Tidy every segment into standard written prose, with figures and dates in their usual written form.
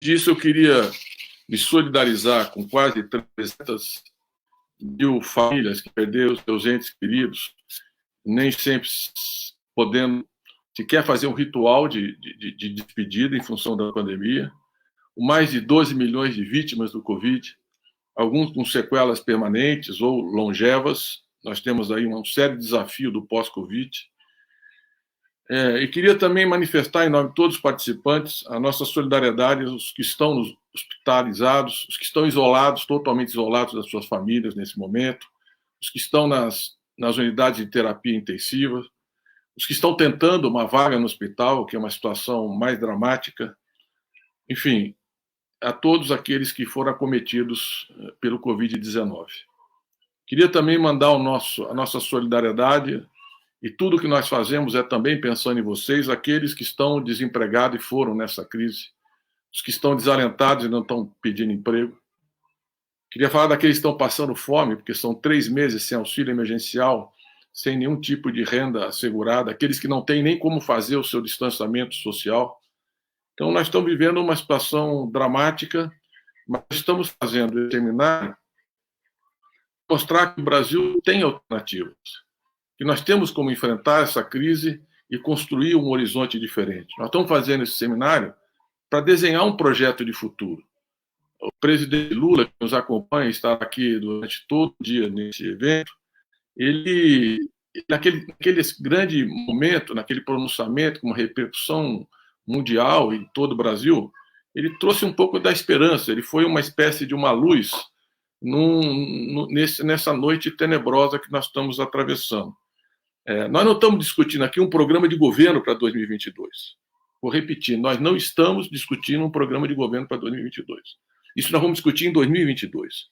Disso, eu queria me solidarizar com quase 300 mil famílias que perderam os seus entes queridos, nem sempre podendo sequer fazer um ritual de despedida em função da pandemia, mais de 12 milhões de vítimas do Covid, alguns com sequelas permanentes ou longevas. Nós temos aí um sério desafio do pós-Covid. E queria também manifestar, em nome de todos os participantes, a nossa solidariedade aos que estão hospitalizados, os que estão isolados, totalmente isolados das suas famílias nesse momento, os que estão nas unidades de terapia intensiva, os que estão tentando uma vaga no hospital, que é uma situação mais dramática. Enfim, a todos aqueles que foram acometidos pelo Covid-19. Queria também mandar a nossa solidariedade, e tudo que nós fazemos é também pensando em vocês, aqueles que estão desempregados e foram nessa crise, os que estão desalentados e não estão pedindo emprego. Queria falar daqueles que estão passando fome, porque são 3 meses sem auxílio emergencial, sem nenhum tipo de renda assegurada, aqueles que não têm nem como fazer o seu distanciamento social. Então, nós estamos vivendo uma situação dramática, mas estamos fazendo esse seminário mostrar que o Brasil tem alternativas, que nós temos como enfrentar essa crise e construir um horizonte diferente. Nós estamos fazendo esse seminário para desenhar um projeto de futuro. O presidente Lula, que nos acompanha, está aqui durante todo o dia nesse evento, ele, naquele grande momento, naquele pronunciamento com uma repercussão mundial em todo o Brasil, ele trouxe um pouco da esperança, ele foi uma espécie de uma luz nessa noite tenebrosa que nós estamos atravessando. Nós não estamos discutindo aqui um programa de governo para 2022. Vou repetir, nós não estamos discutindo um programa de governo para 2022. Isso nós vamos discutir em 2022.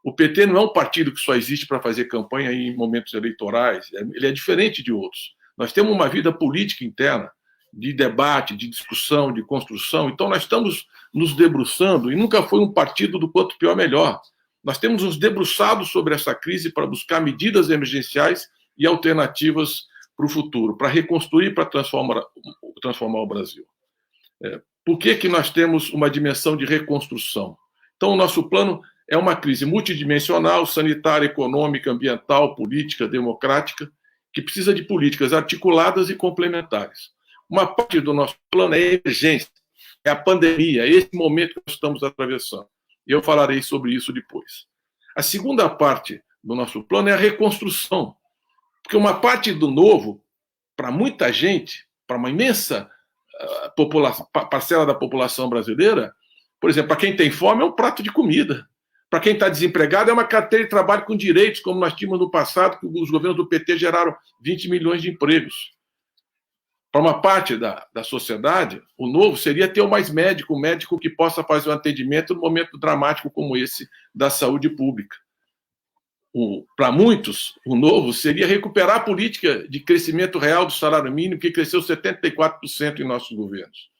O PT não é um partido que só existe para fazer campanha em momentos eleitorais, ele é diferente de outros. Nós temos uma vida política interna, de debate, de discussão, de construção. Então, nós estamos nos debruçando, e nunca foi um partido do quanto pior melhor. Nós temos nos debruçado sobre essa crise para buscar medidas emergenciais e alternativas para o futuro, para reconstruir, para transformar o Brasil. Por que nós temos uma dimensão de reconstrução? Então, o nosso plano é uma crise multidimensional, sanitária, econômica, ambiental, política, democrática, que precisa de políticas articuladas e complementares. Uma parte do nosso plano é a emergência, é a pandemia, é esse momento que nós estamos atravessando. E eu falarei sobre isso depois. A segunda parte do nosso plano é a reconstrução, porque uma parte do novo, para muita gente, para uma imensa parcela da população brasileira, por exemplo, para quem tem fome é um prato de comida. Para quem está desempregado é uma carteira de trabalho com direitos, como nós tínhamos no passado, que os governos do PT geraram 20 milhões de empregos. Para uma parte da sociedade, o novo seria ter um médico que possa fazer um atendimento num momento dramático como esse da saúde pública. Para muitos, o novo seria recuperar a política de crescimento real do salário mínimo, que cresceu 74% em nossos governos.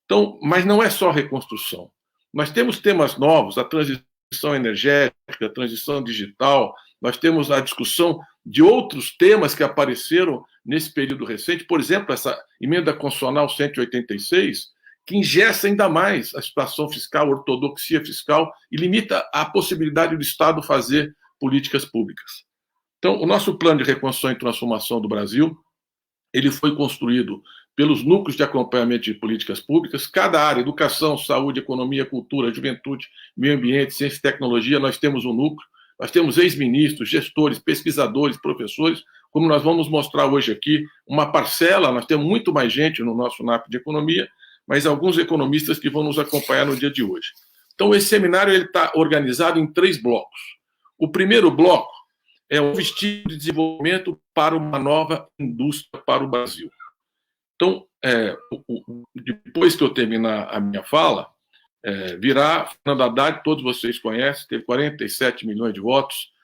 Então, mas não é só reconstrução. Nós temos temas novos, a transição energética, a transição digital, nós temos a discussão de outros temas que apareceram nesse período recente, por exemplo, essa emenda constitucional 186, que engessa ainda mais a situação fiscal, a ortodoxia fiscal, e limita a possibilidade do Estado fazer políticas públicas. Então, o nosso plano de reconstrução e transformação do Brasil, ele foi construído pelos núcleos de acompanhamento de políticas públicas. Cada área, educação, saúde, economia, cultura, juventude, meio ambiente, ciência e tecnologia, nós temos um núcleo. Nós temos ex-ministros, gestores, pesquisadores, professores, como nós vamos mostrar hoje aqui, uma parcela, nós temos muito mais gente no nosso NAP de economia, mas alguns economistas que vão nos acompanhar no dia de hoje. Então, esse seminário está organizado em 3 blocos. O primeiro bloco é o vestido de desenvolvimento para uma nova indústria para o Brasil. Então, depois que eu terminar a minha fala, virá Fernando Haddad, todos vocês conhecem, teve 47 milhões de votos,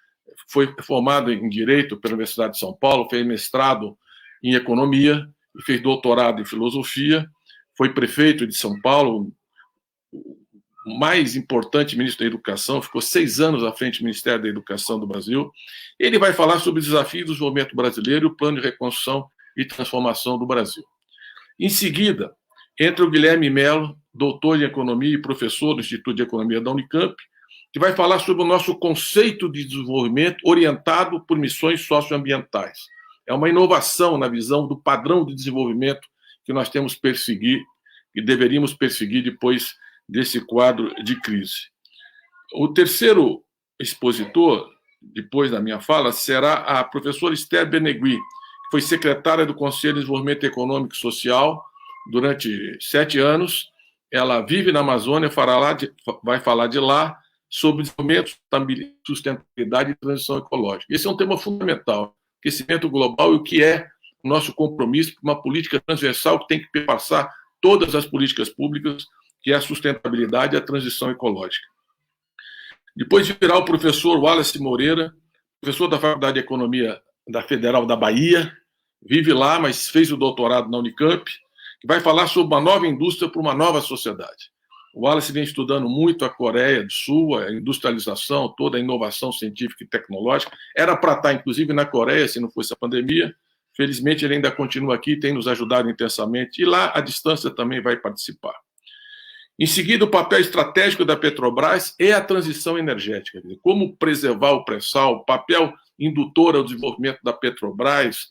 foi formado em Direito pela Universidade de São Paulo, fez mestrado em Economia e fez doutorado em Filosofia, foi prefeito de São Paulo, o mais importante ministro da Educação, ficou 6 anos à frente do Ministério da Educação do Brasil. Ele vai falar sobre os desafios do desenvolvimento brasileiro e o plano de reconstrução e transformação do Brasil. Em seguida, entra o Guilherme Mello, doutor em economia e professor do Instituto de Economia da Unicamp, que vai falar sobre o nosso conceito de desenvolvimento orientado por missões socioambientais. É uma inovação na visão do padrão de desenvolvimento que nós temos perseguir e deveríamos perseguir depois desse quadro de crise. O terceiro expositor, depois da minha fala, será a professora Esther Benegui, que foi secretária do Conselho de Desenvolvimento Econômico e Social durante 7 anos. Ela vive na Amazônia, vai falar de lá sobre desenvolvimento, sustentabilidade e transição ecológica. Esse é um tema fundamental, aquecimento global e o que é o nosso compromisso com uma política transversal que tem que perpassar todas as políticas públicas, que é a sustentabilidade e a transição ecológica. Depois virá o professor Wallace Moreira, professor da Faculdade de Economia da Federal da Bahia, vive lá, mas fez o doutorado na Unicamp, que vai falar sobre uma nova indústria para uma nova sociedade. O Wallace vem estudando muito a Coreia do Sul, a industrialização, toda a inovação científica e tecnológica. Era para estar, inclusive, na Coreia, se não fosse a pandemia. Felizmente, ele ainda continua aqui, tem nos ajudado intensamente, e lá, à distância, também vai participar. Em seguida, o papel estratégico da Petrobras é a transição energética. Como preservar o pré-sal, o papel indutor ao desenvolvimento da Petrobras,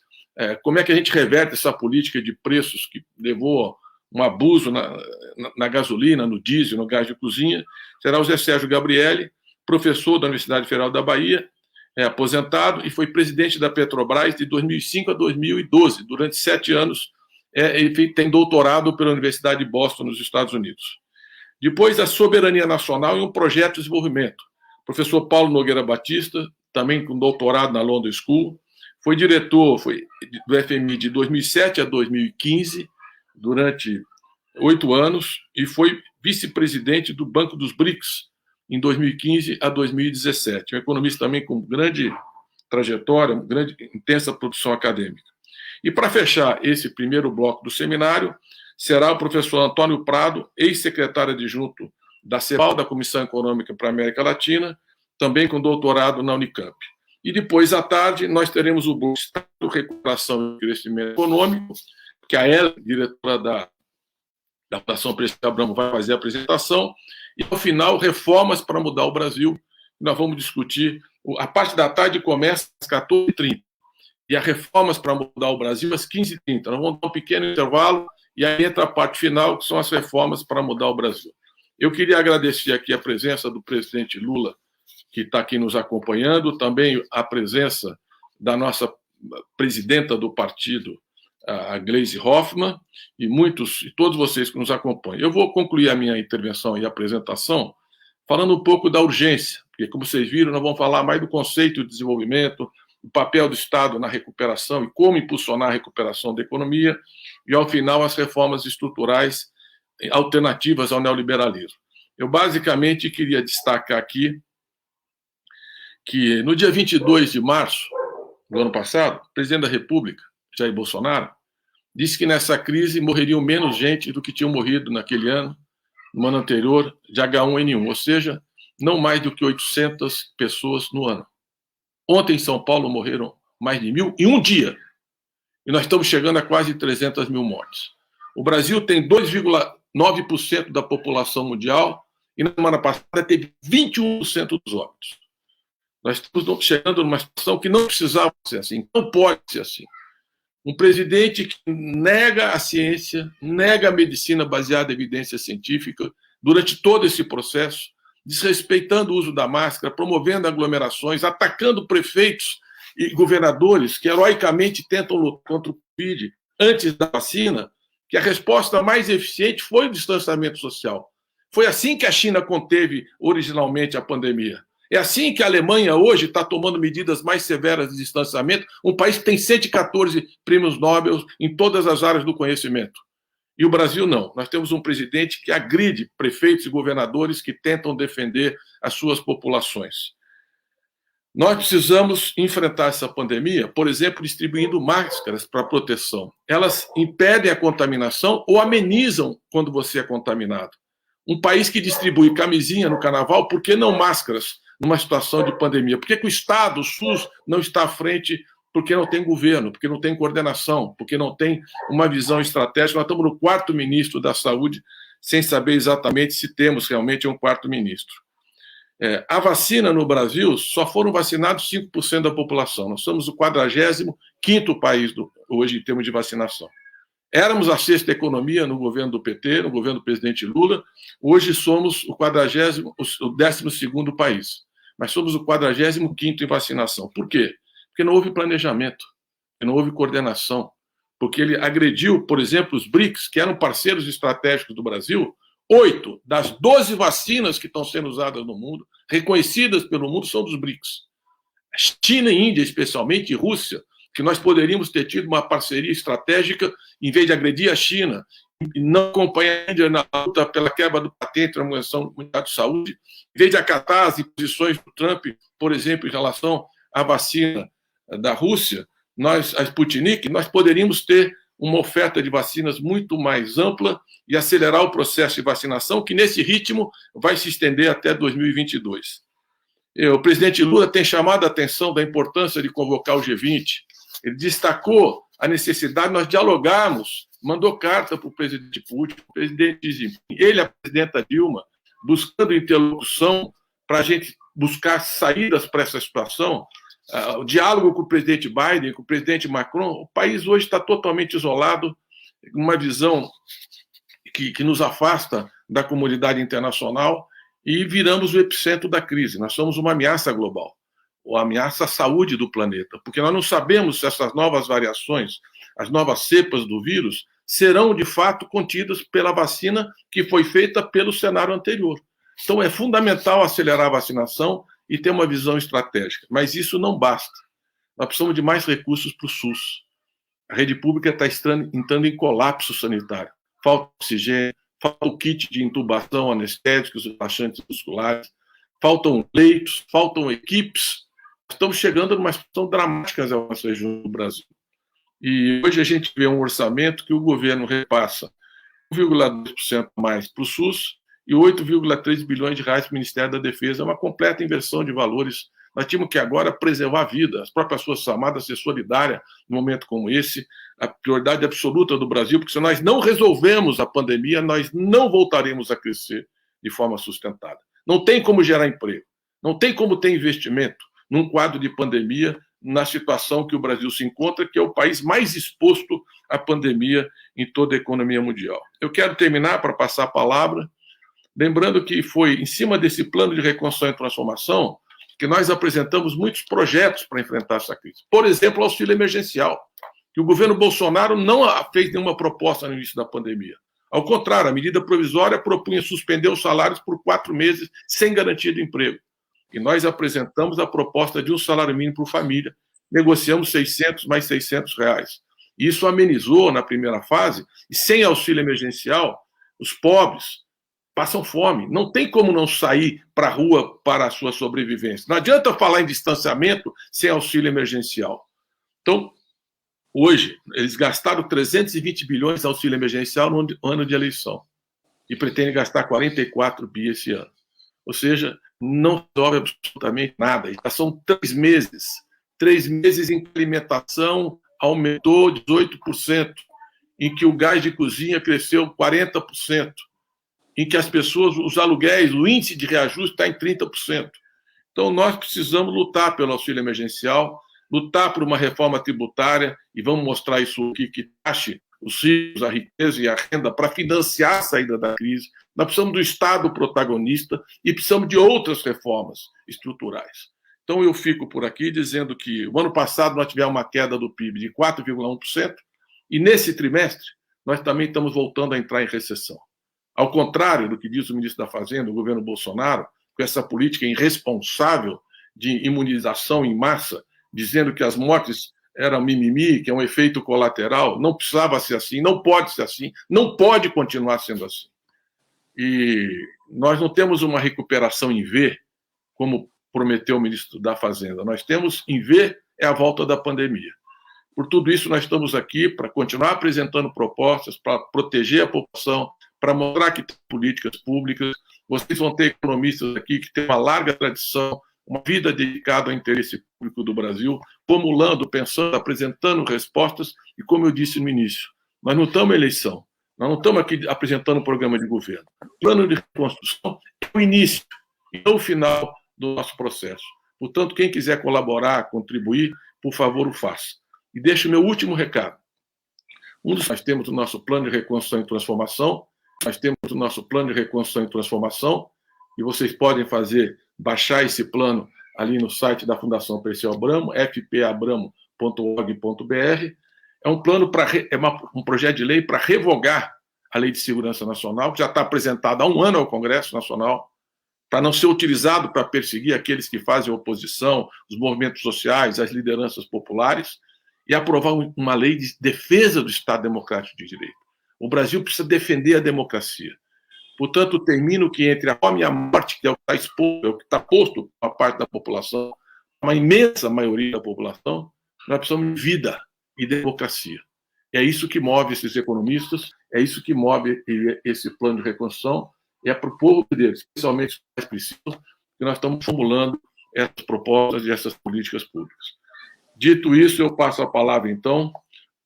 como é que a gente reverte essa política de preços que levou um abuso na gasolina, no diesel, no gás de cozinha. Será o Zé Sérgio Gabrielli, professor da Universidade Federal da Bahia, aposentado, e foi presidente da Petrobras de 2005 a 2012. Durante 7 anos, ele tem doutorado pela Universidade de Boston, nos Estados Unidos. Depois, a soberania nacional e um projeto de desenvolvimento. O professor Paulo Nogueira Batista, também com doutorado na London School, foi diretor do FMI de 2007 a 2015, durante 8 anos, e foi vice-presidente do Banco dos BRICS, em 2015 a 2017. Um economista também com grande trajetória, grande, intensa produção acadêmica. E para fechar esse primeiro bloco do seminário, será o professor Antônio Prado, ex-secretário adjunto da CEPAL, da Comissão Econômica para a América Latina, também com doutorado na Unicamp. E depois, à tarde, nós teremos o bloco Estado, Recuperação e Crescimento Econômico, que a Ela, diretora da Fundação Prestes Abramo, vai fazer a apresentação, e, ao final, reformas para mudar o Brasil. Nós vamos discutir. A parte da tarde começa às 14h30, e as reformas para mudar o Brasil às 15h30. Nós vamos dar um pequeno intervalo, e aí entra a parte final, que são as reformas para mudar o Brasil. Eu queria agradecer aqui a presença do presidente Lula, que está aqui nos acompanhando, também a presença da nossa presidenta do partido, a Gleisi Hoffmann, e todos vocês que nos acompanham. Eu vou concluir a minha intervenção e apresentação falando um pouco da urgência, porque, como vocês viram, nós vamos falar mais do conceito de desenvolvimento, o papel do Estado na recuperação e como impulsionar a recuperação da economia, e, ao final, as reformas estruturais alternativas ao neoliberalismo. Eu, basicamente, queria destacar aqui que, no dia 22 de março do ano passado, o presidente da República, Jair Bolsonaro, disse que nessa crise morreriam menos gente do que tinham morrido naquele ano, no ano anterior, de H1N1, ou seja, não mais do que 800 pessoas no ano. Ontem, em São Paulo, morreram mais de 1.000 em um dia, e nós estamos chegando a quase 300 mil mortes. O Brasil tem 2,9% da população mundial, e na semana passada teve 21% dos óbitos. Nós estamos chegando numa situação que não precisava ser assim, não pode ser assim. Um presidente que nega a ciência, nega a medicina baseada em evidência científica durante todo esse processo, desrespeitando o uso da máscara, promovendo aglomerações, atacando prefeitos e governadores que heroicamente tentam lutar contra o Covid antes da vacina, que a resposta mais eficiente foi o distanciamento social. Foi assim que a China conteve originalmente a pandemia. É assim que a Alemanha hoje está tomando medidas mais severas de distanciamento, um país que tem 114 prêmios Nobel em todas as áreas do conhecimento. E o Brasil não. Nós temos um presidente que agride prefeitos e governadores que tentam defender as suas populações. Nós precisamos enfrentar essa pandemia, por exemplo, distribuindo máscaras para proteção. Elas impedem a contaminação ou amenizam quando você é contaminado. Um país que distribui camisinha no carnaval, por que não máscaras numa situação de pandemia? Por que o Estado, o SUS, não está à frente? Porque não tem governo, porque não tem coordenação, porque não tem uma visão estratégica. Nós estamos no 4º ministro da Saúde sem saber exatamente se temos realmente um quarto ministro. A vacina no Brasil, só foram vacinados 5% da população. Nós somos o 45º país hoje em termos de vacinação. Éramos a 6ª economia no governo do PT, no governo do presidente Lula. Hoje somos o 12º país. Mas somos o 45º em vacinação. Por quê? Porque não houve planejamento, porque não houve coordenação, porque ele agrediu, por exemplo, os BRICS, que eram parceiros estratégicos do Brasil. 8 das 12 vacinas que estão sendo usadas no mundo, reconhecidas pelo mundo, são dos BRICS. China e Índia, especialmente, e Rússia, que nós poderíamos ter tido uma parceria estratégica, em vez de agredir a China e não acompanhar a Índia na luta pela quebra do patente da Organização Mundial de Saúde, em vez de acatar as imposições do Trump, por exemplo, em relação à vacina da Rússia, a Sputnik, nós poderíamos ter uma oferta de vacinas muito mais ampla e acelerar o processo de vacinação, que nesse ritmo vai se estender até 2022. O presidente Lula tem chamado a atenção da importância de convocar o G20. Ele destacou a necessidade de nós dialogarmos, mandou carta para o presidente Putin, o presidente Xi Jinping, ele, a presidenta Dilma, buscando interlocução para a gente buscar saídas para essa situação, o diálogo com o presidente Biden, com o presidente Macron. O país hoje está totalmente isolado, uma visão que nos afasta da comunidade internacional e viramos o epicentro da crise. Nós somos uma ameaça global, uma ameaça à saúde do planeta, porque nós não sabemos se essas novas variações, as novas cepas do vírus, serão de fato contidas pela vacina que foi feita pelo cenário anterior. Então é fundamental acelerar a vacinação e ter uma visão estratégica, mas isso não basta. Nós precisamos de mais recursos para o SUS. A rede pública está entrando em colapso sanitário. Falta oxigênio, falta o kit de intubação, anestésicos, relaxantes musculares, faltam leitos, faltam equipes. Estamos chegando numa situação dramática em algumas regiões do Brasil. E hoje a gente vê um orçamento que o governo repassa 1,2% a mais para o SUS e 8,3 bilhões de reais para o Ministério da Defesa. É uma completa inversão de valores. Nós tínhamos que agora preservar a vida, as próprias Forças Armadas ser solidárias num momento como esse, a prioridade absoluta do Brasil, porque se nós não resolvermos a pandemia, nós não voltaremos a crescer de forma sustentada. Não tem como gerar emprego, não tem como ter investimento num quadro de pandemia, na situação que o Brasil se encontra, que é o país mais exposto à pandemia em toda a economia mundial. Eu quero terminar, para passar a palavra, lembrando que foi em cima desse plano de reconstrução e transformação que nós apresentamos muitos projetos para enfrentar essa crise. Por exemplo, o auxílio emergencial, que o governo Bolsonaro não fez nenhuma proposta no início da pandemia. Ao contrário, a medida provisória propunha suspender os salários por 4 meses sem garantia de emprego. E nós apresentamos a proposta de um salário mínimo por família, negociamos 600 mais 600 reais. Isso amenizou na primeira fase, e sem auxílio emergencial, os pobres passam fome. Não tem como não sair para a rua para a sua sobrevivência. Não adianta falar em distanciamento sem auxílio emergencial. Então, hoje, eles gastaram 320 bilhões de auxílio emergencial no ano de eleição e pretendem gastar 44 bi esse ano. Ou seja, não resolve absolutamente nada. Já são 3 meses. 3 meses em que a alimentação aumentou 18%, em que o gás de cozinha cresceu 40%, em que as pessoas, os aluguéis, o índice de reajuste está em 30%. Então, nós precisamos lutar pelo auxílio emergencial, lutar por uma reforma tributária, e vamos mostrar isso aqui, que taxe os ricos, a riqueza e a renda para financiar a saída da crise. Nós precisamos do Estado protagonista e precisamos de outras reformas estruturais. Então, eu fico por aqui dizendo que o ano passado nós tivemos uma queda do PIB de 4,1% e, nesse trimestre, nós também estamos voltando a entrar em recessão. Ao contrário do que diz o ministro da Fazenda, o governo Bolsonaro, com essa política irresponsável de imunização em massa, dizendo que as mortes eram mimimi, que é um efeito colateral, não precisava ser assim, não pode ser assim, não pode continuar sendo assim. E nós não temos uma recuperação em V, como prometeu o ministro da Fazenda. Nós temos em V é a volta da pandemia. Por tudo isso, nós estamos aqui para continuar apresentando propostas, para proteger a população, para mostrar que tem políticas públicas. Vocês vão ter economistas aqui que têm uma larga tradição, uma vida dedicada ao interesse público do Brasil, formulando, pensando, apresentando respostas, e como eu disse no início, nós não estamos em eleição, Nós não estamos aqui apresentando um programa de governo. O plano de reconstrução é o início e não o final do nosso processo. Portanto, quem quiser colaborar, contribuir, por favor, o faça. E deixo o meu último recado. Nós temos o nosso plano de reconstrução e transformação, e vocês podem baixar esse plano ali no site da Fundação Perseu Abramo, fpabramo.org.br. É um plano um projeto de lei para revogar a Lei de Segurança Nacional, que já está apresentada há um ano ao Congresso Nacional, para não ser utilizado para perseguir aqueles que fazem oposição, os movimentos sociais, as lideranças populares, e aprovar uma lei de defesa do Estado Democrático de Direito. O Brasil precisa defender a democracia. Portanto, termino que entre a fome e a morte, que é o que está posto a parte da população, uma imensa maioria da população, nós precisamos de vida e democracia. É isso que move esses economistas, é isso que move esse plano de reconstrução, e é para o povo brasileiro, especialmente os mais precisos, que nós estamos formulando essas propostas e essas políticas públicas. Dito isso, eu passo a palavra, então,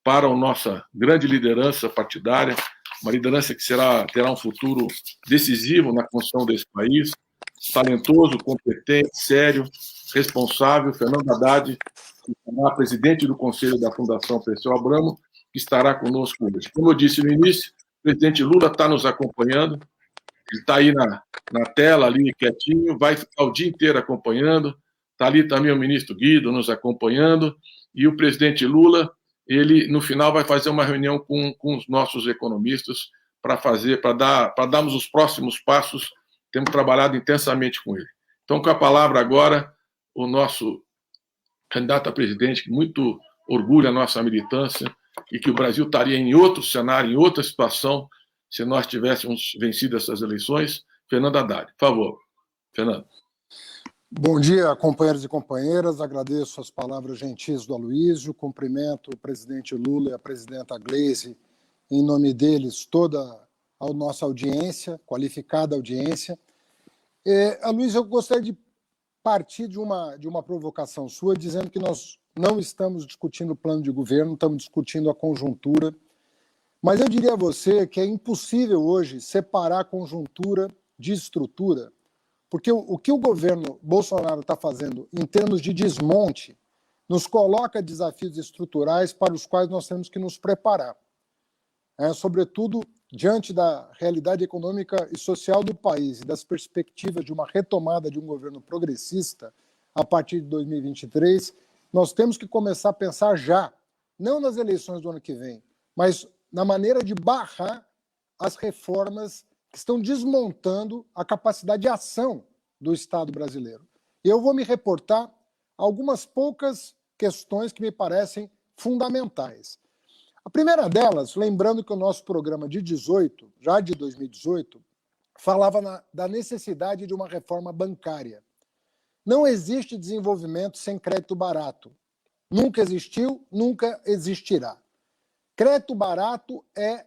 para a nossa grande liderança partidária, uma liderança que terá um futuro decisivo na construção desse país, talentoso, competente, sério, responsável, Fernando Haddad, que será presidente do Conselho da Fundação Perseu Abramo, que estará conosco hoje. Como eu disse no início, o presidente Lula está nos acompanhando, ele está aí na tela, ali quietinho, vai ficar o dia inteiro acompanhando. Está ali também o ministro Guido nos acompanhando, e o presidente Lula, ele, no final, vai fazer uma reunião com os nossos economistas para darmos os próximos passos. Temos trabalhado intensamente com ele. Então, com a palavra agora, o nosso candidato a presidente, que muito orgulha a nossa militância, e que o Brasil estaria em outro cenário, em outra situação, se nós tivéssemos vencido essas eleições. Fernando Haddad, por favor. Fernando. Bom dia, companheiros e companheiras. Agradeço as palavras gentis do Aloysio, cumprimento o presidente Lula e a presidenta Gleisi, em nome deles, toda a nossa audiência, qualificada audiência. Aloysio, eu gostaria de partir de uma provocação sua, dizendo que nós não estamos discutindo o plano de governo, estamos discutindo a conjuntura, mas eu diria a você que é impossível hoje separar a conjuntura de estrutura, porque o que o governo Bolsonaro está fazendo em termos de desmonte nos coloca desafios estruturais para os quais nós temos que nos preparar. Sobretudo diante da realidade econômica e social do país e das perspectivas de uma retomada de um governo progressista a partir de 2023, nós temos que começar a pensar já, não nas eleições do ano que vem, mas na maneira de barrar as reformas que estão desmontando a capacidade de ação do Estado brasileiro. E eu vou me reportar a algumas poucas questões que me parecem fundamentais. A primeira delas, lembrando que o nosso programa de 18, já de 2018, falava da necessidade de uma reforma bancária. Não existe desenvolvimento sem crédito barato. Nunca existiu, nunca existirá. Crédito barato é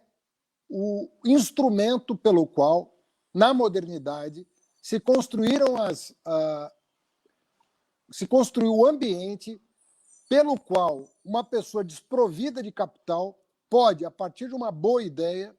o instrumento pelo qual, na modernidade, se construiu o ambiente pelo qual uma pessoa desprovida de capital pode, a partir de uma boa ideia,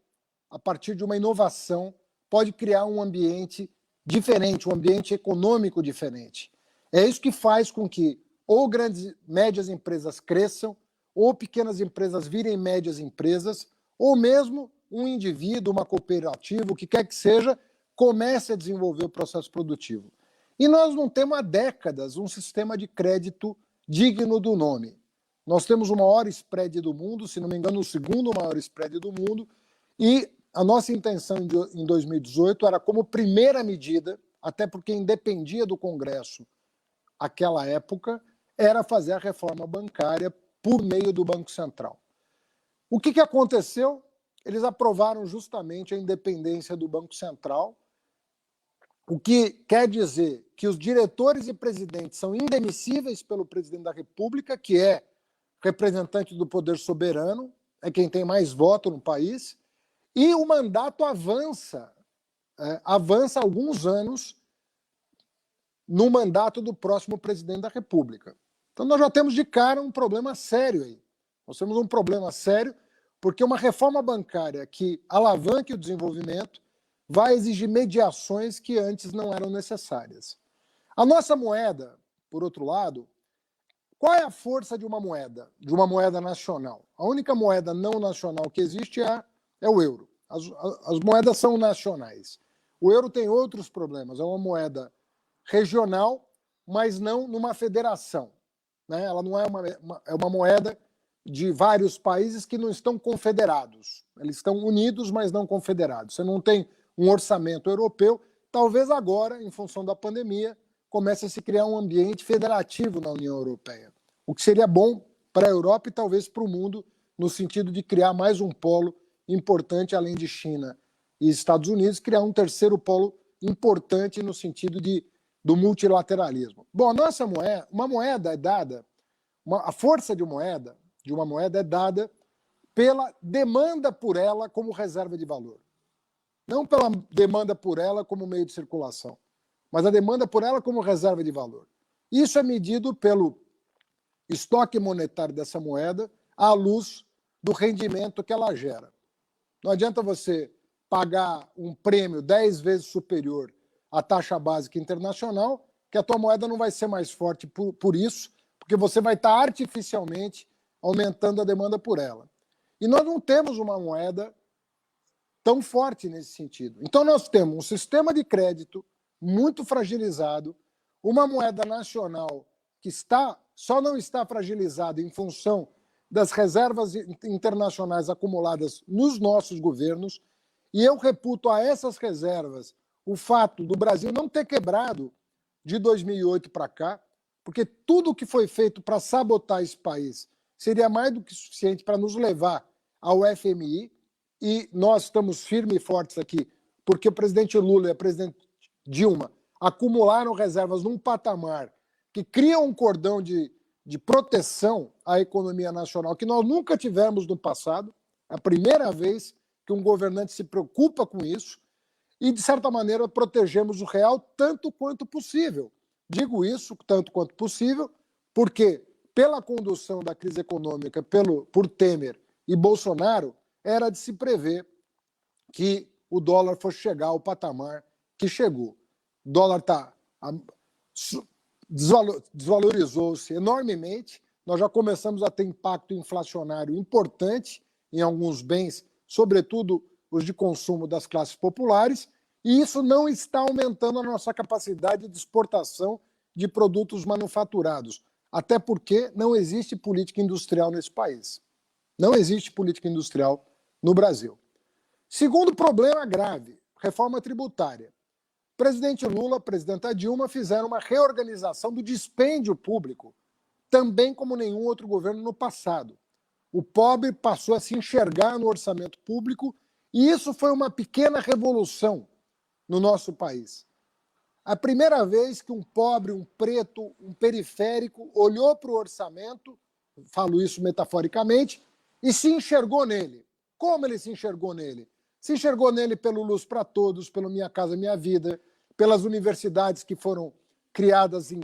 a partir de uma inovação, pode criar um ambiente diferente, um ambiente econômico diferente. É isso que faz com que ou grandes, médias empresas cresçam, ou pequenas empresas virem médias empresas, ou mesmo um indivíduo, uma cooperativa, o que quer que seja, comece a desenvolver o processo produtivo. E nós não temos há décadas um sistema de crédito digno do nome. Nós temos o maior spread do mundo, se não me engano, o segundo maior spread do mundo, e a nossa intenção em 2018 era, como primeira medida, até porque independia do Congresso aquela época, era fazer a reforma bancária por meio do Banco Central. O que aconteceu? Eles aprovaram justamente a independência do Banco Central, o que quer dizer que os diretores e presidentes são indemissíveis pelo presidente da República, que é representante do poder soberano, é quem tem mais voto no país, e o mandato avança alguns anos no mandato do próximo presidente da República. Então nós já temos de cara um problema sério aí. Nós temos um problema sério porque uma reforma bancária que alavanque o desenvolvimento vai exigir mediações que antes não eram necessárias. A nossa moeda, por outro lado, qual é a força de uma moeda nacional? A única moeda não nacional que existe é o euro. As moedas são nacionais. O euro tem outros problemas. É uma moeda regional, mas não numa federação, né? Ela não é uma moeda de vários países que não estão confederados. Eles estão unidos, mas não confederados. Você não tem um orçamento europeu. Talvez agora, em função da pandemia, comece a se criar um ambiente federativo na União Europeia, o que seria bom para a Europa e talvez para o mundo, no sentido de criar mais um polo importante, além de China e Estados Unidos, criar um terceiro polo importante no sentido do multilateralismo. Bom, a nossa moeda, uma moeda é dada, a força de uma moeda é dada pela demanda por ela como reserva de valor. Não pela demanda por ela como meio de circulação, mas a demanda por ela como reserva de valor. Isso é medido pelo estoque monetário dessa moeda à luz do rendimento que ela gera. Não adianta você pagar um prêmio 10 vezes superior à taxa básica internacional, que a tua moeda não vai ser mais forte por isso, porque você vai estar artificialmente aumentando a demanda por ela. E nós não temos uma moeda tão forte nesse sentido. Então nós temos um sistema de crédito muito fragilizado, uma moeda nacional que só não está fragilizada em função das reservas internacionais acumuladas nos nossos governos, e eu reputo a essas reservas o fato do Brasil não ter quebrado de 2008 para cá, porque tudo que foi feito para sabotar esse país seria mais do que suficiente para nos levar ao FMI, e nós estamos firmes e fortes aqui, porque o presidente Lula e a presidente Dilma acumularam reservas num patamar que cria um cordão de proteção à economia nacional que nós nunca tivemos no passado. É a primeira vez que um governante se preocupa com isso e, de certa maneira, protegemos o real tanto quanto possível. Digo isso tanto quanto possível porque, pela condução da crise econômica por Temer e Bolsonaro, era de se prever que o dólar fosse chegar ao patamar que chegou. O dólar desvalorizou-se enormemente, nós já começamos a ter impacto inflacionário importante em alguns bens, sobretudo os de consumo das classes populares, e isso não está aumentando a nossa capacidade de exportação de produtos manufaturados, até porque não existe política industrial nesse país. Não existe política industrial no Brasil. Segundo problema grave, reforma tributária. Presidente Lula, presidenta Dilma fizeram uma reorganização do dispêndio público, também como nenhum outro governo no passado. O pobre passou a se enxergar no orçamento público e isso foi uma pequena revolução no nosso país. A primeira vez que um pobre, um preto, um periférico olhou para o orçamento, falo isso metaforicamente, e se enxergou nele. Como ele se enxergou nele? Se enxergou nele pelo Luz para Todos, pelo Minha Casa Minha Vida, pelas universidades que foram criadas em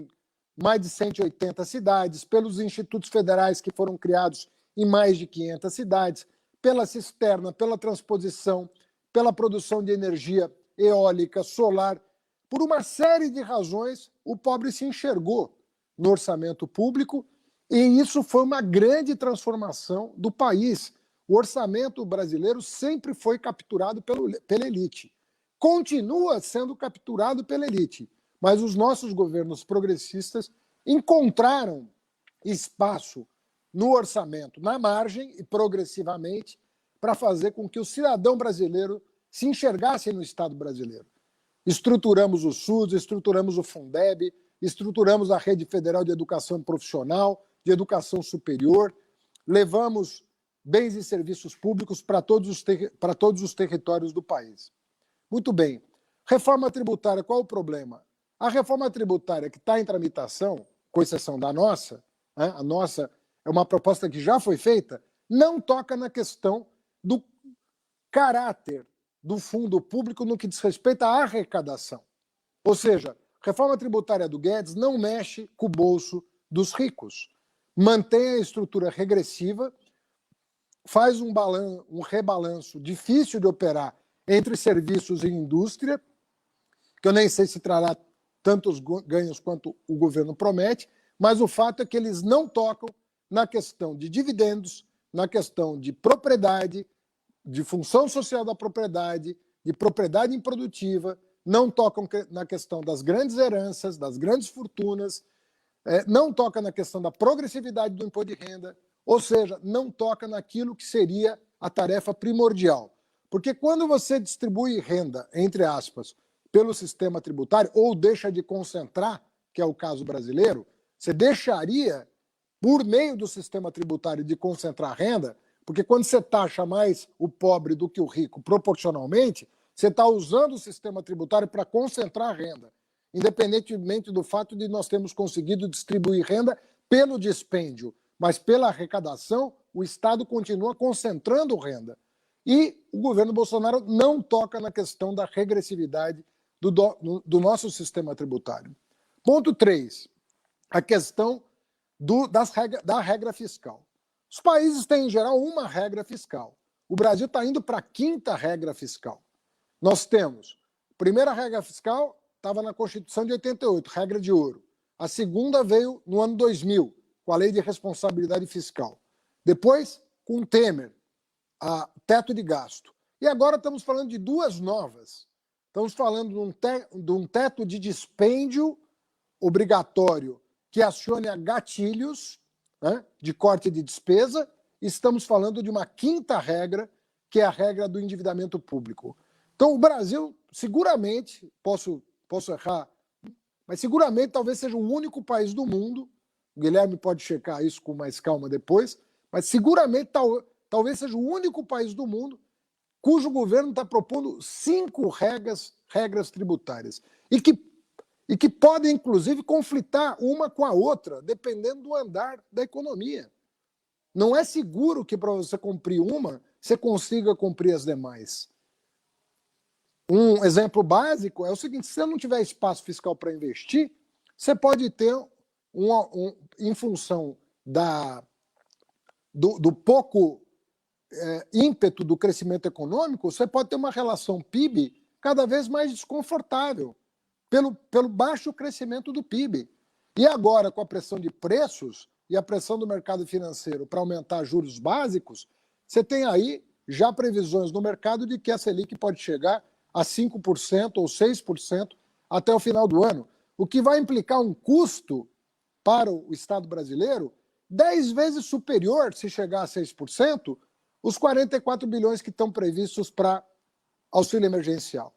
mais de 180 cidades, pelos institutos federais que foram criados em mais de 500 cidades, pela cisterna, pela transposição, pela produção de energia eólica, solar. Por uma série de razões, o pobre se enxergou no orçamento público e isso foi uma grande transformação do país. O orçamento brasileiro sempre foi capturado pela elite. Continua sendo capturado pela elite, mas os nossos governos progressistas encontraram espaço no orçamento, na margem e progressivamente, para fazer com que o cidadão brasileiro se enxergasse no Estado brasileiro. Estruturamos o SUS, estruturamos o Fundeb, estruturamos a Rede Federal de Educação Profissional, de Educação Superior, levamos bens e serviços públicos para todos os territórios do país. Muito bem. Reforma tributária, qual o problema? A reforma tributária que está em tramitação, com exceção da nossa, né, a nossa é uma proposta que já foi feita, não toca na questão do caráter do fundo público no que diz respeito à arrecadação. Ou seja, a reforma tributária do Guedes não mexe com o bolso dos ricos. Mantém a estrutura regressiva, faz um rebalanço difícil de operar entre serviços e indústria, que eu nem sei se trará tantos ganhos quanto o governo promete, mas o fato é que eles não tocam na questão de dividendos, na questão de propriedade, de função social da propriedade, de propriedade improdutiva, não tocam na questão das grandes heranças, das grandes fortunas, não toca na questão da progressividade do imposto de renda, ou seja, não toca naquilo que seria a tarefa primordial. Porque quando você distribui renda, entre aspas, pelo sistema tributário, ou deixa de concentrar, que é o caso brasileiro, você deixaria, por meio do sistema tributário, de concentrar renda, porque quando você taxa mais o pobre do que o rico proporcionalmente, você está usando o sistema tributário para concentrar renda, independentemente do fato de nós termos conseguido distribuir renda pelo dispêndio, mas pela arrecadação, o Estado continua concentrando renda. E o governo Bolsonaro não toca na questão da regressividade do nosso sistema tributário. Ponto 3, a questão da regra fiscal. Os países têm, em geral, uma regra fiscal. O Brasil está indo para a 5ª regra fiscal. Nós temos, a primeira regra fiscal estava na Constituição de 88, regra de ouro. A segunda veio no ano 2000, com a Lei de Responsabilidade Fiscal. Depois, com o Temer, a teto de gasto. E agora estamos falando de duas novas. Estamos falando de um teto de dispêndio obrigatório que acione a gatilhos, né, de corte de despesa. Estamos falando de uma 5ª regra, que é a regra do endividamento público. Então, o Brasil, seguramente, posso errar, mas seguramente talvez seja o único país do mundo, o Guilherme pode checar isso com mais calma depois, mas seguramente talvez seja o único país do mundo cujo governo está propondo 5 regras tributárias e que podem, inclusive, conflitar uma com a outra, dependendo do andar da economia. Não é seguro que, para você cumprir uma, você consiga cumprir as demais. Um exemplo básico é o seguinte: se você não tiver espaço fiscal para investir, você pode ter, em função do pouco ímpeto do crescimento econômico, você pode ter uma relação PIB cada vez mais desconfortável, pelo baixo crescimento do PIB. E agora, com a pressão de preços e a pressão do mercado financeiro para aumentar juros básicos, você tem aí já previsões no mercado de que a Selic pode chegar a 5% ou 6% até o final do ano, o que vai implicar um custo para o Estado brasileiro 10 vezes superior, se chegar a 6%, os 44 bilhões que estão previstos para auxílio emergencial.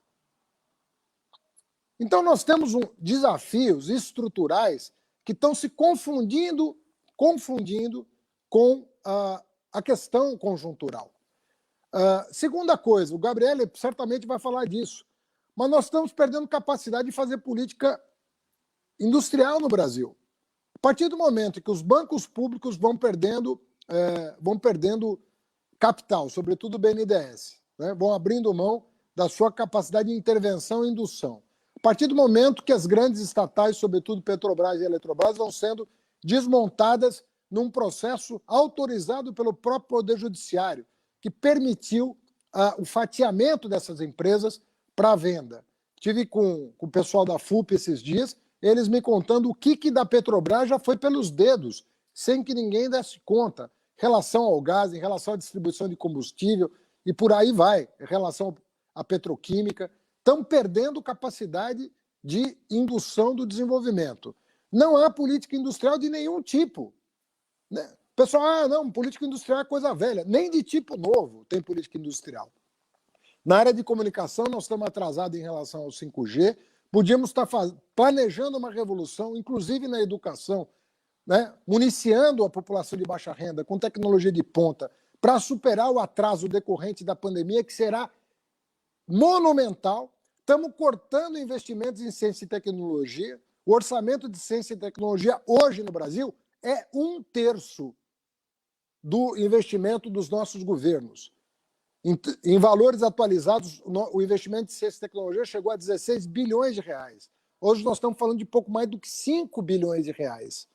Então, nós temos desafios estruturais que estão se confundindo com a questão conjuntural. Segunda coisa, o Gabriel certamente vai falar disso, mas nós estamos perdendo capacidade de fazer política industrial no Brasil. A partir do momento em que os bancos públicos vão perdendo capital, sobretudo o BNDES, né, vão abrindo mão da sua capacidade de intervenção e indução. A partir do momento que as grandes estatais, sobretudo Petrobras e Eletrobras, vão sendo desmontadas num processo autorizado pelo próprio Poder Judiciário, que permitiu o fatiamento dessas empresas para a venda. Estive com o pessoal da FUP esses dias, eles me contando o que da Petrobras já foi pelos dedos, sem que ninguém desse conta, em relação ao gás, em relação à distribuição de combustível, e por aí vai, em relação à petroquímica. Estão perdendo capacidade de indução do desenvolvimento. Não há política industrial de nenhum tipo. Né? O pessoal, não, política industrial é coisa velha. Nem de tipo novo tem política industrial. Na área de comunicação, nós estamos atrasados em relação ao 5G. Podíamos estar planejando uma revolução, inclusive na educação, né? Municiando a população de baixa renda com tecnologia de ponta, para superar o atraso decorrente da pandemia, que será monumental. Estamos cortando investimentos em ciência e tecnologia. O orçamento de ciência e tecnologia hoje no Brasil é 1/3 do investimento dos nossos governos. Em valores atualizados, o investimento de ciência e tecnologia chegou a 16 bilhões de reais. Hoje nós estamos falando de pouco mais do que 5 bilhões de reais.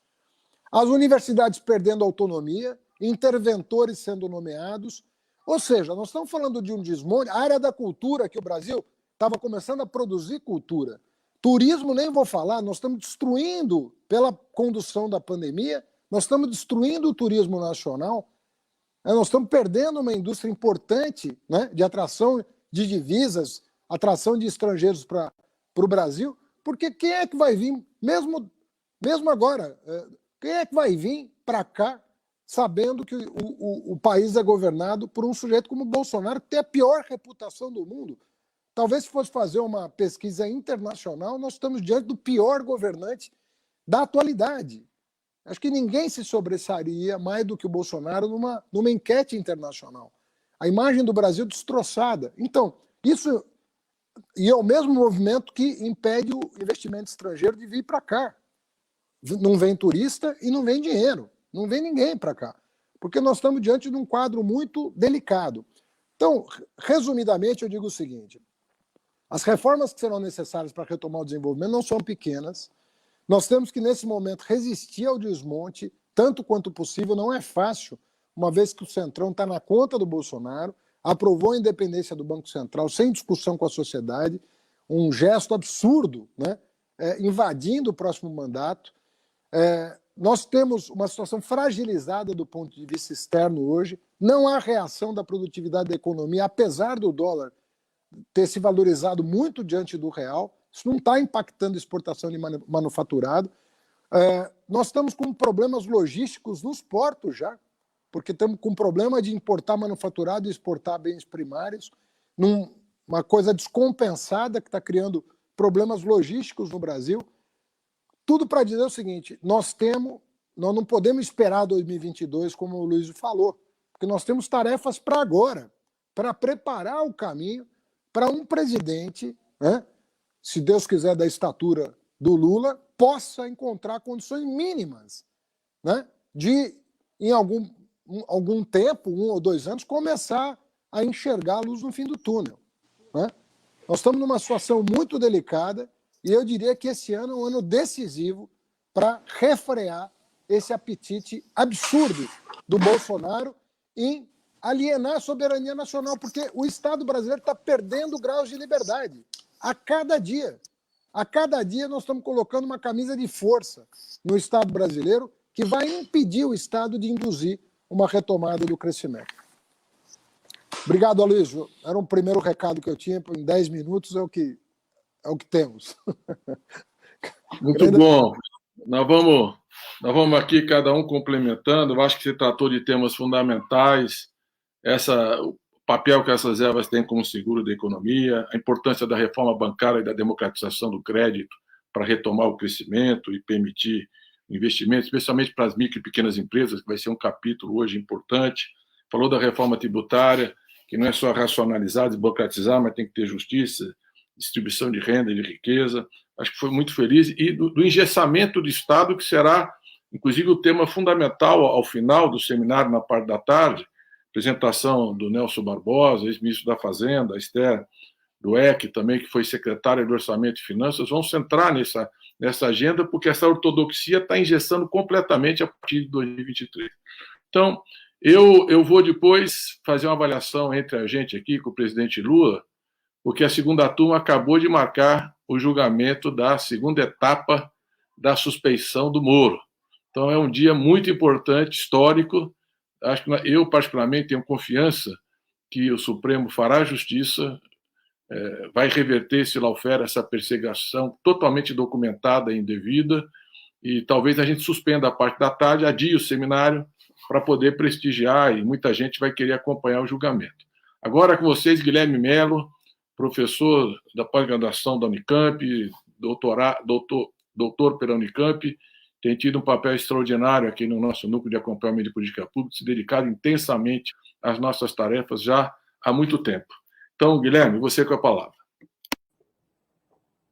As universidades perdendo autonomia, interventores sendo nomeados. Ou seja, nós estamos falando de um desmonte. A área da cultura, que o Brasil estava começando a produzir cultura. Turismo, nem vou falar, nós estamos destruindo, pela condução da pandemia, nós estamos destruindo o turismo nacional, nós estamos perdendo uma indústria importante, né, de atração de divisas, atração de estrangeiros para o Brasil, porque quem é que vai vir, mesmo agora, quem é que vai vir para cá sabendo que o país é governado por um sujeito como o Bolsonaro, que tem a pior reputação do mundo? Talvez se fosse fazer uma pesquisa internacional, nós estamos diante do pior governante da atualidade. Acho que ninguém se sobressaria mais do que o Bolsonaro numa enquete internacional. A imagem do Brasil destroçada. Então, isso e é o mesmo movimento que impede o investimento estrangeiro de vir para cá. Não vem turista e não vem dinheiro. Não vem ninguém para cá. Porque nós estamos diante de um quadro muito delicado. Então, resumidamente, eu digo o seguinte: as reformas que serão necessárias para retomar o desenvolvimento não são pequenas. Nós temos que, nesse momento, resistir ao desmonte, tanto quanto possível. Não é fácil, uma vez que o Centrão está na conta do Bolsonaro, aprovou a independência do Banco Central sem discussão com a sociedade, um gesto absurdo, né? Invadindo o próximo mandato. Nós temos uma situação fragilizada do ponto de vista externo hoje. Não há reação da produtividade da economia, apesar do dólar ter se valorizado muito diante do real. Isso não está impactando a exportação de manufaturado. Nós estamos com problemas logísticos nos portos já, porque estamos com problema de importar manufaturado e exportar bens primários, uma coisa descompensada que está criando problemas logísticos no Brasil. Tudo para dizer o seguinte: nós não podemos esperar 2022, como o Luiz falou, porque nós temos tarefas para agora, para preparar o caminho para um presidente, né, se Deus quiser, da estatura do Lula, possa encontrar condições mínimas, né, de, em algum tempo, 1 ou 2 anos, começar a enxergar a luz no fim do túnel, né? Nós estamos numa situação muito delicada e eu diria que esse ano é um ano decisivo para refrear esse apetite absurdo do Bolsonaro em alienar a soberania nacional, porque o Estado brasileiro está perdendo graus de liberdade a cada dia. A cada dia nós estamos colocando uma camisa de força no Estado brasileiro que vai impedir o Estado de induzir uma retomada do crescimento. Obrigado, Aloysio. Era um primeiro recado que eu tinha, em 10 minutos é o que temos. Muito bom. Nós vamos aqui, cada um complementando. Eu acho que você tratou de temas fundamentais, o papel que essas reservas têm como seguro da economia, a importância da reforma bancária e da democratização do crédito para retomar o crescimento e permitir investimentos, especialmente para as micro e pequenas empresas, que vai ser um capítulo hoje importante. Falou da reforma tributária, que não é só racionalizar, desburocratizar, mas tem que ter justiça, distribuição de renda e de riqueza. Acho que foi muito feliz. E do engessamento do Estado, que será, inclusive, o tema fundamental ao final do seminário, na parte da tarde, apresentação do Nelson Barbosa, ex-ministro da Fazenda, a Esther Dweck também, que foi secretária de Orçamento e Finanças, vão centrar nessa agenda, porque essa ortodoxia está engessando completamente a partir de 2023. Então, eu vou depois fazer uma avaliação entre a gente aqui com o presidente Lula, porque a segunda turma acabou de marcar o julgamento da segunda etapa da suspeição do Moro. Então, é um dia muito importante, histórico. Acho que eu, particularmente, tenho confiança que o Supremo fará justiça, vai reverter esse lawfare, essa perseguição totalmente documentada e indevida, e talvez a gente suspenda a parte da tarde, adie o seminário para poder prestigiar, e muita gente vai querer acompanhar o julgamento. Agora com vocês, Guilherme Mello, professor da pós-graduação da Unicamp, doutor pela Unicamp, tem tido um papel extraordinário aqui no nosso núcleo de acompanhamento de política pública, se dedicado intensamente às nossas tarefas já há muito tempo. Então, Guilherme, você com a palavra.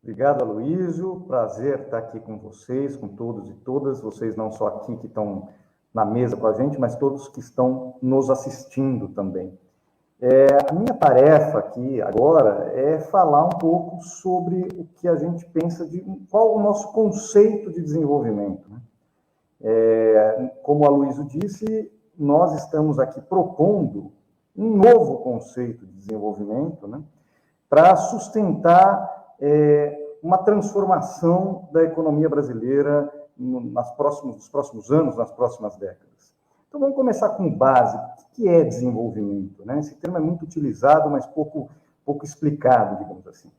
Obrigado, Aloysio. Prazer estar aqui com vocês, com todos e todas. Vocês não só aqui que estão na mesa com a gente, mas todos que estão nos assistindo também. A minha tarefa aqui agora é falar um pouco sobre o que a gente pensa de qual o nosso conceito de desenvolvimento, né? Como o Aloysio disse, nós estamos aqui propondo um novo conceito de desenvolvimento, né, para sustentar uma transformação da economia brasileira nos próximos anos, nas próximas décadas. Então, vamos começar com o básico. O que é desenvolvimento, né? Esse termo é muito utilizado, mas pouco explicado, digamos assim.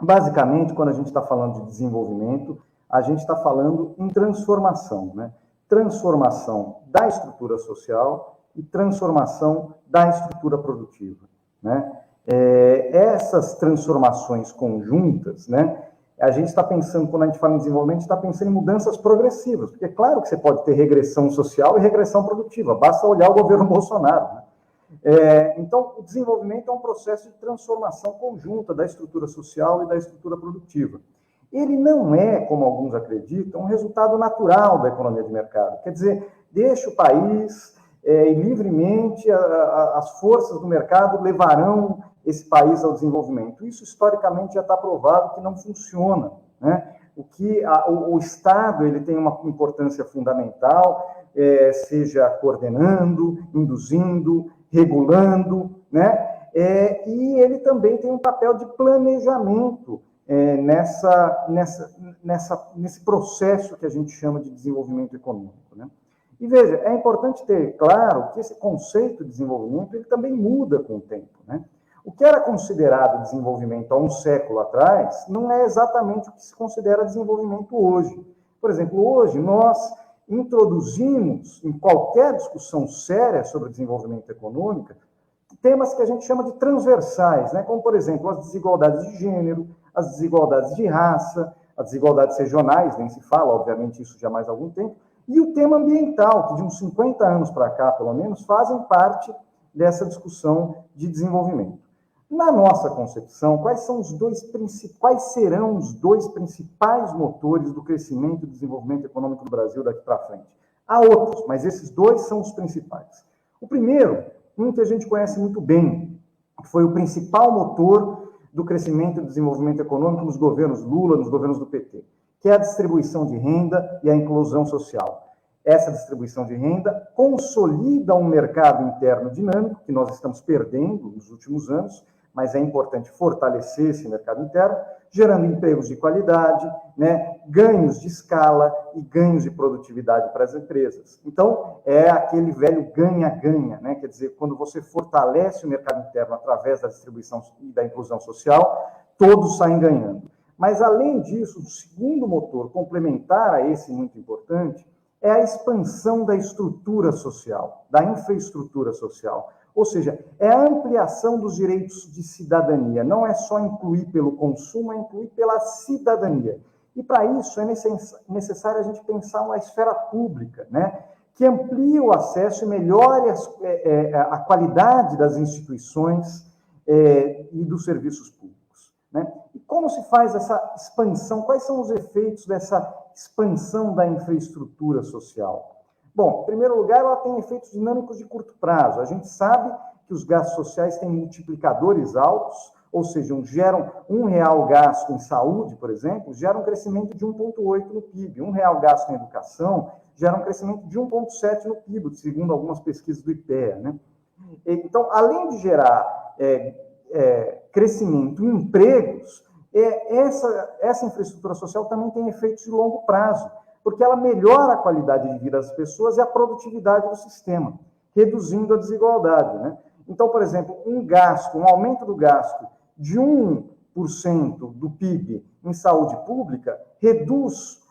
Basicamente, quando a gente está falando de desenvolvimento, a gente está falando em transformação, né? Transformação da estrutura social e transformação da estrutura produtiva, né? Essas transformações conjuntas, né? A gente está pensando, quando a gente fala em desenvolvimento, está pensando em mudanças progressivas, porque é claro que você pode ter regressão social e regressão produtiva, basta olhar o governo Bolsonaro, né? Então, o desenvolvimento é um processo de transformação conjunta da estrutura social e da estrutura produtiva. Ele não é, como alguns acreditam, um resultado natural da economia de mercado. Quer dizer, deixa o país e livremente as forças do mercado levarão esse país ao desenvolvimento. Isso, historicamente, já está provado que não funciona, né? O Estado ele tem uma importância fundamental, seja coordenando, induzindo, regulando, né? E ele também tem um papel de planejamento nesse processo que a gente chama de desenvolvimento econômico, né? E veja, é importante ter claro que esse conceito de desenvolvimento ele também muda com o tempo, né? O que era considerado desenvolvimento há um século atrás não é exatamente o que se considera desenvolvimento hoje. Por exemplo, hoje nós introduzimos em qualquer discussão séria sobre desenvolvimento econômico temas que a gente chama de transversais, né? Como, por exemplo, as desigualdades de gênero, as desigualdades de raça, as desigualdades regionais, nem se fala, obviamente, isso já há mais algum tempo, e o tema ambiental, que de uns 50 anos para cá, pelo menos, fazem parte dessa discussão de desenvolvimento. Na nossa concepção, quais serão os dois principais motores do crescimento e desenvolvimento econômico do Brasil daqui para frente? Há outros, mas esses dois são os principais. O primeiro, um que a gente conhece muito bem, que foi o principal motor do crescimento e desenvolvimento econômico nos governos Lula, nos governos do PT, que é a distribuição de renda e a inclusão social. Essa distribuição de renda consolida um mercado interno dinâmico, que nós estamos perdendo nos últimos anos, mas é importante fortalecer esse mercado interno, gerando empregos de qualidade, né, ganhos de escala e ganhos de produtividade para as empresas. Então, é aquele velho ganha-ganha, né? Quer dizer, quando você fortalece o mercado interno através da distribuição e da inclusão social, todos saem ganhando. Mas, além disso, o segundo motor complementar a esse muito importante é a expansão da estrutura social, da infraestrutura social. Ou seja, é a ampliação dos direitos de cidadania. Não é só incluir pelo consumo, é incluir pela cidadania. E, para isso, é necessário a gente pensar uma esfera pública, né, que amplie o acesso e melhore a qualidade das instituições e dos serviços públicos, né? E como se faz essa expansão? Quais são os efeitos dessa expansão da infraestrutura social? Bom, em primeiro lugar, ela tem efeitos dinâmicos de curto prazo. A gente sabe que os gastos sociais têm multiplicadores altos, ou seja, geram R$1 gasto em saúde, por exemplo, gera um crescimento de 1,8 no PIB. R$1 gasto em educação gera um crescimento de 1,7 no PIB, segundo algumas pesquisas do IPEA, né? Então, além de gerar crescimento em empregos, essa infraestrutura social também tem efeitos de longo prazo, porque ela melhora a qualidade de vida das pessoas e a produtividade do sistema, reduzindo a desigualdade, né? Então, por exemplo, um aumento do gasto de 1% do PIB em saúde pública reduz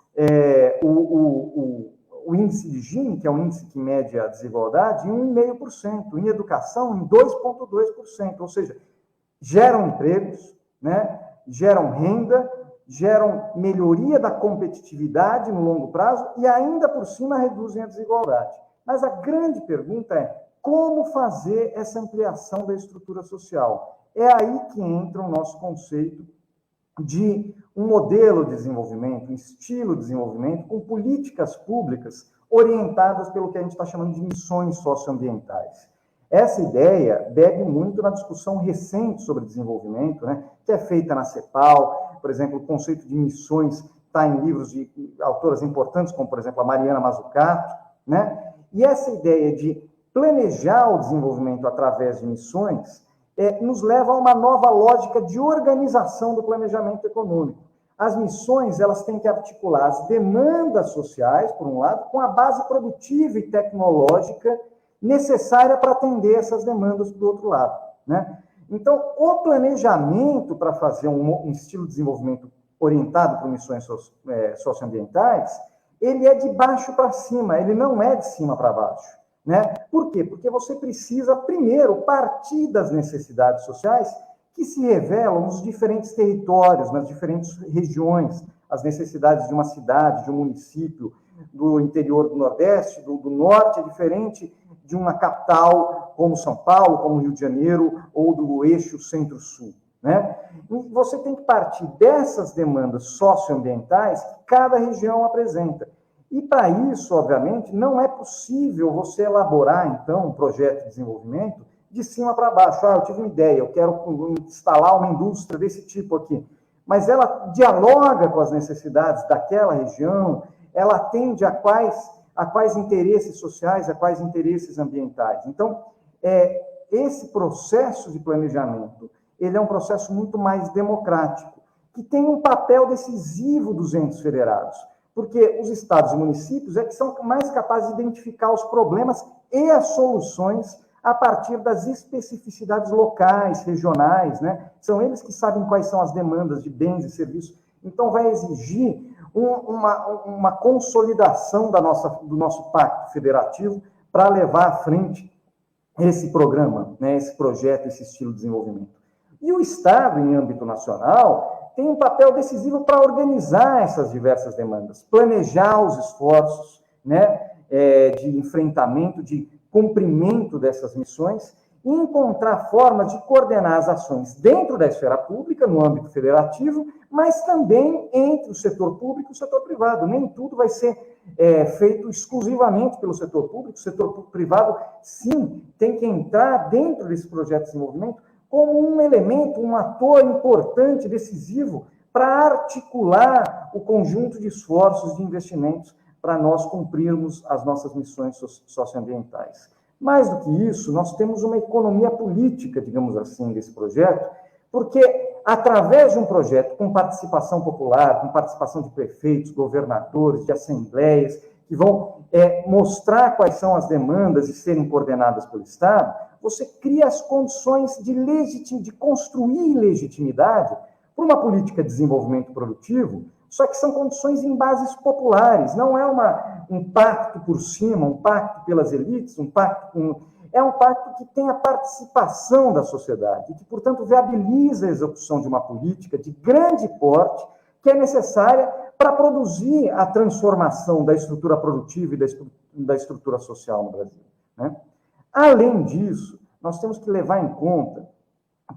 o índice de Gini, que é o índice que mede a desigualdade, em 1,5%, em educação, em 2,2%, ou seja, geram empregos, né? Geram renda, geram melhoria da competitividade no longo prazo e ainda por cima reduzem a desigualdade. Mas a grande pergunta é como fazer essa ampliação da estrutura social? É aí que entra o nosso conceito de um modelo de desenvolvimento, um estilo de desenvolvimento com políticas públicas orientadas pelo que a gente está chamando de missões socioambientais. Essa ideia bebe muito na discussão recente sobre desenvolvimento, né, que é feita na CEPAL. Por exemplo, o conceito de missões está em livros de autoras importantes, como, por exemplo, a Mariana Mazzucato, né? E essa ideia de planejar o desenvolvimento através de missões nos leva a uma nova lógica de organização do planejamento econômico. As missões, elas têm que articular as demandas sociais, por um lado, com a base produtiva e tecnológica necessária para atender essas demandas, do outro lado, né? Então, o planejamento para fazer um estilo de desenvolvimento orientado por missões socioambientais, ele é de baixo para cima, ele não é de cima para baixo, né? Por quê? Porque você precisa, primeiro, partir das necessidades sociais que se revelam nos diferentes territórios, nas diferentes regiões, as necessidades de uma cidade, de um município, do interior do Nordeste, do Norte, é diferente de uma capital como São Paulo, como Rio de Janeiro, ou do eixo Centro-Sul, né? E você tem que partir dessas demandas socioambientais que cada região apresenta. E, para isso, obviamente, não é possível você elaborar, então, um projeto de desenvolvimento de cima para baixo. Eu tive uma ideia, eu quero instalar uma indústria desse tipo aqui. Mas ela dialoga com as necessidades daquela região, ela atende a quais interesses sociais, a quais interesses ambientais. Então, esse processo de planejamento, ele é um processo muito mais democrático, que tem um papel decisivo dos entes federados, porque os estados e municípios que são mais capazes de identificar os problemas e as soluções a partir das especificidades locais, regionais, né? São eles que sabem quais são as demandas de bens e serviços. Então, vai exigir uma consolidação do nosso pacto federativo para levar à frente esse programa, né, esse projeto, esse estilo de desenvolvimento. E o Estado, em âmbito nacional, tem um papel decisivo para organizar essas diversas demandas, planejar os esforços, né, de enfrentamento, de cumprimento dessas missões e encontrar formas de coordenar as ações dentro da esfera pública, no âmbito federativo, mas também entre o setor público e o setor privado. Nem tudo vai ser feito exclusivamente pelo setor público. O setor privado, sim, tem que entrar dentro desse projeto de desenvolvimento como um elemento, um ator importante, decisivo, para articular o conjunto de esforços de investimentos para nós cumprirmos as nossas missões socioambientais. Mais do que isso, nós temos uma economia política, digamos assim, desse projeto, porque através de um projeto com participação popular, com participação de prefeitos, governadores, de assembleias, que vão mostrar quais são as demandas e serem coordenadas pelo Estado, você cria as condições de construir legitimidade para uma política de desenvolvimento produtivo, só que são condições em bases populares, não é um pacto por cima, um pacto pelas elites, é um pacto que tem a participação da sociedade, e que, portanto, viabiliza a execução de uma política de grande porte, que é necessária para produzir a transformação da estrutura produtiva e da estrutura social no Brasil, né? Além disso, nós temos que levar em conta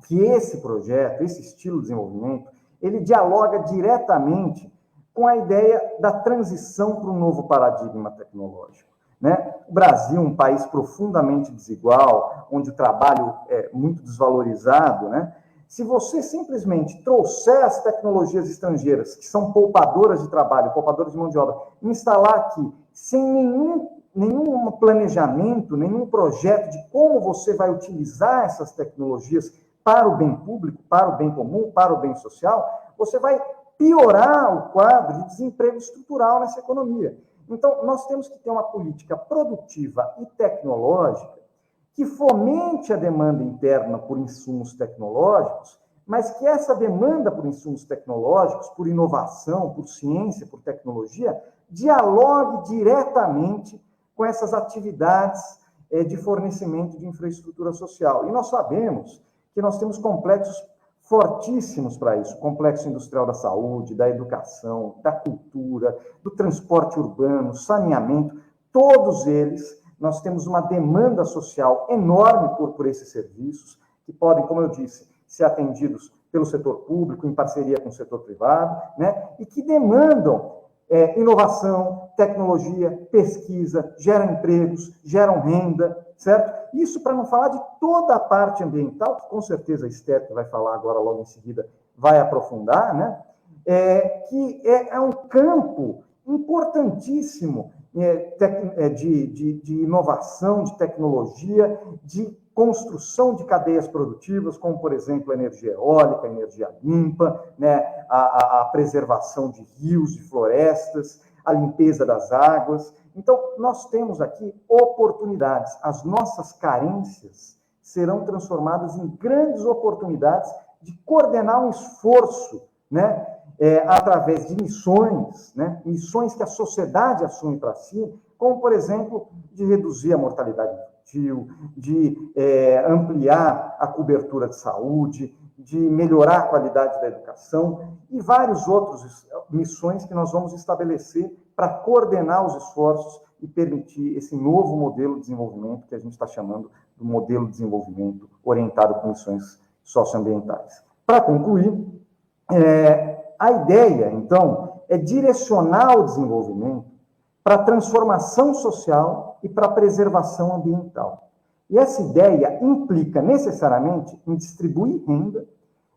que esse projeto, esse estilo de desenvolvimento, ele dialoga diretamente com a ideia da transição para um novo paradigma tecnológico, né? O Brasil, um país profundamente desigual, onde o trabalho é muito desvalorizado, né? Se você simplesmente trouxer as tecnologias estrangeiras, que são poupadoras de trabalho, poupadoras de mão de obra, instalar aqui, sem nenhum planejamento, nenhum projeto de como você vai utilizar essas tecnologias para o bem público, para o bem comum, para o bem social, você vai piorar o quadro de desemprego estrutural nessa economia. Então, nós temos que ter uma política produtiva e tecnológica que fomente a demanda interna por insumos tecnológicos, mas que essa demanda por insumos tecnológicos, por inovação, por ciência, por tecnologia, dialogue diretamente com essas atividades de fornecimento de infraestrutura social. E nós sabemos que nós temos complexos fortíssimos para isso, complexo industrial da saúde, da educação, da cultura, do transporte urbano, saneamento, todos eles, nós temos uma demanda social enorme por esses serviços, que podem, como eu disse, ser atendidos pelo setor público, em parceria com o setor privado, né? E que demandam inovação, tecnologia, pesquisa, geram empregos, geram renda, certo? Isso para não falar de toda a parte ambiental, que com certeza a Esther, que vai falar agora logo em seguida, vai aprofundar, né? Que é um campo importantíssimo de inovação, de tecnologia, de construção de cadeias produtivas, como, por exemplo, a energia eólica, a energia limpa, né, a preservação de rios, de florestas, a limpeza das águas. Então, nós temos aqui oportunidades. As nossas carências serão transformadas em grandes oportunidades de coordenar um esforço, né, através de missões, né, missões que a sociedade assume para si, como, por exemplo, de reduzir a mortalidade infantil, de ampliar a cobertura de saúde, de melhorar a qualidade da educação e várias outras missões que nós vamos estabelecer para coordenar os esforços e permitir esse novo modelo de desenvolvimento que a gente está chamando do modelo de desenvolvimento orientado por missões socioambientais. Para concluir, a ideia, então, é direcionar o desenvolvimento para a transformação social e para a preservação ambiental. E essa ideia implica necessariamente em distribuir renda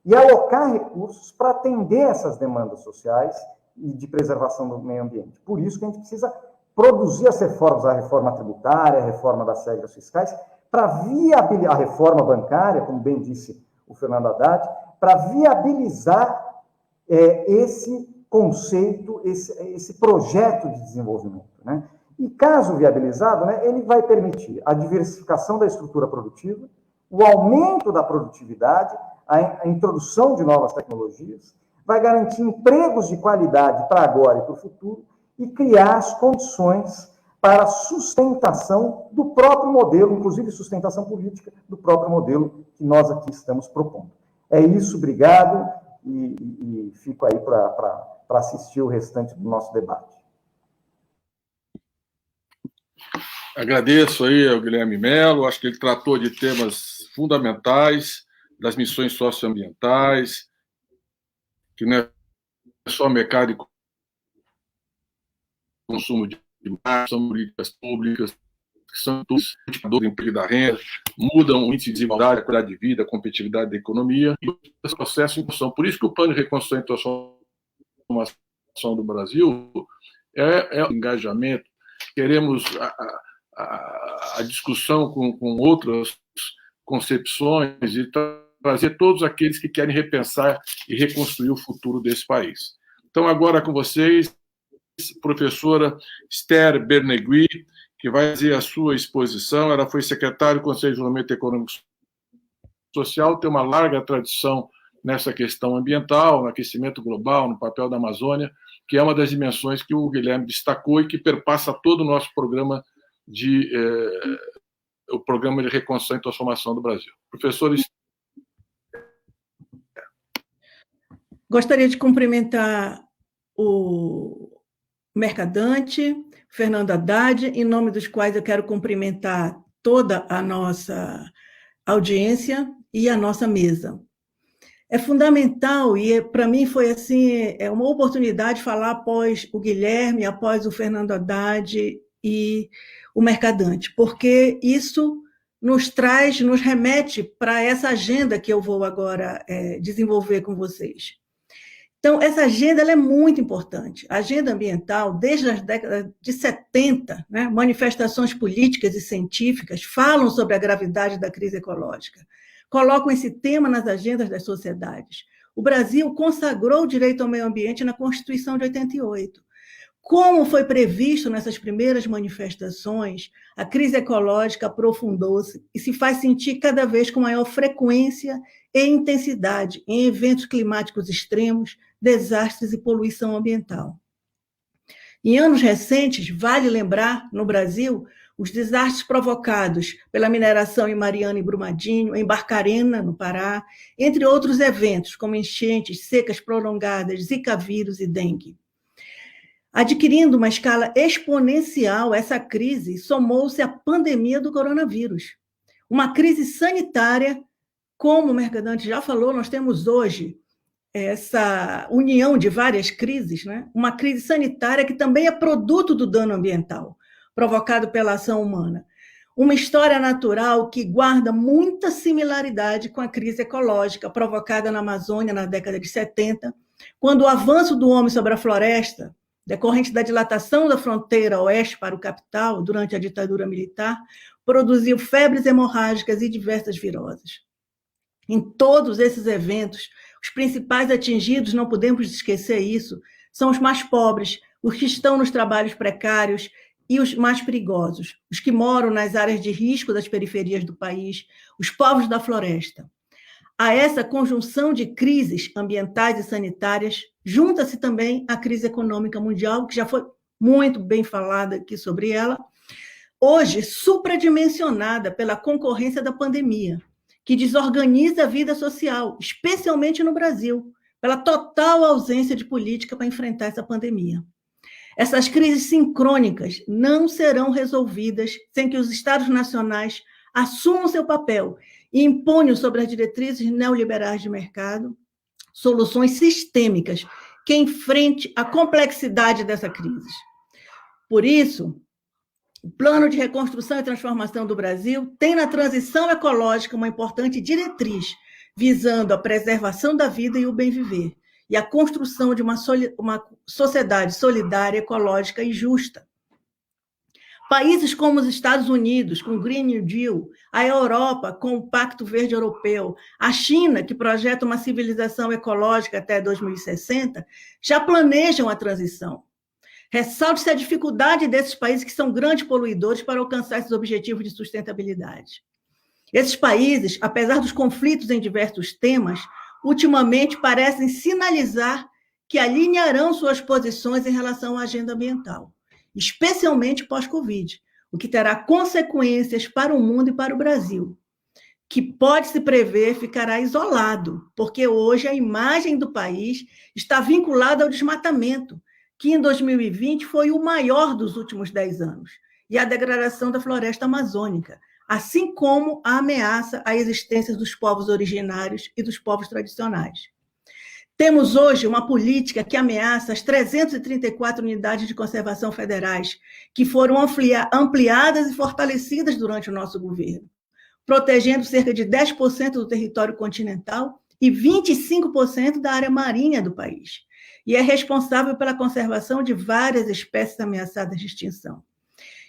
e alocar recursos para atender essas demandas sociais e de preservação do meio ambiente. Por isso que a gente precisa produzir as reformas, a reforma tributária, a reforma das regras fiscais, para viabilizar a reforma bancária, como bem disse o Fernando Haddad, para viabilizar esse conceito, esse projeto de desenvolvimento, né? E caso viabilizado, né, ele vai permitir a diversificação da estrutura produtiva, o aumento da produtividade, a introdução de novas tecnologias, vai garantir empregos de qualidade para agora e para o futuro e criar as condições para a sustentação do próprio modelo, inclusive sustentação política do próprio modelo que nós aqui estamos propondo. É isso, obrigado, e fico aí para assistir o restante do nosso debate. Agradeço aí ao Guilherme Mello, acho que ele tratou de temas fundamentais das missões socioambientais, que não é só mercado e consumo de imagem, são políticas públicas, que são todos indicadores do emprego e da renda, mudam o índice de desigualdade, a qualidade de vida, a competitividade da economia, e esse processo em função. Por isso que o Plano de Reconstrução e Transformação do Brasil é um engajamento. Queremos a discussão com outras concepções e trazer todos aqueles que querem repensar e reconstruir o futuro desse país. Então, agora com vocês, professora Esther Bernegui, que vai fazer a sua exposição. Ela foi secretária do Conselho de Desenvolvimento Econômico e Social, tem uma larga tradição nessa questão ambiental, no aquecimento global, no papel da Amazônia, que é uma das dimensões que o Guilherme destacou e que perpassa todo o nosso programa o programa de reconstrução e transformação do Brasil. Professor, gostaria de cumprimentar o Mercadante, Fernando Haddad, em nome dos quais eu quero cumprimentar toda a nossa audiência e a nossa mesa. É fundamental, e para mim foi assim, uma oportunidade falar após o Guilherme, após o Fernando Haddad e o Mercadante, porque isso nos remete para essa agenda que eu vou agora desenvolver com vocês. Então, essa agenda ela é muito importante. A agenda ambiental, desde as décadas de 70, né, manifestações políticas e científicas falam sobre a gravidade da crise ecológica, colocam esse tema nas agendas das sociedades. O Brasil consagrou o direito ao meio ambiente na Constituição de 88. Como foi previsto nessas primeiras manifestações, a crise ecológica aprofundou-se e se faz sentir cada vez com maior frequência e intensidade em eventos climáticos extremos, desastres e poluição ambiental. Em anos recentes, vale lembrar, no Brasil, os desastres provocados pela mineração em Mariana e Brumadinho, em Barcarena, no Pará, entre outros eventos, como enchentes, secas prolongadas, zika vírus e dengue. Adquirindo uma escala exponencial, essa crise somou-se à pandemia do coronavírus. Uma crise sanitária, como o Mercadante já falou, nós temos hoje essa união de várias crises, né? Uma crise sanitária que também é produto do dano ambiental, provocado pela ação humana. Uma história natural que guarda muita similaridade com a crise ecológica provocada na Amazônia na década de 70, quando o avanço do homem sobre a floresta decorrente da dilatação da fronteira oeste para o capital durante a ditadura militar, produziu febres hemorrágicas e diversas viroses. Em todos esses eventos, os principais atingidos, não podemos esquecer isso, são os mais pobres, os que estão nos trabalhos precários e os mais perigosos, os que moram nas áreas de risco das periferias do país, os povos da floresta. A essa conjunção de crises ambientais e sanitárias, junta-se também a crise econômica mundial, que já foi muito bem falada aqui sobre ela, hoje supradimensionada pela concorrência da pandemia, que desorganiza a vida social, especialmente no Brasil, pela total ausência de política para enfrentar essa pandemia. Essas crises sincrônicas não serão resolvidas sem que os Estados nacionais assumam seu papel e imponham sobre as diretrizes neoliberais de mercado soluções sistêmicas que enfrente a complexidade dessa crise. Por isso, o Plano de Reconstrução e Transformação do Brasil tem na transição ecológica uma importante diretriz, visando a preservação da vida e o bem-viver, e a construção de uma sociedade solidária, ecológica e justa. Países como os Estados Unidos, com o Green New Deal, a Europa, com o Pacto Verde Europeu, a China, que projeta uma civilização ecológica até 2060, já planejam a transição. Ressalte-se a dificuldade desses países que são grandes poluidores para alcançar esses objetivos de sustentabilidade. Esses países, apesar dos conflitos em diversos temas, ultimamente parecem sinalizar que alinharão suas posições em relação à agenda ambiental, especialmente pós-Covid, o que terá consequências para o mundo e para o Brasil, que pode-se prever ficará isolado, porque hoje a imagem do país está vinculada ao desmatamento, que em 2020 foi o maior dos últimos 10 anos, e à degradação da floresta amazônica, assim como a ameaça à existência dos povos originários e dos povos tradicionais. Temos hoje uma política que ameaça as 334 unidades de conservação federais, que foram ampliadas e fortalecidas durante o nosso governo, protegendo cerca de 10% do território continental e 25% da área marinha do país, e é responsável pela conservação de várias espécies ameaçadas de extinção.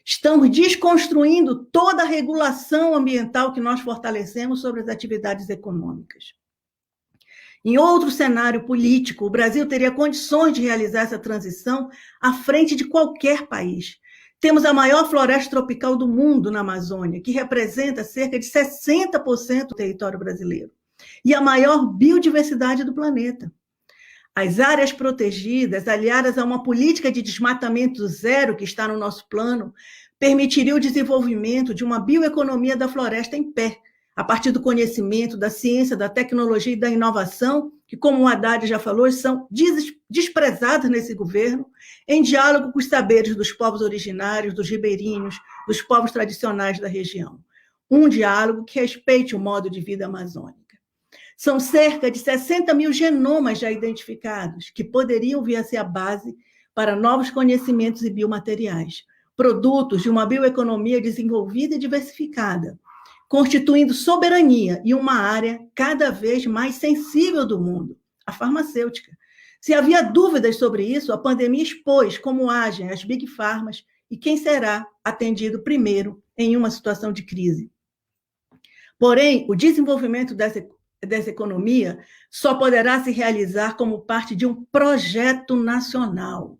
Estamos desconstruindo toda a regulação ambiental que nós fortalecemos sobre as atividades econômicas. Em outro cenário político, o Brasil teria condições de realizar essa transição à frente de qualquer país. Temos a maior floresta tropical do mundo na Amazônia, que representa cerca de 60% do território brasileiro, e a maior biodiversidade do planeta. As áreas protegidas, aliadas a uma política de desmatamento zero que está no nosso plano, permitiria o desenvolvimento de uma bioeconomia da floresta em pé, a partir do conhecimento, da ciência, da tecnologia e da inovação, que, como o Haddad já falou, são desprezadas nesse governo, em diálogo com os saberes dos povos originários, dos ribeirinhos, dos povos tradicionais da região. Um diálogo que respeite o modo de vida amazônica. São cerca de 60 mil genomas já identificados, que poderiam vir a ser a base para novos conhecimentos e biomateriais, produtos de uma bioeconomia desenvolvida e diversificada, constituindo soberania e uma área cada vez mais sensível do mundo, a farmacêutica. Se havia dúvidas sobre isso, a pandemia expôs como agem as big pharmas e quem será atendido primeiro em uma situação de crise. Porém, o desenvolvimento dessa economia só poderá se realizar como parte de um projeto nacional.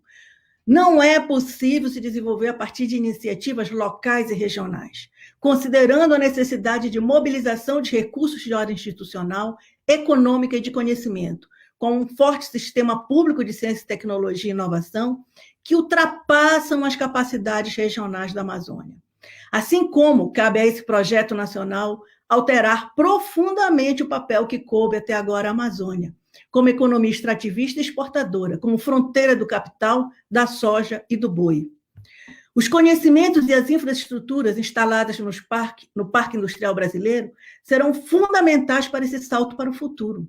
Não é possível se desenvolver a partir de iniciativas locais e regionais, considerando a necessidade de mobilização de recursos de ordem institucional, econômica e de conhecimento, com um forte sistema público de ciência, tecnologia e inovação que ultrapassam as capacidades regionais da Amazônia. Assim como cabe a esse projeto nacional alterar profundamente o papel que coube até agora à Amazônia, como economia extrativista e exportadora, como fronteira do capital, da soja e do boi. Os conhecimentos e as infraestruturas instaladas no Parque Industrial Brasileiro serão fundamentais para esse salto para o futuro.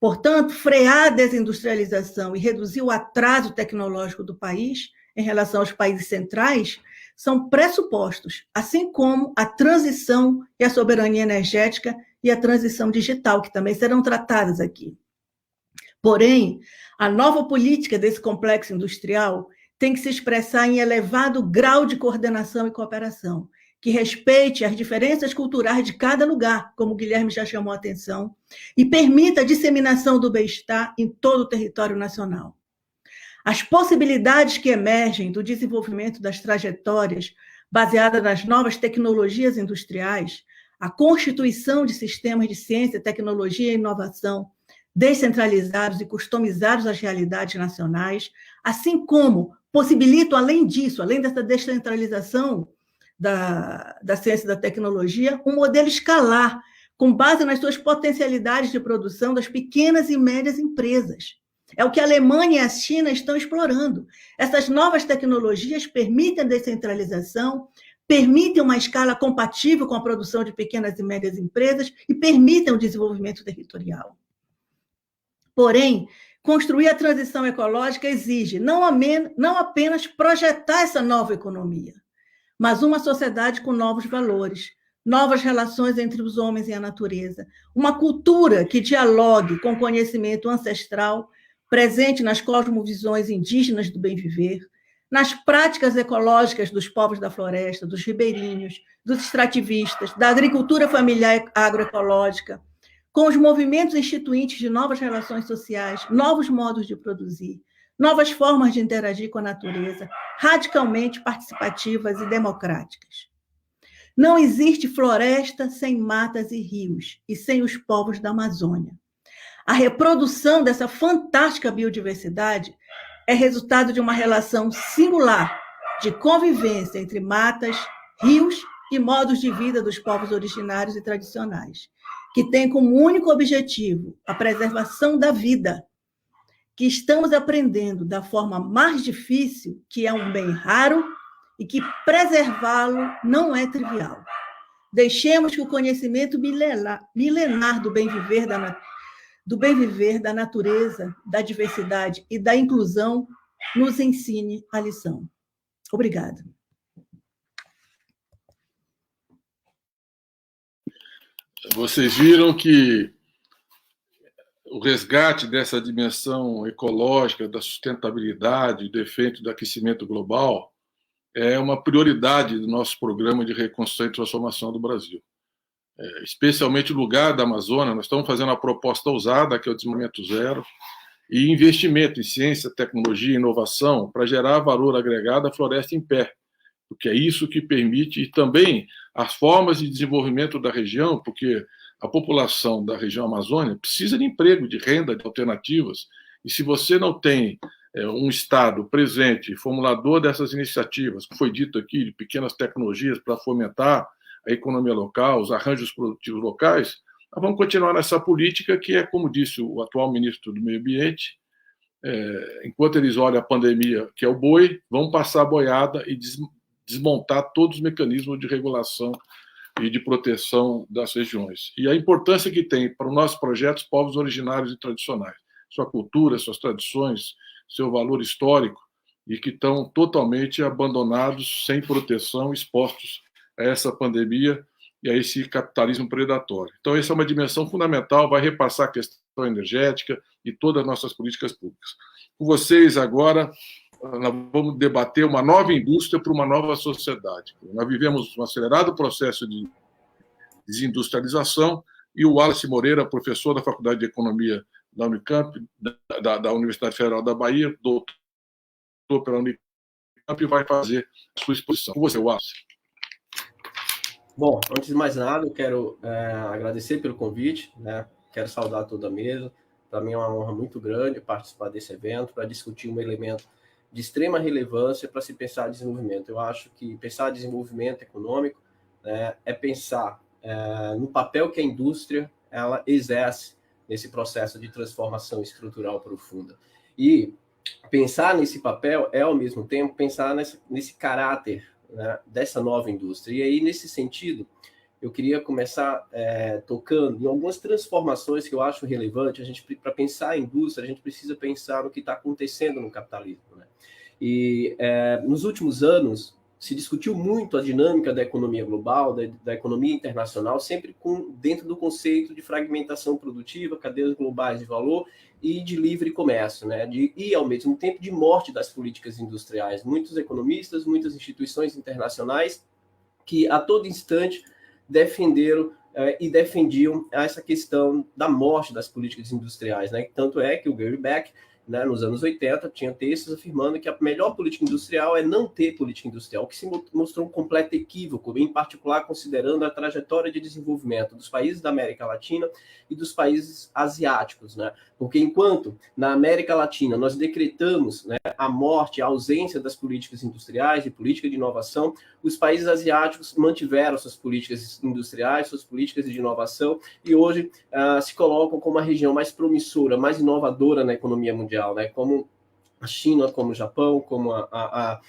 Portanto, frear a desindustrialização e reduzir o atraso tecnológico do país em relação aos países centrais são pressupostos, assim como a transição e a soberania energética e a transição digital, que também serão tratadas aqui. Porém, a nova política desse complexo industrial tem que se expressar em elevado grau de coordenação e cooperação, que respeite as diferenças culturais de cada lugar, como o Guilherme já chamou a atenção, e permita a disseminação do bem-estar em todo o território nacional. As possibilidades que emergem do desenvolvimento das trajetórias baseadas nas novas tecnologias industriais, a constituição de sistemas de ciência, tecnologia e inovação descentralizados e customizados às realidades nacionais, assim como possibilitam, além disso, além dessa descentralização da ciência e da tecnologia, um modelo escalar, com base nas suas potencialidades de produção das pequenas e médias empresas. É o que a Alemanha e a China estão explorando. Essas novas tecnologias permitem a descentralização, permitem uma escala compatível com a produção de pequenas e médias empresas e permitem o desenvolvimento territorial. Porém, construir a transição ecológica exige não apenas projetar essa nova economia, mas uma sociedade com novos valores, novas relações entre os homens e a natureza, uma cultura que dialogue com o conhecimento ancestral presente nas cosmovisões indígenas do bem-viver, nas práticas ecológicas dos povos da floresta, dos ribeirinhos, dos extrativistas, da agricultura familiar agroecológica, com os movimentos instituintes de novas relações sociais, novos modos de produzir, novas formas de interagir com a natureza, radicalmente participativas e democráticas. Não existe floresta sem matas e rios, e sem os povos da Amazônia. A reprodução dessa fantástica biodiversidade é resultado de uma relação singular de convivência entre matas, rios e modos de vida dos povos originários e tradicionais, que tem como único objetivo a preservação da vida, que estamos aprendendo da forma mais difícil, que é um bem raro e que preservá-lo não é trivial. Deixemos que o conhecimento milenar do bem-viver da natureza, da diversidade e da inclusão nos ensine a lição. Obrigada. Vocês viram que o resgate dessa dimensão ecológica, da sustentabilidade, do efeito do aquecimento global, é uma prioridade do nosso programa de reconstrução e transformação do Brasil. Especialmente o lugar da Amazônia, nós estamos fazendo uma proposta ousada, que é o desenvolvimento zero, e investimento em ciência, tecnologia e inovação para gerar valor agregado à floresta em pé, porque é isso que permite, e também as formas de desenvolvimento da região, porque a população da região Amazônia precisa de emprego, de renda, de alternativas, e se você não tem um Estado presente, formulador dessas iniciativas, que foi dito aqui, de pequenas tecnologias para fomentar a economia local, os arranjos produtivos locais, nós vamos continuar nessa política que é, como disse o atual ministro do Meio Ambiente, enquanto eles olham a pandemia, que é o boi, vão passar a boiada e desmontar todos os mecanismos de regulação e de proteção das regiões. E a importância que tem para os nossos projetos povos originários e tradicionais, sua cultura, suas tradições, seu valor histórico, e que estão totalmente abandonados, sem proteção, expostos a essa pandemia e a esse capitalismo predatório. Então, essa é uma dimensão fundamental, vai repassar a questão energética e todas as nossas políticas públicas. Com vocês, agora, nós vamos debater uma nova indústria para uma nova sociedade. Nós vivemos um acelerado processo de desindustrialização e o Wallace Moreira, professor da Faculdade de Economia da Unicamp, da Universidade Federal da Bahia, doutor pela Unicamp, vai fazer a sua exposição. Com você, Wallace. Bom, antes de mais nada, eu quero agradecer pelo convite, né? Quero saudar toda a mesa. Para mim é uma honra muito grande participar desse evento para discutir um elemento de extrema relevância para se pensar desenvolvimento. Eu acho que pensar desenvolvimento econômico é pensar no papel que a indústria ela exerce nesse processo de transformação estrutural profunda. E pensar nesse papel é, ao mesmo tempo, pensar nesse caráter, né, dessa nova indústria. E aí, nesse sentido, eu queria começar tocando em algumas transformações que eu acho relevante. Para pensar a indústria, a gente precisa pensar no que está acontecendo no capitalismo, né? E nos últimos anos, se discutiu muito a dinâmica da economia global, da economia internacional, sempre dentro do conceito de fragmentação produtiva, cadeias globais de valor e de livre comércio, né? E, ao mesmo tempo, de morte das políticas industriais. Muitos economistas, muitas instituições internacionais que, a todo instante, defenderam e defendiam essa questão da morte das políticas industriais, né? Tanto é que o Gary Beck, né, nos anos 80, tinha textos afirmando que a melhor política industrial é não ter política industrial, o que se mostrou um completo equívoco, em particular considerando a trajetória de desenvolvimento dos países da América Latina e dos países asiáticos, né? Porque enquanto na América Latina nós decretamos, né, a morte, a ausência das políticas industriais e política de inovação, os países asiáticos mantiveram suas políticas industriais, suas políticas de inovação, e hoje se colocam como a região mais promissora, mais inovadora na economia mundial, né? Como a China, como o Japão, como a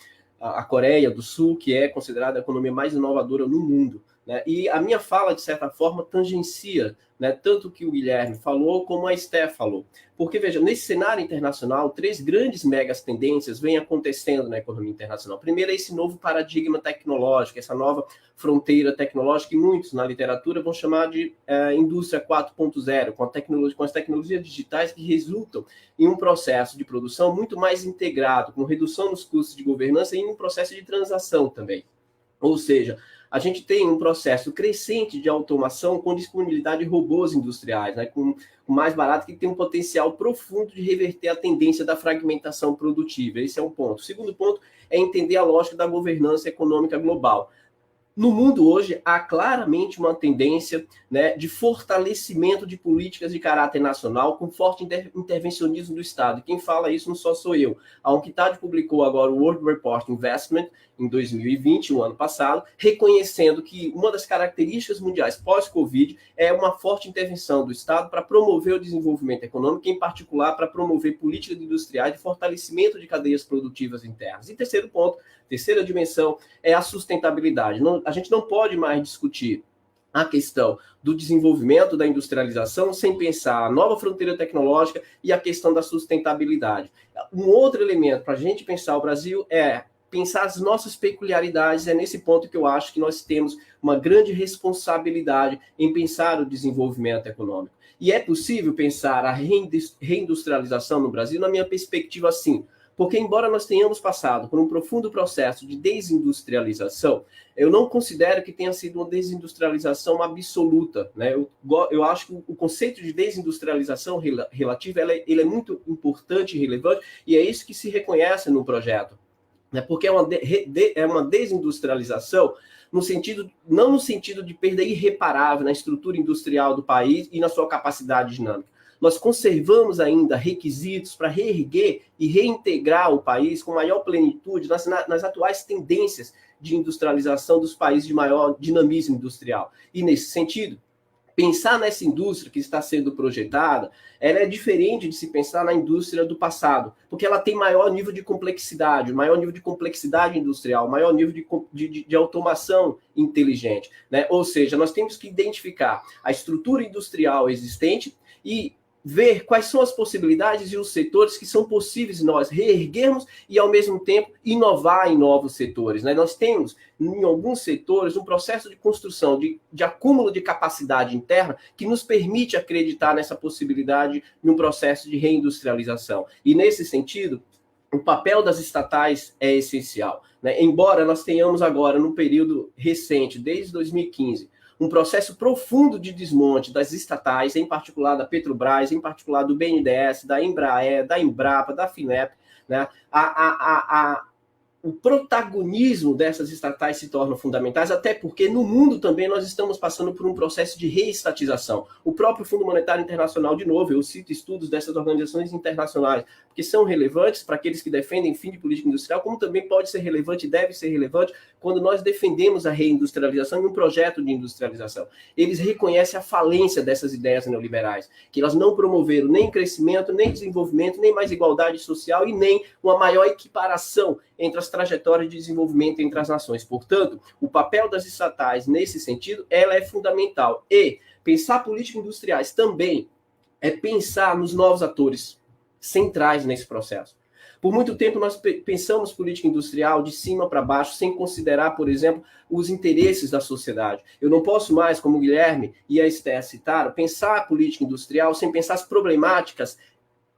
Coreia do Sul, que é considerada a economia mais inovadora no mundo, né? E a minha fala, de certa forma, tangencia, né, tanto o que o Guilherme falou como a Esther falou. Porque, veja, nesse cenário internacional, 3 grandes megas tendências vêm acontecendo na economia internacional. Primeiro é esse novo paradigma tecnológico, essa nova fronteira tecnológica que muitos na literatura vão chamar de indústria 4.0, com as tecnologias digitais que resultam em um processo de produção muito mais integrado, com redução nos custos de governança e em um processo de transação também. Ou seja, a gente tem um processo crescente de automação com disponibilidade de robôs industriais, né, com mais barato, que tem um potencial profundo de reverter a tendência da fragmentação produtiva. Esse é um ponto. O segundo ponto é entender a lógica da governança econômica global. No mundo hoje, há claramente uma tendência, né, de fortalecimento de políticas de caráter nacional com forte intervencionismo do Estado. E quem fala isso não só sou eu. A UNCTAD publicou agora o World Report Investment, em 2020, o ano passado, reconhecendo que uma das características mundiais pós-Covid é uma forte intervenção do Estado para promover o desenvolvimento econômico, em particular para promover políticas industriais de fortalecimento de cadeias produtivas internas. E terceiro ponto, terceira dimensão, é a sustentabilidade. A gente não pode mais discutir a questão do desenvolvimento da industrialização sem pensar a nova fronteira tecnológica e a questão da sustentabilidade. Um outro elemento para a gente pensar o Brasil é pensar as nossas peculiaridades. É nesse ponto que eu acho que nós temos uma grande responsabilidade em pensar o desenvolvimento econômico. E é possível pensar a reindustrialização no Brasil, na minha perspectiva, sim. Porque, embora nós tenhamos passado por um profundo processo de desindustrialização, eu não considero que tenha sido uma desindustrialização absoluta, né? Eu acho que o conceito de desindustrialização relativa ele é muito importante e relevante, e é isso que se reconhece no projeto. Porque é uma desindustrialização não no sentido de perda irreparável na estrutura industrial do país e na sua capacidade dinâmica. Nós conservamos ainda requisitos para reerguer e reintegrar o país com maior plenitude nas atuais tendências de industrialização dos países de maior dinamismo industrial. E, nesse sentido, pensar nessa indústria que está sendo projetada, ela é diferente de se pensar na indústria do passado, porque ela tem maior nível de complexidade, maior nível de complexidade industrial, maior nível de automação inteligente, né? Ou seja, nós temos que identificar a estrutura industrial existente e ver quais são as possibilidades e os setores que são possíveis nós reerguermos e, ao mesmo tempo, inovar em novos setores, né? Nós temos, em alguns setores, um processo de construção, de acúmulo de capacidade interna que nos permite acreditar nessa possibilidade de um processo de reindustrialização. E, nesse sentido, o papel das estatais é essencial, né? Embora nós tenhamos agora, no período recente, desde 2015, um processo profundo de desmonte das estatais, em particular da Petrobras, em particular do BNDES, da Embraer, da Embrapa, da Finep, né? O protagonismo dessas estatais se torna fundamentais, até porque no mundo também nós estamos passando por um processo de reestatização. O próprio Fundo Monetário Internacional, de novo, eu cito estudos dessas organizações internacionais, que são relevantes para aqueles que defendem fim de política industrial, como também pode ser relevante e deve ser relevante quando nós defendemos a reindustrialização e um projeto de industrialização. Eles reconhecem a falência dessas ideias neoliberais, que elas não promoveram nem crescimento, nem desenvolvimento, nem mais igualdade social e nem uma maior equiparação entre as trajetórias de desenvolvimento entre as nações. Portanto, o papel das estatais, nesse sentido, ela é fundamental. E pensar políticas industriais também é pensar nos novos atores centrais nesse processo. Por muito tempo nós pensamos política industrial de cima para baixo, sem considerar, por exemplo, os interesses da sociedade. Eu não posso mais, como o Guilherme e a Esther citaram, pensar a política industrial sem pensar as problemáticas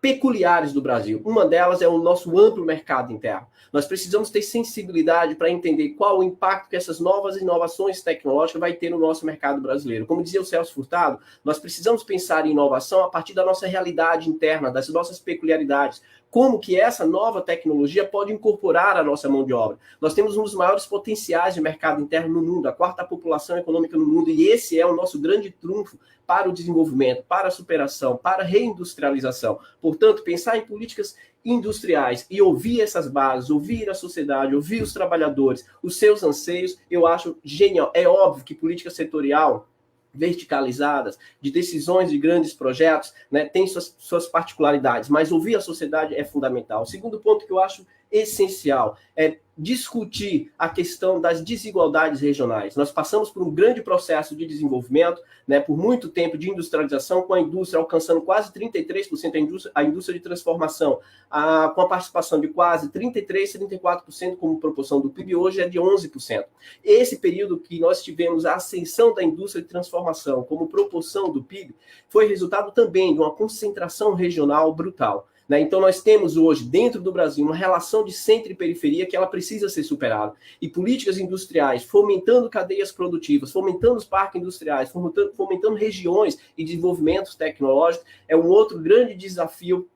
peculiares do Brasil. Uma delas é o nosso amplo mercado interno. Nós precisamos ter sensibilidade para entender qual o impacto que essas novas inovações tecnológicas vai ter no nosso mercado brasileiro. Como dizia o Celso Furtado, nós precisamos pensar em inovação a partir da nossa realidade interna, das nossas peculiaridades. Como que essa nova tecnologia pode incorporar a nossa mão de obra. Nós temos um dos maiores potenciais de mercado interno no mundo, a quarta população econômica no mundo, e esse é o nosso grande trunfo para o desenvolvimento, para a superação, para a reindustrialização. Portanto, pensar em políticas industriais e ouvir essas bases, ouvir a sociedade, ouvir os trabalhadores, os seus anseios, eu acho genial. É óbvio que política setorial verticalizadas, de decisões de grandes projetos, né, tem suas particularidades, mas ouvir a sociedade é fundamental. O segundo ponto que eu acho essencial é discutir a questão das desigualdades regionais. Nós passamos por um grande processo de desenvolvimento, né, por muito tempo de industrialização, com a indústria alcançando quase 33%, a indústria de transformação, com a participação de quase 33%, 34% como proporção do PIB, hoje é de 11%. Esse período que nós tivemos a ascensão da indústria de transformação como proporção do PIB, foi resultado também de uma concentração regional brutal. Então, nós temos hoje, dentro do Brasil, uma relação de centro e periferia que ela precisa ser superada. E políticas industriais, fomentando cadeias produtivas, fomentando os parques industriais, fomentando regiões e desenvolvimentos tecnológicos, é um outro grande desafio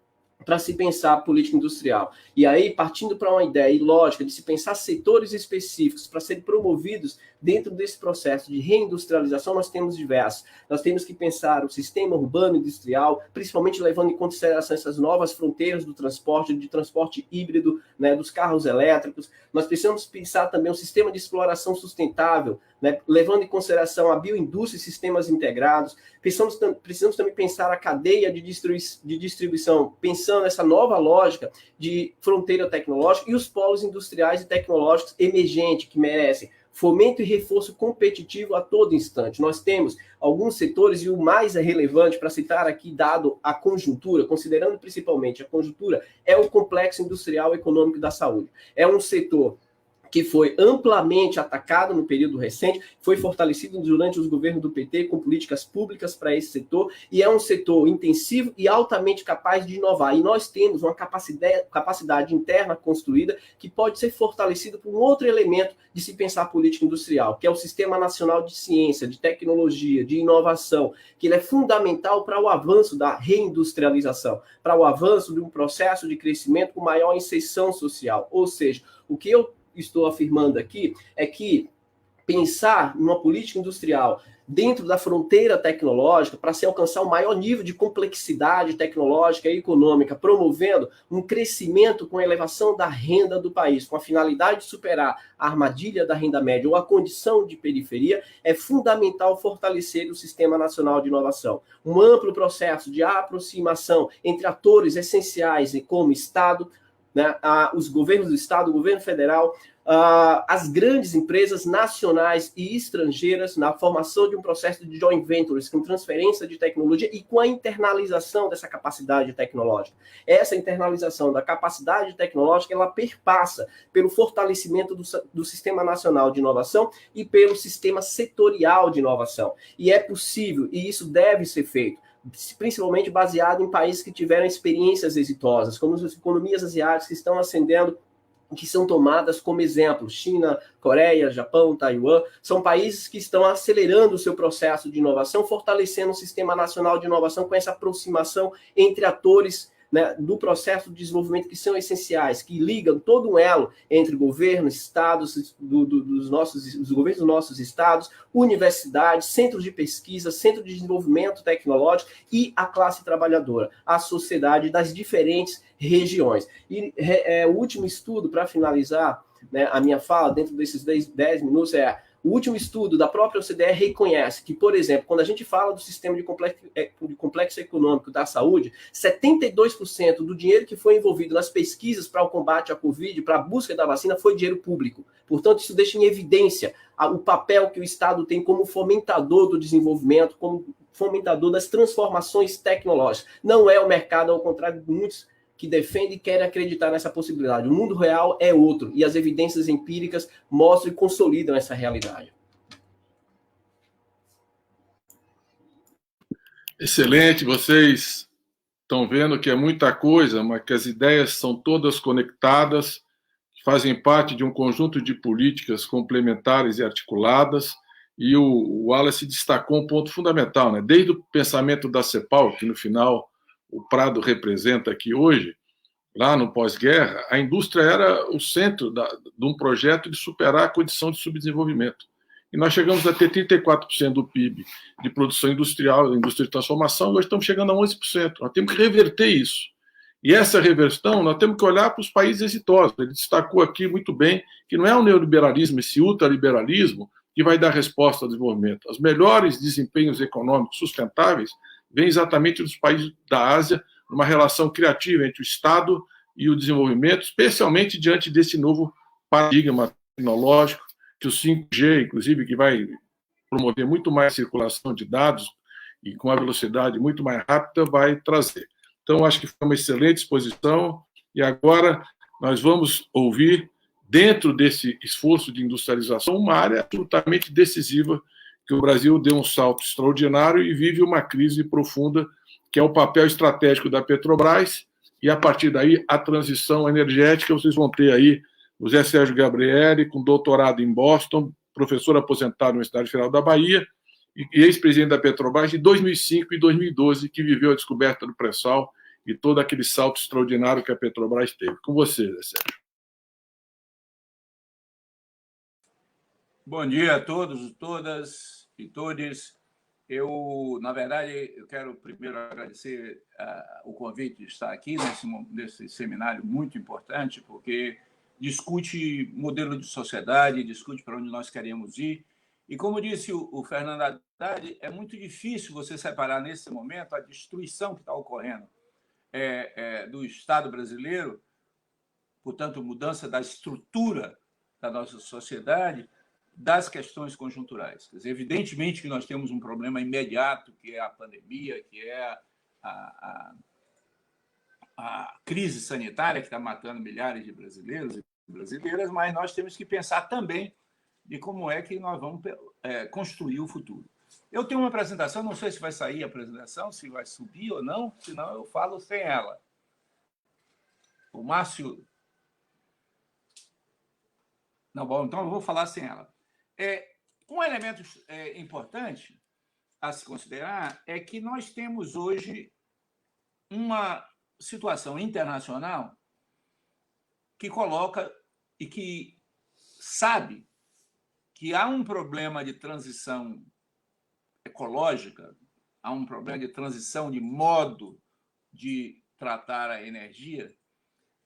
para se pensar política industrial. E aí, partindo para uma ideia lógica de se pensar setores específicos para serem promovidos dentro desse processo de reindustrialização, nós temos diversos. Nós temos que pensar o sistema urbano industrial, principalmente levando em consideração essas novas fronteiras do transporte, de transporte híbrido, né, dos carros elétricos. Nós precisamos pensar também um sistema de exploração sustentável, né, levando em consideração a bioindústria e sistemas integrados. Precisamos também pensar a cadeia de distribuição, pensando essa nova lógica de fronteira tecnológica e os polos industriais e tecnológicos emergentes que merecem fomento e reforço competitivo a todo instante. Nós temos alguns setores, e o mais relevante para citar aqui, dado a conjuntura, considerando principalmente a conjuntura, é o complexo industrial econômico da saúde. É um setor que foi amplamente atacado no período recente, foi fortalecido durante os governos do PT com políticas públicas para esse setor, e é um setor intensivo e altamente capaz de inovar. E nós temos uma capacidade interna construída que pode ser fortalecida por um outro elemento de se pensar política industrial, que é o Sistema Nacional de Ciência, de Tecnologia, de Inovação, que ele é fundamental para o avanço da reindustrialização, para o avanço de um processo de crescimento com maior inserção social. Ou seja, o que eu estou afirmando aqui é que pensar numa política industrial dentro da fronteira tecnológica para se alcançar o maior nível de complexidade tecnológica e econômica, promovendo um crescimento com a elevação da renda do país, com a finalidade de superar a armadilha da renda média ou a condição de periferia, é fundamental fortalecer o Sistema Nacional de Inovação. Um amplo processo de aproximação entre atores essenciais como Estado, né, os governos do Estado, o governo federal, as grandes empresas nacionais e estrangeiras na formação de um processo de joint ventures, com transferência de tecnologia e com a internalização dessa capacidade tecnológica. Essa internalização da capacidade tecnológica, ela perpassa pelo fortalecimento do Sistema Nacional de Inovação e pelo sistema setorial de inovação. E é possível, e isso deve ser feito, principalmente baseado em países que tiveram experiências exitosas, como as economias asiáticas que estão ascendendo, que são tomadas como exemplo. China, Coreia, Japão, Taiwan, são países que estão acelerando o seu processo de inovação, fortalecendo o Sistema Nacional de Inovação com essa aproximação entre atores, né, do processo de desenvolvimento que são essenciais, que ligam todo um elo entre governos, estados, os governos dos nossos estados, universidades, centros de pesquisa, centro de desenvolvimento tecnológico e a classe trabalhadora, a sociedade das diferentes regiões. E o último estudo, para finalizar, né, a minha fala, dentro desses 10 minutos, o último estudo da própria OCDE reconhece que, por exemplo, quando a gente fala do sistema de complexo econômico da saúde, 72% do dinheiro que foi envolvido nas pesquisas para o combate à Covid, para a busca da vacina, foi dinheiro público. Portanto, isso deixa em evidência o papel que o Estado tem como fomentador do desenvolvimento, como fomentador das transformações tecnológicas. Não é o mercado, ao contrário de muitos que defende e quer acreditar nessa possibilidade. O mundo real é outro, e as evidências empíricas mostram e consolidam essa realidade. Excelente, vocês estão vendo que é muita coisa, mas que as ideias são todas conectadas, fazem parte de um conjunto de políticas complementares e articuladas, e o Wallace destacou um ponto fundamental, né? Desde o pensamento da CEPAL, que no final o Prado representa aqui hoje, lá no pós-guerra, a indústria era o centro de um projeto de superar a condição de subdesenvolvimento. E nós chegamos a ter 34% do PIB de produção industrial, indústria de transformação, e hoje estamos chegando a 11%. Nós temos que reverter isso. E essa reversão, nós temos que olhar para os países exitosos. Ele destacou aqui muito bem que não é o neoliberalismo, esse ultraliberalismo, que vai dar resposta ao desenvolvimento. Os melhores desempenhos econômicos sustentáveis vêm exatamente dos países da Ásia, numa relação criativa entre o Estado e o desenvolvimento, especialmente diante desse novo paradigma tecnológico, que o 5G, inclusive, que vai promover muito mais circulação de dados e com uma velocidade muito mais rápida, vai trazer. Então, acho que foi uma excelente exposição, e agora nós vamos ouvir, dentro desse esforço de industrialização, uma área absolutamente decisiva, que o Brasil deu um salto extraordinário e vive uma crise profunda, que é o papel estratégico da Petrobras, e, a partir daí, a transição energética. Vocês vão ter aí o Zé Sérgio Gabrielli, com doutorado em Boston, professor aposentado na Universidade Federal da Bahia, e ex-presidente da Petrobras de 2005 e 2012, que viveu a descoberta do pré-sal e todo aquele salto extraordinário que a Petrobras teve. Com você, Zé Sérgio. Bom dia a todos, todas e todes. Na verdade, eu quero primeiro agradecer o convite de estar aqui nesse seminário muito importante, porque discute modelo de sociedade, discute para onde nós queremos ir. E, como disse o Fernando Haddad, é muito difícil você separar, nesse momento, a destruição que está ocorrendo do Estado brasileiro, portanto, mudança da estrutura da nossa sociedade, das questões conjunturais. Quer dizer, evidentemente que nós temos um problema imediato, que é a pandemia, que é a crise sanitária que está matando milhares de brasileiros e brasileiras, mas nós temos que pensar também de como é que nós vamos construir o futuro. Eu tenho uma apresentação, não sei se vai sair a apresentação, se vai subir ou não, senão eu falo sem ela. O Márcio... Não, bom, então eu vou falar sem ela. Um elemento importante a se considerar é que nós temos hoje uma situação internacional que coloca e que sabe que há um problema de transição ecológica, há um problema de transição de modo de tratar a energia,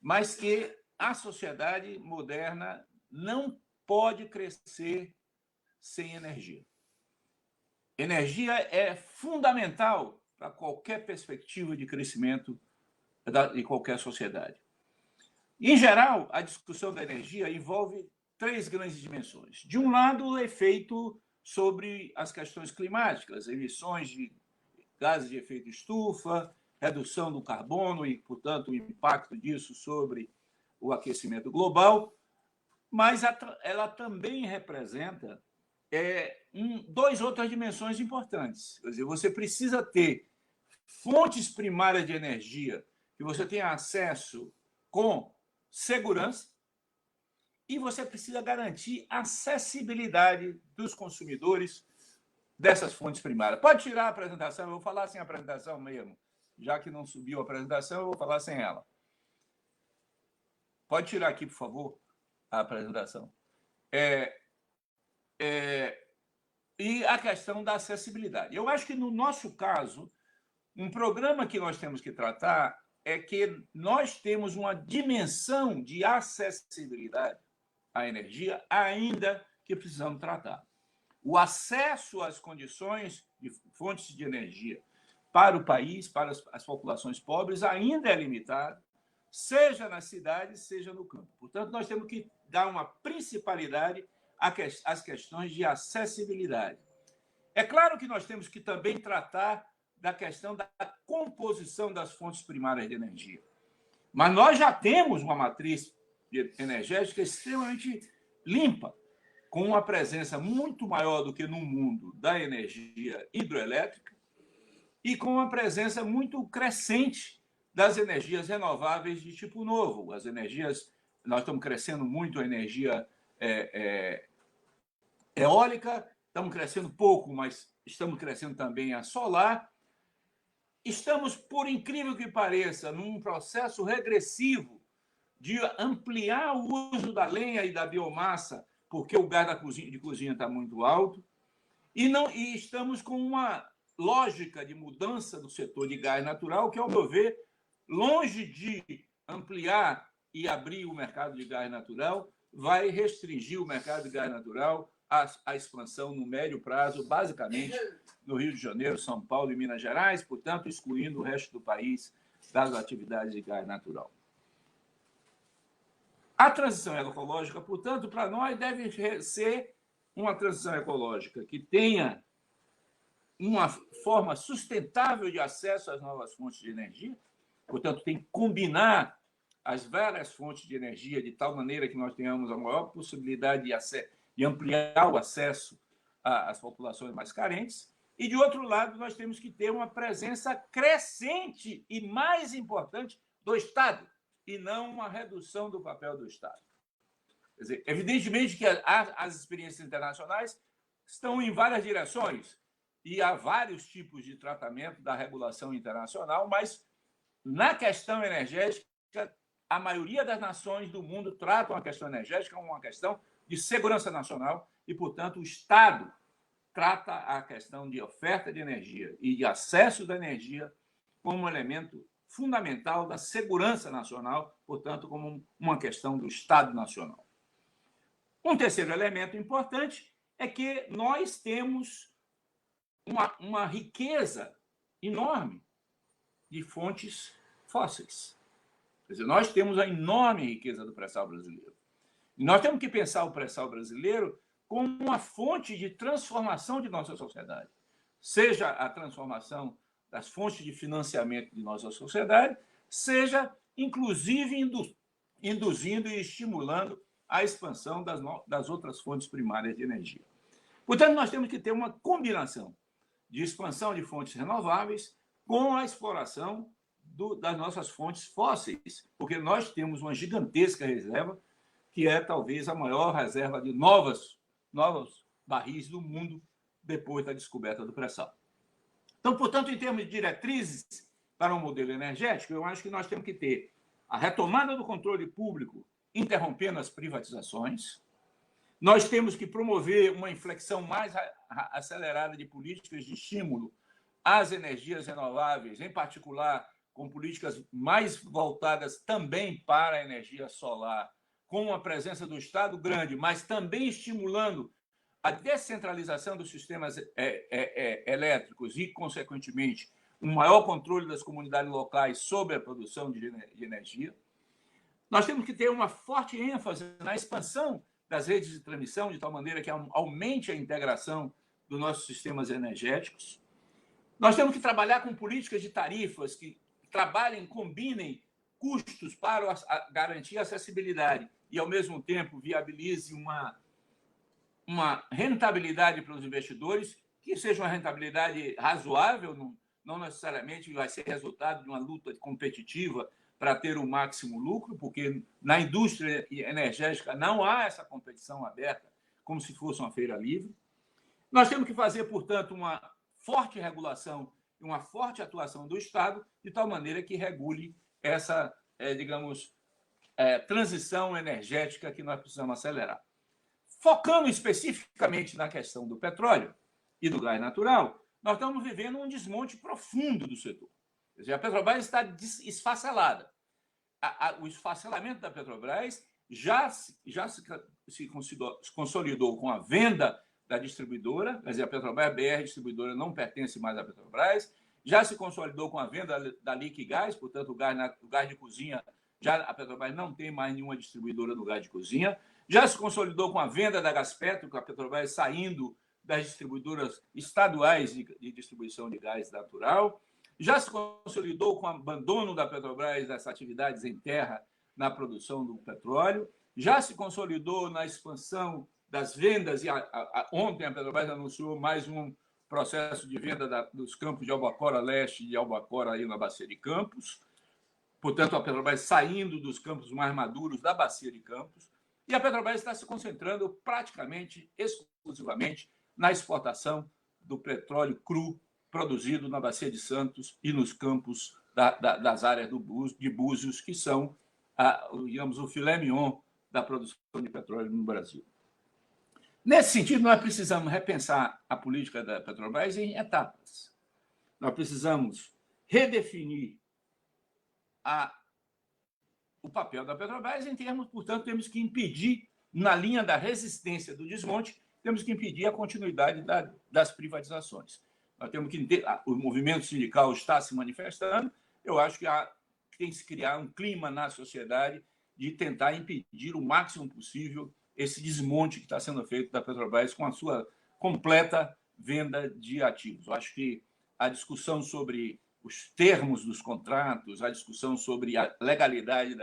mas que a sociedade moderna não pode crescer sem energia. Energia é fundamental para qualquer perspectiva de crescimento de qualquer sociedade. Em geral, a discussão da energia envolve três grandes dimensões. De um lado, o efeito sobre as questões climáticas, emissões de gases de efeito estufa, redução do carbono e, portanto, o impacto disso sobre o aquecimento global, mas ela também representa duas outras dimensões importantes. Quer dizer, você precisa ter fontes primárias de energia que você tenha acesso com segurança e você precisa garantir a acessibilidade dos consumidores dessas fontes primárias. Pode tirar a apresentação, eu vou falar sem a apresentação mesmo. Já que não subiu a apresentação, eu vou falar sem ela. Pode tirar aqui, por favor, a apresentação. E a questão da acessibilidade. Eu acho que, no nosso caso, um programa que nós temos que tratar é que nós temos uma dimensão de acessibilidade à energia ainda que precisamos tratar. O acesso às condições de fontes de energia para o país, para as populações pobres, ainda é limitado, seja nas cidades, seja no campo. Portanto, nós temos que dar uma principalidade às questões de acessibilidade. É claro que nós temos que também tratar da questão da composição das fontes primárias de energia. Mas nós já temos uma matriz energética extremamente limpa, com uma presença muito maior do que no mundo da energia hidroelétrica e com uma presença muito crescente das energias renováveis de tipo novo. As energias, nós estamos crescendo muito a energia eólica, estamos crescendo pouco, mas estamos crescendo também a solar. Estamos, por incrível que pareça, num processo regressivo de ampliar o uso da lenha e da biomassa, porque o gás de cozinha está muito alto, e estamos com uma lógica de mudança do setor de gás natural, que, ao meu ver, longe de ampliar e abrir o mercado de gás natural, vai restringir o mercado de gás natural à expansão no médio prazo, basicamente no Rio de Janeiro, São Paulo e Minas Gerais, portanto, excluindo o resto do país das atividades de gás natural. A transição ecológica, portanto, para nós deve ser uma transição ecológica que tenha uma forma sustentável de acesso às novas fontes de energia, portanto, tem que combinar as várias fontes de energia de tal maneira que nós tenhamos a maior possibilidade de ampliar o acesso às populações mais carentes. E, de outro lado, nós temos que ter uma presença crescente e, mais importante, do Estado, e não uma redução do papel do Estado. Quer dizer, evidentemente que as experiências internacionais estão em várias direções e há vários tipos de tratamento da regulação internacional, mas, na questão energética, a maioria das nações do mundo tratam a questão energética como uma questão de segurança nacional e, portanto, o Estado trata a questão de oferta de energia e de acesso da energia como um elemento fundamental da segurança nacional, portanto, como uma questão do Estado Nacional. Um terceiro elemento importante é que nós temos uma riqueza enorme de fontes fósseis. Quer dizer, nós temos a enorme riqueza do pré-sal brasileiro. E nós temos que pensar o pré-sal brasileiro como uma fonte de transformação de nossa sociedade, seja a transformação das fontes de financiamento de nossa sociedade, seja, inclusive, induzindo e estimulando a expansão das outras fontes primárias de energia. Portanto, nós temos que ter uma combinação de expansão de fontes renováveis com a exploração das nossas fontes fósseis, porque nós temos uma gigantesca reserva, que é talvez a maior reserva de novos barris do mundo depois da descoberta do pré-sal. Então, portanto, em termos de diretrizes para um modelo energético, eu acho que nós temos que ter a retomada do controle público, interrompendo as privatizações. Nós temos que promover uma inflexão mais acelerada de políticas de estímulo às energias renováveis, em particular com políticas mais voltadas também para a energia solar, com a presença do Estado grande, mas também estimulando a descentralização dos sistemas elétricos e, consequentemente, um maior controle das comunidades locais sobre a produção de energia. Nós temos que ter uma forte ênfase na expansão das redes de transmissão, de tal maneira que aumente a integração dos nossos sistemas energéticos. Nós temos que trabalhar com políticas de tarifas que combinem custos para garantir a acessibilidade e, ao mesmo tempo, viabilize uma rentabilidade para os investidores, que seja uma rentabilidade razoável, não necessariamente vai ser resultado de uma luta competitiva para ter o máximo lucro, porque na indústria energética não há essa competição aberta, como se fosse uma feira livre. Nós temos que fazer, portanto, uma forte regulação e uma forte atuação do Estado, de tal maneira que regule essa, transição energética que nós precisamos acelerar. Focando especificamente na questão do petróleo e do gás natural, nós estamos vivendo um desmonte profundo do setor. Quer dizer, a Petrobras está esfacelada. O esfacelamento da Petrobras já se consolidou com a venda da distribuidora, quer dizer, a Petrobras BR Distribuidora não pertence mais à Petrobras, já se consolidou com a venda da Liquigás, portanto, o gás de cozinha, a Petrobras não tem mais nenhuma distribuidora do gás de cozinha, já se consolidou com a venda da Gaspetro, com a Petrobras saindo das distribuidoras estaduais de distribuição de gás natural, já se consolidou com o abandono da Petrobras das atividades em terra na produção do petróleo, já se consolidou na expansão das vendas, e ontem a Petrobras anunciou mais um processo de venda dos campos de Albacora Leste e de Albacora aí na Bacia de Campos. Portanto, a Petrobras saindo dos campos mais maduros da Bacia de Campos, e a Petrobras está se concentrando praticamente, exclusivamente, na exportação do petróleo cru produzido na Bacia de Santos e nos campos das áreas de Búzios, que são, digamos, o filé mignon da produção de petróleo no Brasil. Nesse sentido, nós precisamos repensar a política da Petrobras em etapas. Nós precisamos redefinir o papel da Petrobras em termos, portanto, temos que impedir, na linha da resistência do desmonte, temos que impedir a continuidade das privatizações. Nós temos que o movimento sindical está se manifestando. Eu acho que tem que se criar um clima na sociedade de tentar impedir o máximo possível esse desmonte que está sendo feito da Petrobras com a sua completa venda de ativos. Eu acho que a discussão sobre os termos dos contratos, a discussão sobre a legalidade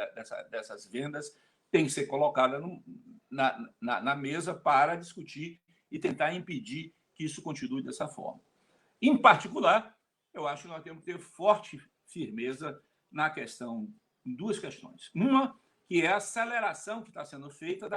dessas vendas tem que ser colocada na mesa para discutir e tentar impedir que isso continue dessa forma. Em particular, eu acho que nós temos que ter forte firmeza em duas questões. Uma, que é a aceleração que está sendo feita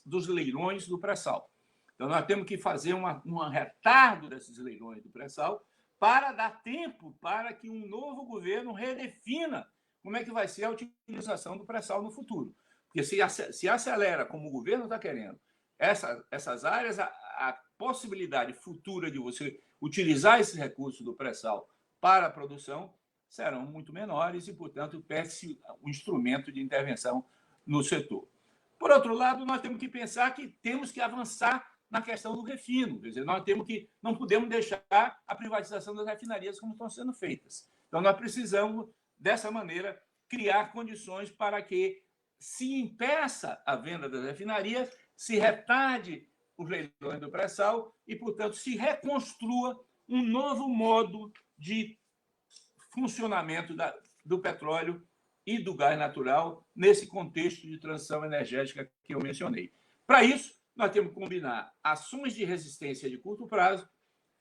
dos leilões do pré-sal. Então, nós temos que fazer um retardo desses leilões do pré-sal para dar tempo para que um novo governo redefina como é que vai ser a utilização do pré-sal no futuro. Porque se acelera, como o governo está querendo, essas áreas, a possibilidade futura de você utilizar esses recursos do pré-sal para a produção serão muito menores e, portanto, perde-se um instrumento de intervenção no setor. Por outro lado, nós temos que pensar que temos que avançar na questão do refino. Quer dizer, não podemos deixar a privatização das refinarias como estão sendo feitas. Então, nós precisamos, dessa maneira, criar condições para que se impeça a venda das refinarias, se retarde os leilões do pré-sal e, portanto, se reconstrua um novo modo de funcionamento do petróleo e do gás natural nesse contexto de transição energética que eu mencionei. Para isso, nós temos que combinar ações de resistência de curto prazo,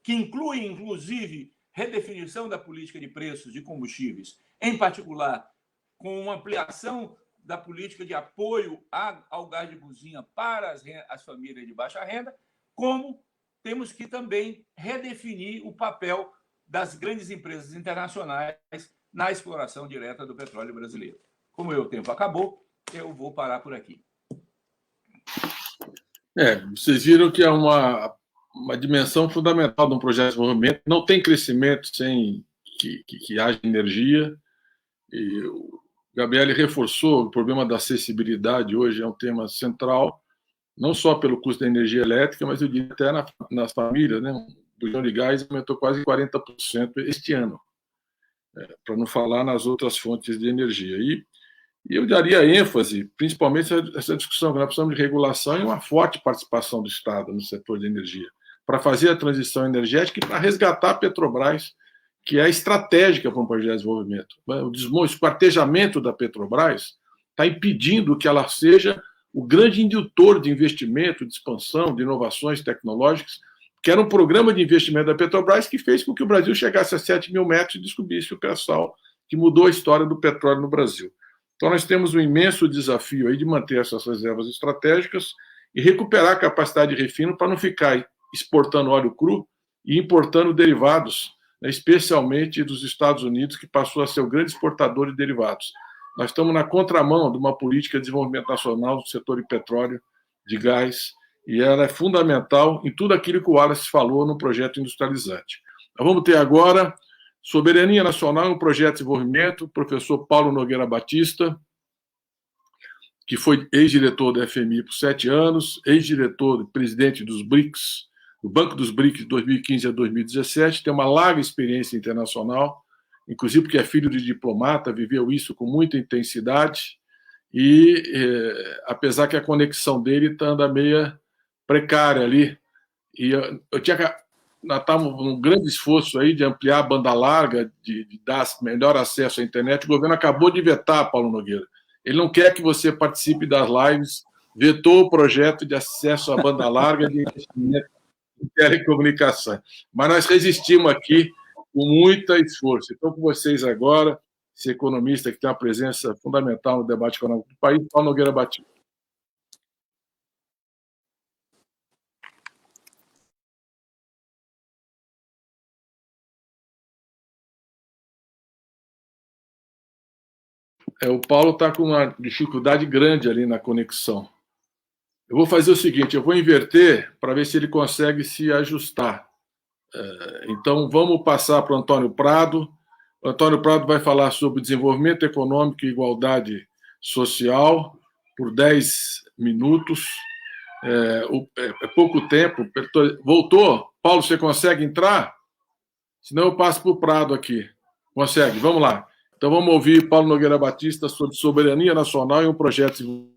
que incluem, inclusive, redefinição da política de preços de combustíveis, em particular com uma ampliação da política de apoio ao gás de cozinha para as famílias de baixa renda, como temos que também redefinir o papel das grandes empresas internacionais na exploração direta do petróleo brasileiro. Como o tempo acabou, eu vou parar por aqui. Vocês viram que é uma dimensão fundamental de um projeto de desenvolvimento. Não tem crescimento sem que haja energia. E o Gabriele reforçou o problema da acessibilidade. Hoje é um tema central, não só pelo custo da energia elétrica, mas eu diria até nas famílias, né? O bujão de gás aumentou quase 40% este ano, para não falar nas outras fontes de energia. E eu daria ênfase, principalmente, essa discussão que nós precisamos de regulação e uma forte participação do Estado no setor de energia, para fazer a transição energética e para resgatar a Petrobras, que é estratégica para um projeto de desenvolvimento. O esquartejamento da Petrobras está impedindo que ela seja o grande indutor de investimento, de expansão, de inovações tecnológicas, que era um programa de investimento da Petrobras que fez com que o Brasil chegasse a 7 mil metros e descobrisse o pré-sal, que mudou a história do petróleo no Brasil. Então, nós temos um imenso desafio aí de manter essas reservas estratégicas e recuperar a capacidade de refino para não ficar exportando óleo cru e importando derivados, né, especialmente dos Estados Unidos, que passou a ser o grande exportador de derivados. Nós estamos na contramão de uma política de desenvolvimento nacional do setor de petróleo, de gás, e ela é fundamental em tudo aquilo que o Wallace falou no projeto industrializante. Nós vamos ter agora Soberania Nacional, um projeto de desenvolvimento, o professor Paulo Nogueira Batista, que foi ex-diretor da FMI por 7 anos, ex-diretor e presidente dos BRICS, do Banco dos BRICS de 2015 a 2017, tem uma larga experiência internacional, inclusive porque é filho de diplomata, viveu isso com muita intensidade, e apesar que a conexão dele anda meia precária ali, e eu tinha nós estamos num grande esforço aí de ampliar a banda larga, de dar melhor acesso à internet. O governo acabou de vetar, Paulo Nogueira. Ele não quer que você participe das lives, vetou o projeto de acesso à banda larga de investimento em telecomunicação. Mas nós resistimos aqui com muito esforço. Então, com vocês agora, esse economista que tem uma presença fundamental no debate econômico do país, Paulo Nogueira Batista. O Paulo está com uma dificuldade grande ali na conexão. Eu vou fazer o seguinte, eu vou inverter para ver se ele consegue se ajustar. Então, vamos passar para o Antônio Prado. O Antônio Prado vai falar sobre desenvolvimento econômico e igualdade social por 10 minutos. É pouco tempo. Voltou? Paulo, você consegue entrar? Senão eu passo para o Prado aqui. Consegue? Vamos lá. Então vamos ouvir Paulo Nogueira Batista sobre soberania nacional e um projeto.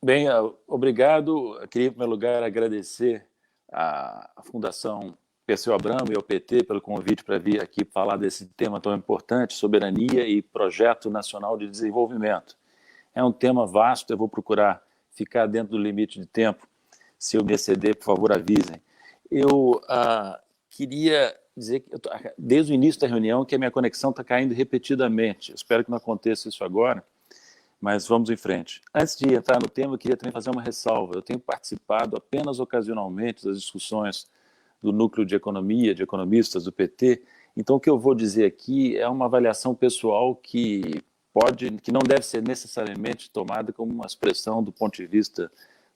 Bem, obrigado. Eu queria, em primeiro lugar, agradecer à Fundação Perseu Abramo e ao PT pelo convite para vir aqui falar desse tema tão importante, soberania e projeto nacional de desenvolvimento. É um tema vasto, eu vou procurar ficar dentro do limite de tempo. Se eu me exceder, por favor, avisem. Eu queria dizer que, desde o início da reunião, que a minha conexão está caindo repetidamente. Eu espero que não aconteça isso agora, mas vamos em frente. Antes de entrar no tema, eu queria também fazer uma ressalva. Eu tenho participado apenas ocasionalmente das discussões do núcleo de economia, de economistas do PT, então o que eu vou dizer aqui é uma avaliação pessoal que não deve ser necessariamente tomada como uma expressão do ponto de vista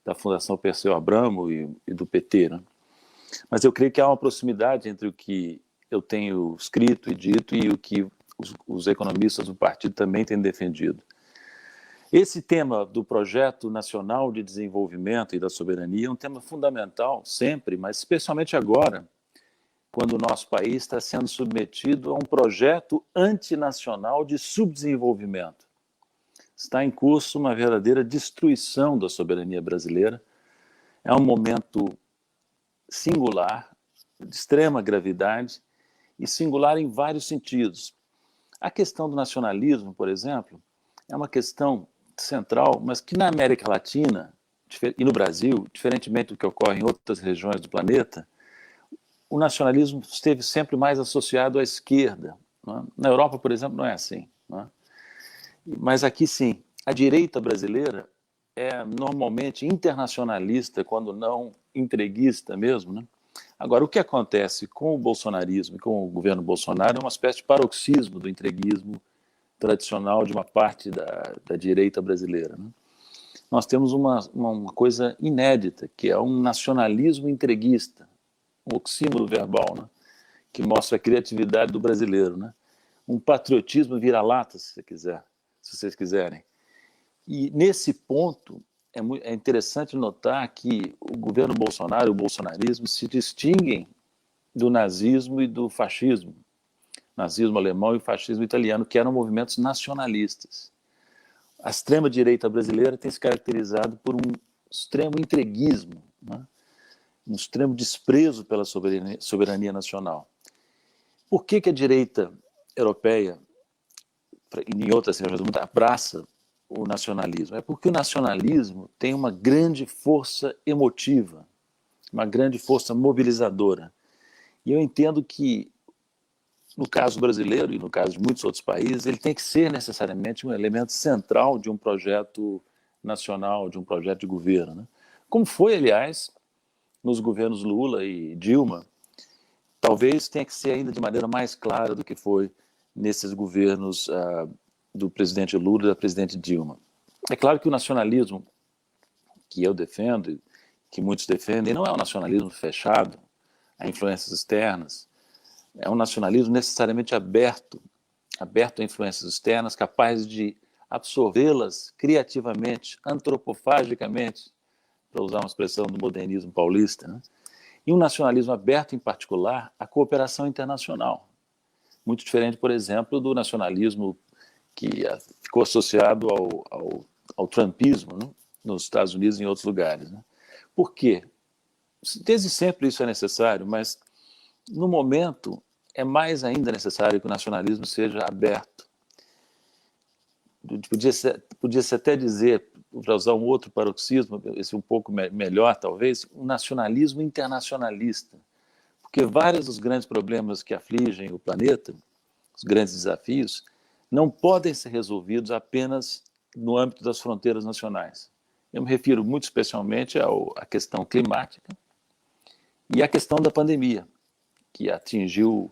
da Fundação Perseu Abramo e do PT, né? Mas eu creio que há uma proximidade entre o que eu tenho escrito e dito e o que os economistas do partido também têm defendido. Esse tema do Projeto Nacional de Desenvolvimento e da Soberania é um tema fundamental sempre, mas especialmente agora, quando o nosso país está sendo submetido a um projeto antinacional de subdesenvolvimento. Está em curso uma verdadeira destruição da soberania brasileira. É um momento singular, de extrema gravidade, e singular em vários sentidos. A questão do nacionalismo, por exemplo, é uma questão central, mas que na América Latina e no Brasil, diferentemente do que ocorre em outras regiões do planeta, o nacionalismo esteve sempre mais associado à esquerda. Não é? Na Europa, por exemplo, não é assim. Não é? Mas aqui sim. A direita brasileira é normalmente internacionalista, quando não entreguista mesmo, né? Agora, o que acontece com o bolsonarismo e com o governo Bolsonaro é uma espécie de paroxismo do entreguismo tradicional de uma parte da direita brasileira, né? Nós temos uma coisa inédita, que é um nacionalismo entreguista, um oxímoron verbal, né? Que mostra a criatividade do brasileiro, né? Um patriotismo vira-lata, se vocês quiserem. E nesse ponto é interessante notar que o governo Bolsonaro e o bolsonarismo se distinguem do nazismo e do fascismo, nazismo alemão e o fascismo italiano, que eram movimentos nacionalistas. A extrema-direita brasileira tem se caracterizado por um extremo entreguismo, né? Um extremo desprezo pela soberania nacional. Por que a direita europeia, e em outras regiões do mundo, abraça o nacionalismo? É porque o nacionalismo tem uma grande força emotiva, uma grande força mobilizadora. E eu entendo que, no caso brasileiro e no caso de muitos outros países, ele tem que ser necessariamente um elemento central de um projeto nacional, de um projeto de governo, né? Como foi, aliás, nos governos Lula e Dilma. Talvez tenha que ser ainda de maneira mais clara do que foi nesses governos do presidente Lula e da presidente Dilma. É claro que o nacionalismo que eu defendo, que muitos defendem, não é um nacionalismo fechado a influências externas, é um nacionalismo necessariamente aberto a influências externas, capaz de absorvê-las criativamente, antropofagicamente, para usar uma expressão do modernismo paulista, né? E um nacionalismo aberto, em particular, à cooperação internacional. Muito diferente, por exemplo, do nacionalismo que ficou associado ao trumpismo, né? Nos Estados Unidos e em outros lugares, né? Por quê? desde sempre isso é necessário, mas no momento é mais ainda necessário que o nacionalismo seja aberto. Podia-se até dizer, para usar um outro paroxismo, esse um pouco melhor talvez, um nacionalismo internacionalista, porque vários dos grandes problemas que afligem o planeta, os grandes desafios, não podem ser resolvidos apenas no âmbito das fronteiras nacionais. Eu me refiro muito especialmente à questão climática e à questão da pandemia, que atingiu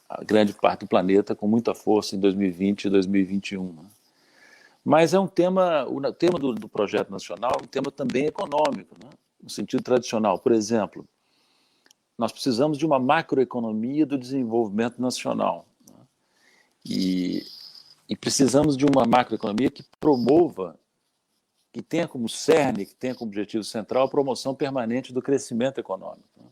a grande parte do planeta com muita força em 2020 e 2021. Mas é um tema, o tema do projeto nacional é um tema também econômico, né? No sentido tradicional. Por exemplo, nós precisamos de uma macroeconomia do desenvolvimento nacional, né? E precisamos de uma macroeconomia que promova, que tenha como cerne, que tenha como objetivo central a promoção permanente do crescimento econômico, né?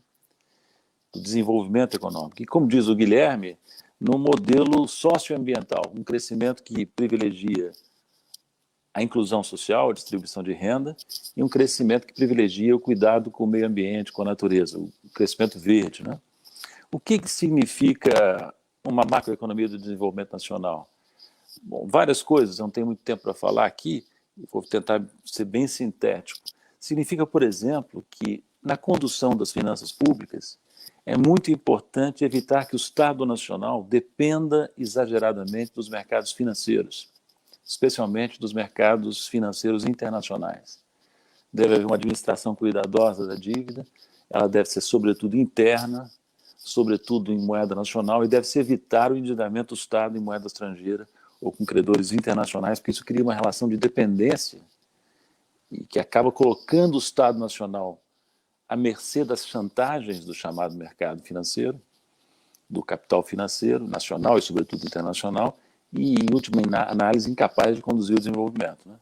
Do desenvolvimento econômico. E, como diz o Guilherme, num modelo socioambiental, um crescimento que privilegia a inclusão social, a distribuição de renda, e um crescimento que privilegia o cuidado com o meio ambiente, com a natureza, o crescimento verde, né? O que significa uma macroeconomia do desenvolvimento nacional? Bom, várias coisas, eu não tenho muito tempo para falar aqui, vou tentar ser bem sintético. Significa, por exemplo, que na condução das finanças públicas é muito importante evitar que o Estado Nacional dependa exageradamente dos mercados financeiros, especialmente dos mercados financeiros internacionais. Deve haver uma administração cuidadosa da dívida, ela deve ser, sobretudo, interna, sobretudo em moeda nacional, e deve-se evitar o endividamento do Estado em moeda estrangeira ou com credores internacionais, porque isso cria uma relação de dependência e que acaba colocando o Estado Nacional à mercê das chantagens do chamado mercado financeiro, do capital financeiro, nacional e, sobretudo, internacional, e, em última análise, incapaz de conduzir o desenvolvimento, né?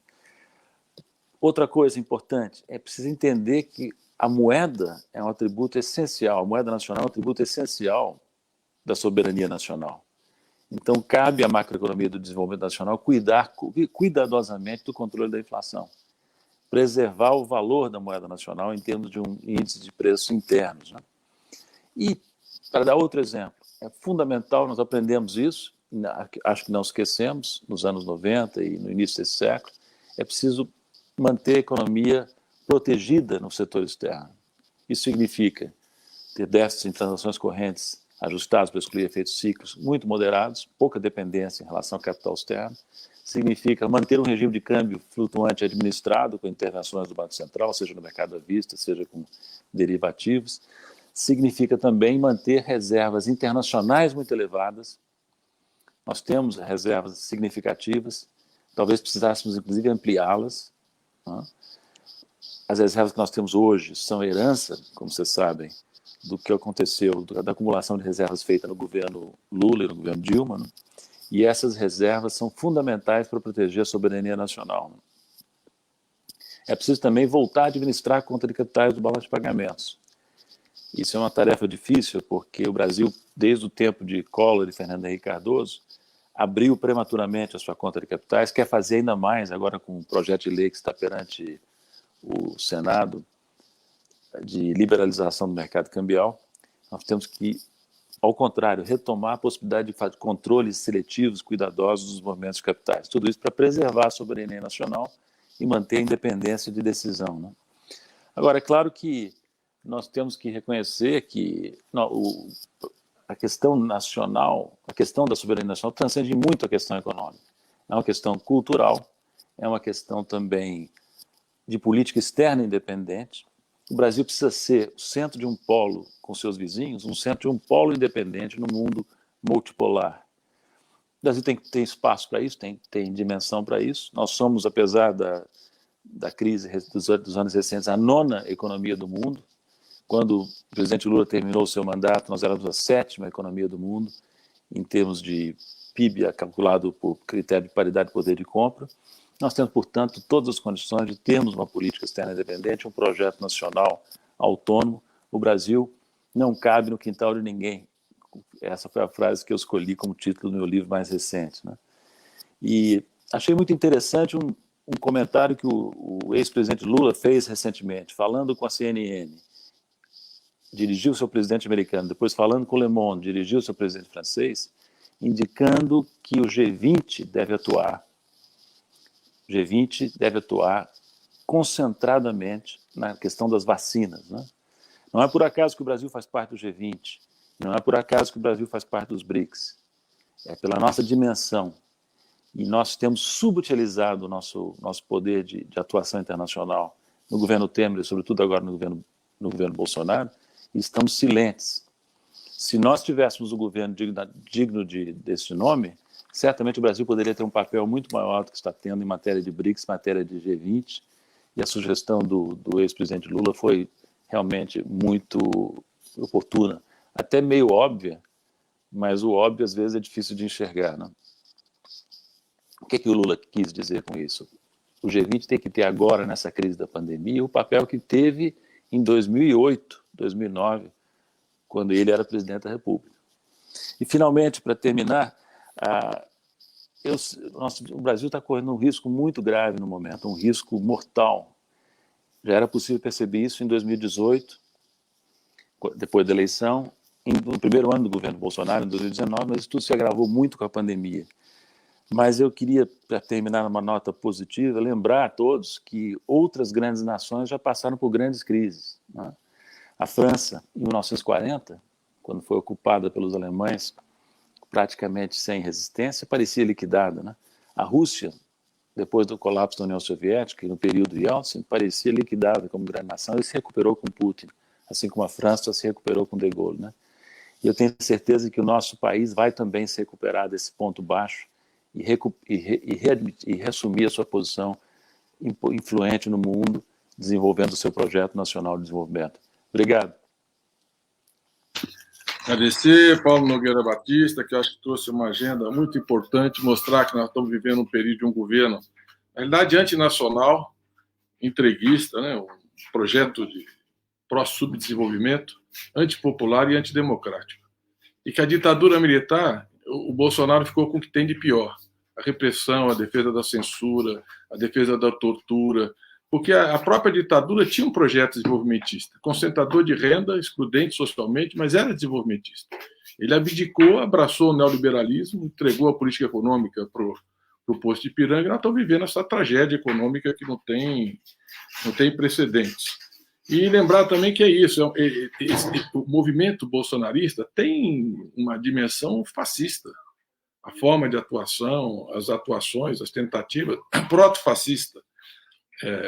Outra coisa importante, é preciso entender que a moeda é um atributo essencial, a moeda nacional é um atributo essencial da soberania nacional. Então, cabe à macroeconomia do desenvolvimento nacional cuidar cuidadosamente do controle da inflação, preservar o valor da moeda nacional em termos de um índice de preços internos, né? E, para dar outro exemplo, é fundamental, nós aprendemos isso, acho que não esquecemos, nos anos 90 e no início desse século, é preciso manter a economia protegida no setor externo. Isso significa ter déficits em transações correntes ajustados para excluir efeitos cíclicos muito moderados, pouca dependência em relação ao capital externo. Significa manter um regime de câmbio flutuante administrado com intervenções do Banco Central, seja no mercado à vista, seja com derivativos. Significa também manter reservas internacionais muito elevadas. Nós temos reservas significativas, talvez precisássemos, inclusive, ampliá-las, né? As reservas que nós temos hoje são herança, como vocês sabem, do que aconteceu, da acumulação de reservas feita no governo Lula e no governo Dilma, né? E essas reservas são fundamentais para proteger a soberania nacional, né? É preciso também voltar a administrar a conta de capitais do balanço de pagamentos. Isso é uma tarefa difícil, porque o Brasil, desde o tempo de Collor e Fernando Henrique Cardoso, abriu prematuramente a sua conta de capitais, quer fazer ainda mais agora com o projeto de lei que está perante o Senado, de liberalização do mercado cambial. Nós temos que, ao contrário, retomar a possibilidade de fazer controles seletivos, cuidadosos dos movimentos de capitais. Tudo isso para preservar a soberania nacional e manter a independência de decisão, né? Agora, é claro que nós temos que reconhecer que a questão nacional, a questão da soberania nacional transcende muito a questão econômica. É uma questão cultural, é uma questão também de política externa independente. O Brasil precisa ser o centro de um polo com seus vizinhos, um centro de um polo independente no mundo multipolar. O Brasil tem espaço para isso, tem dimensão para isso. Nós somos, apesar da crise dos anos recentes, a 9ª economia do mundo. Quando o presidente Lula terminou o seu mandato, nós éramos a 7ª economia do mundo, em termos de PIB calculado por critério de paridade de poder de compra. Nós temos, portanto, todas as condições de termos uma política externa independente, um projeto nacional autônomo. O Brasil não cabe no quintal de ninguém. Essa foi a frase que eu escolhi como título do meu livro mais recente, né? E achei muito interessante um comentário que o ex-presidente Lula fez recentemente, falando com a CNN. dirigiu o seu presidente americano, depois falando com Le Monde, dirigiu o seu presidente francês, indicando que o G20 deve atuar. O G20 deve atuar concentradamente na questão das vacinas, né? Não é por acaso que o Brasil faz parte do G20, não é por acaso que o Brasil faz parte dos BRICS, é pela nossa dimensão. E nós temos subutilizado o nosso poder de atuação internacional no governo Temer, e sobretudo agora no governo Bolsonaro, e estamos silentes. Se nós tivéssemos um governo digno desse nome, certamente o Brasil poderia ter um papel muito maior do que está tendo em matéria de BRICS, matéria de G20, e a sugestão do ex-presidente Lula foi realmente muito oportuna, até meio óbvia, mas o óbvio às vezes é difícil de enxergar, né? O que o Lula quis dizer com isso? O G20 tem que ter agora, nessa crise da pandemia, o papel que teve em 2008, 2009, quando ele era presidente da República. E, finalmente, para terminar, o Brasil está correndo um risco muito grave no momento, um risco mortal. Já era possível perceber isso em 2018, depois da eleição, no primeiro ano do governo Bolsonaro, em 2019, mas tudo se agravou muito com a pandemia. Mas eu queria, para terminar numa nota positiva, lembrar a todos que outras grandes nações já passaram por grandes crises, né? A França, em 1940, quando foi ocupada pelos alemães, praticamente sem resistência, parecia liquidada, né? A Rússia, depois do colapso da União Soviética, e no período de Yeltsin, parecia liquidada como grande nação e se recuperou com Putin, assim como a França se recuperou com De Gaulle, né? E eu tenho certeza que o nosso país vai também se recuperar desse ponto baixo e reassumir a sua posição influente no mundo, desenvolvendo o seu projeto nacional de desenvolvimento. Obrigado. Agradecer Paulo Nogueira Batista, que eu acho que trouxe uma agenda muito importante, mostrar que nós estamos vivendo um período de um governo, na realidade, antinacional, entreguista, né? Um projeto de pró-subdesenvolvimento, antipopular e antidemocrático. E que a ditadura militar, o Bolsonaro ficou com o que tem de pior. A repressão, a defesa da censura, a defesa da tortura, porque a própria ditadura tinha um projeto desenvolvimentista, concentrador de renda, excludente socialmente, mas era desenvolvimentista. Ele abdicou, abraçou o neoliberalismo, entregou a política econômica para o posto de Ipiranga, e nós estamos vivendo essa tragédia econômica que não tem precedentes. E lembrar também que é isso, o movimento bolsonarista tem uma dimensão fascista. A forma de atuação, as atuações, as tentativas, proto-fascista.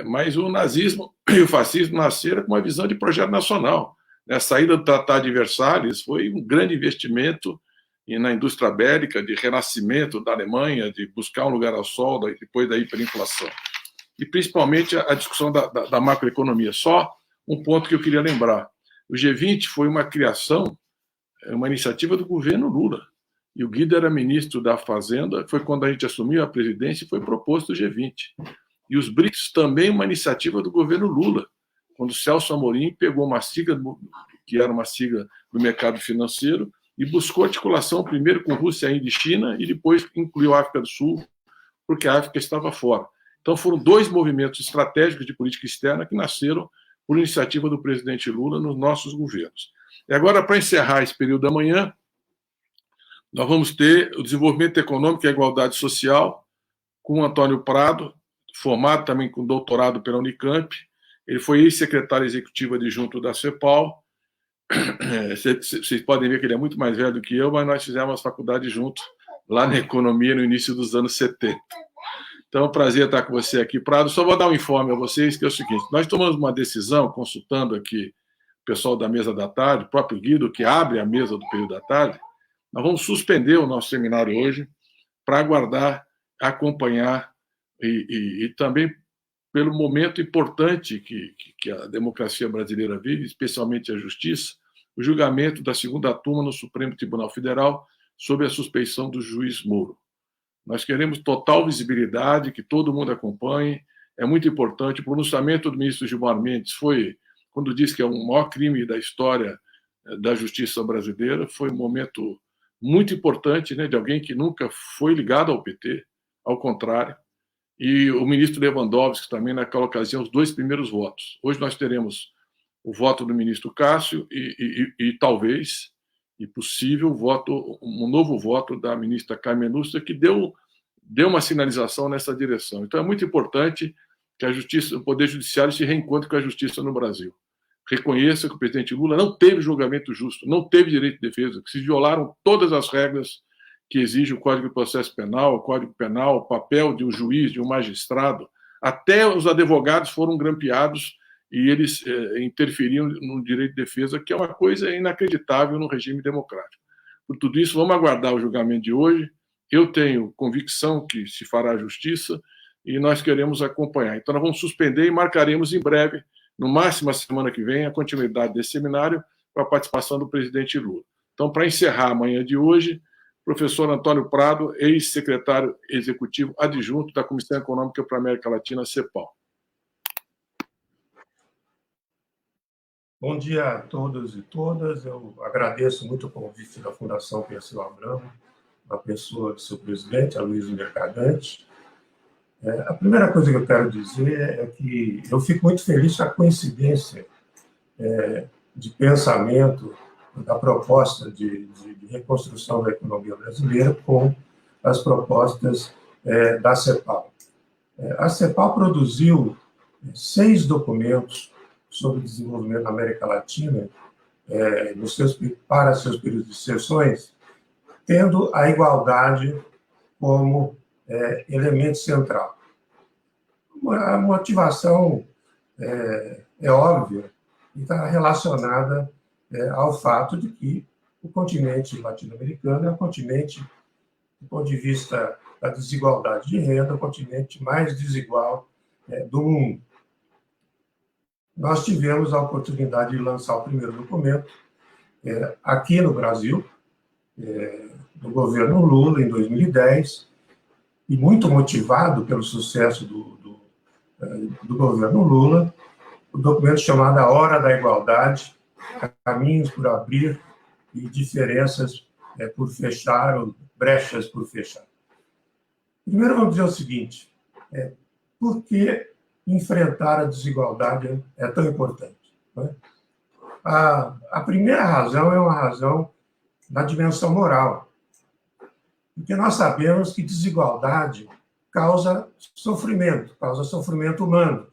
Mas o nazismo e o fascismo nasceram com uma visão de projeto nacional. A saída do Tratado de Versalhes foi um grande investimento na indústria bélica, de renascimento da Alemanha, de buscar um lugar ao sol, depois da hiperinflação. E principalmente a discussão da macroeconomia. Só um ponto que eu queria lembrar. O G20 foi uma criação, uma iniciativa do governo Lula. E o Guido era ministro da Fazenda, foi quando a gente assumiu a presidência e foi proposto o G20. E os BRICS também uma iniciativa do governo Lula, quando o Celso Amorim pegou uma sigla, que era uma sigla do mercado financeiro, e buscou articulação primeiro com Rússia, Índia e China, e depois incluiu a África do Sul, porque a África estava fora. Então foram dois movimentos estratégicos de política externa que nasceram por iniciativa do presidente Lula nos nossos governos. E agora, para encerrar esse período da manhã, nós vamos ter o desenvolvimento econômico e a igualdade social com o Antônio Prado, formado também com doutorado pela Unicamp. Ele foi ex-secretário executivo adjunto da CEPAL. Vocês podem ver que ele é muito mais velho do que eu, mas nós fizemos a faculdade junto, lá na economia, no início dos anos 70. Então, é um prazer estar com você aqui, Prado. Só vou dar um informe a vocês, que é o seguinte: nós tomamos uma decisão, consultando aqui o pessoal da mesa da tarde, o próprio Guido, que abre a mesa do período da tarde. Nós vamos suspender o nosso seminário hoje para aguardar, acompanhar e também pelo momento importante que a democracia brasileira vive, especialmente a justiça, o julgamento da segunda turma no Supremo Tribunal Federal sob a suspeição do juiz Moro. Nós queremos total visibilidade, que todo mundo acompanhe, é muito importante. O pronunciamento do ministro Gilmar Mendes foi, quando disse que é o maior crime da história da justiça brasileira, foi um momento muito importante, né, de alguém que nunca foi ligado ao PT, ao contrário. E o ministro Lewandowski também, naquela ocasião, os dois primeiros votos. Hoje nós teremos o voto do ministro Cássio e talvez, e possível, um novo voto da ministra Carmen Lúcia, que deu uma sinalização nessa direção. Então, é muito importante que a justiça, o Poder Judiciário se reencontre com a justiça no Brasil. Reconheça que o presidente Lula não teve julgamento justo, não teve direito de defesa, que se violaram todas as regras que exige o Código de Processo Penal, o Código Penal, o papel de um juiz, de um magistrado. Até os advogados foram grampeados e eles interferiam no direito de defesa, que é uma coisa inacreditável no regime democrático. Por tudo isso, vamos aguardar o julgamento de hoje. Eu tenho convicção que se fará justiça e nós queremos acompanhar. Então, nós vamos suspender e marcaremos em breve, no máximo a semana que vem, a continuidade desse seminário com a participação do presidente Lula. Então, para encerrar a manhã de hoje, professor Antônio Prado, ex-secretário executivo adjunto da Comissão Econômica para a América Latina, CEPAL. Bom dia a todos e todas. Eu agradeço muito o convite da Fundação Perseu Abramo, na pessoa do seu presidente, Aloysio Mercadante. A primeira coisa que eu quero dizer é que eu fico muito feliz com a coincidência de pensamento da proposta de reconstrução da economia brasileira com as propostas da CEPAL. A CEPAL produziu 6 documentos sobre o desenvolvimento da América Latina para seus períodos de sessões, tendo a igualdade como elemento central. A motivação é óbvia e está relacionada ao fato de que o continente latino-americano é o continente, do ponto de vista da desigualdade de renda, o continente mais desigual do mundo. Nós tivemos a oportunidade de lançar o primeiro documento aqui no Brasil, do governo Lula, em 2010, e muito motivado pelo sucesso do governo Lula, o documento chamado A Hora da Igualdade, Caminhos por Abrir e Diferenças por Fechar, ou Brechas por Fechar. Primeiro, vamos dizer o seguinte, por que enfrentar a desigualdade é tão importante? Né? A primeira razão é uma razão da dimensão moral, porque nós sabemos que desigualdade causa sofrimento humano.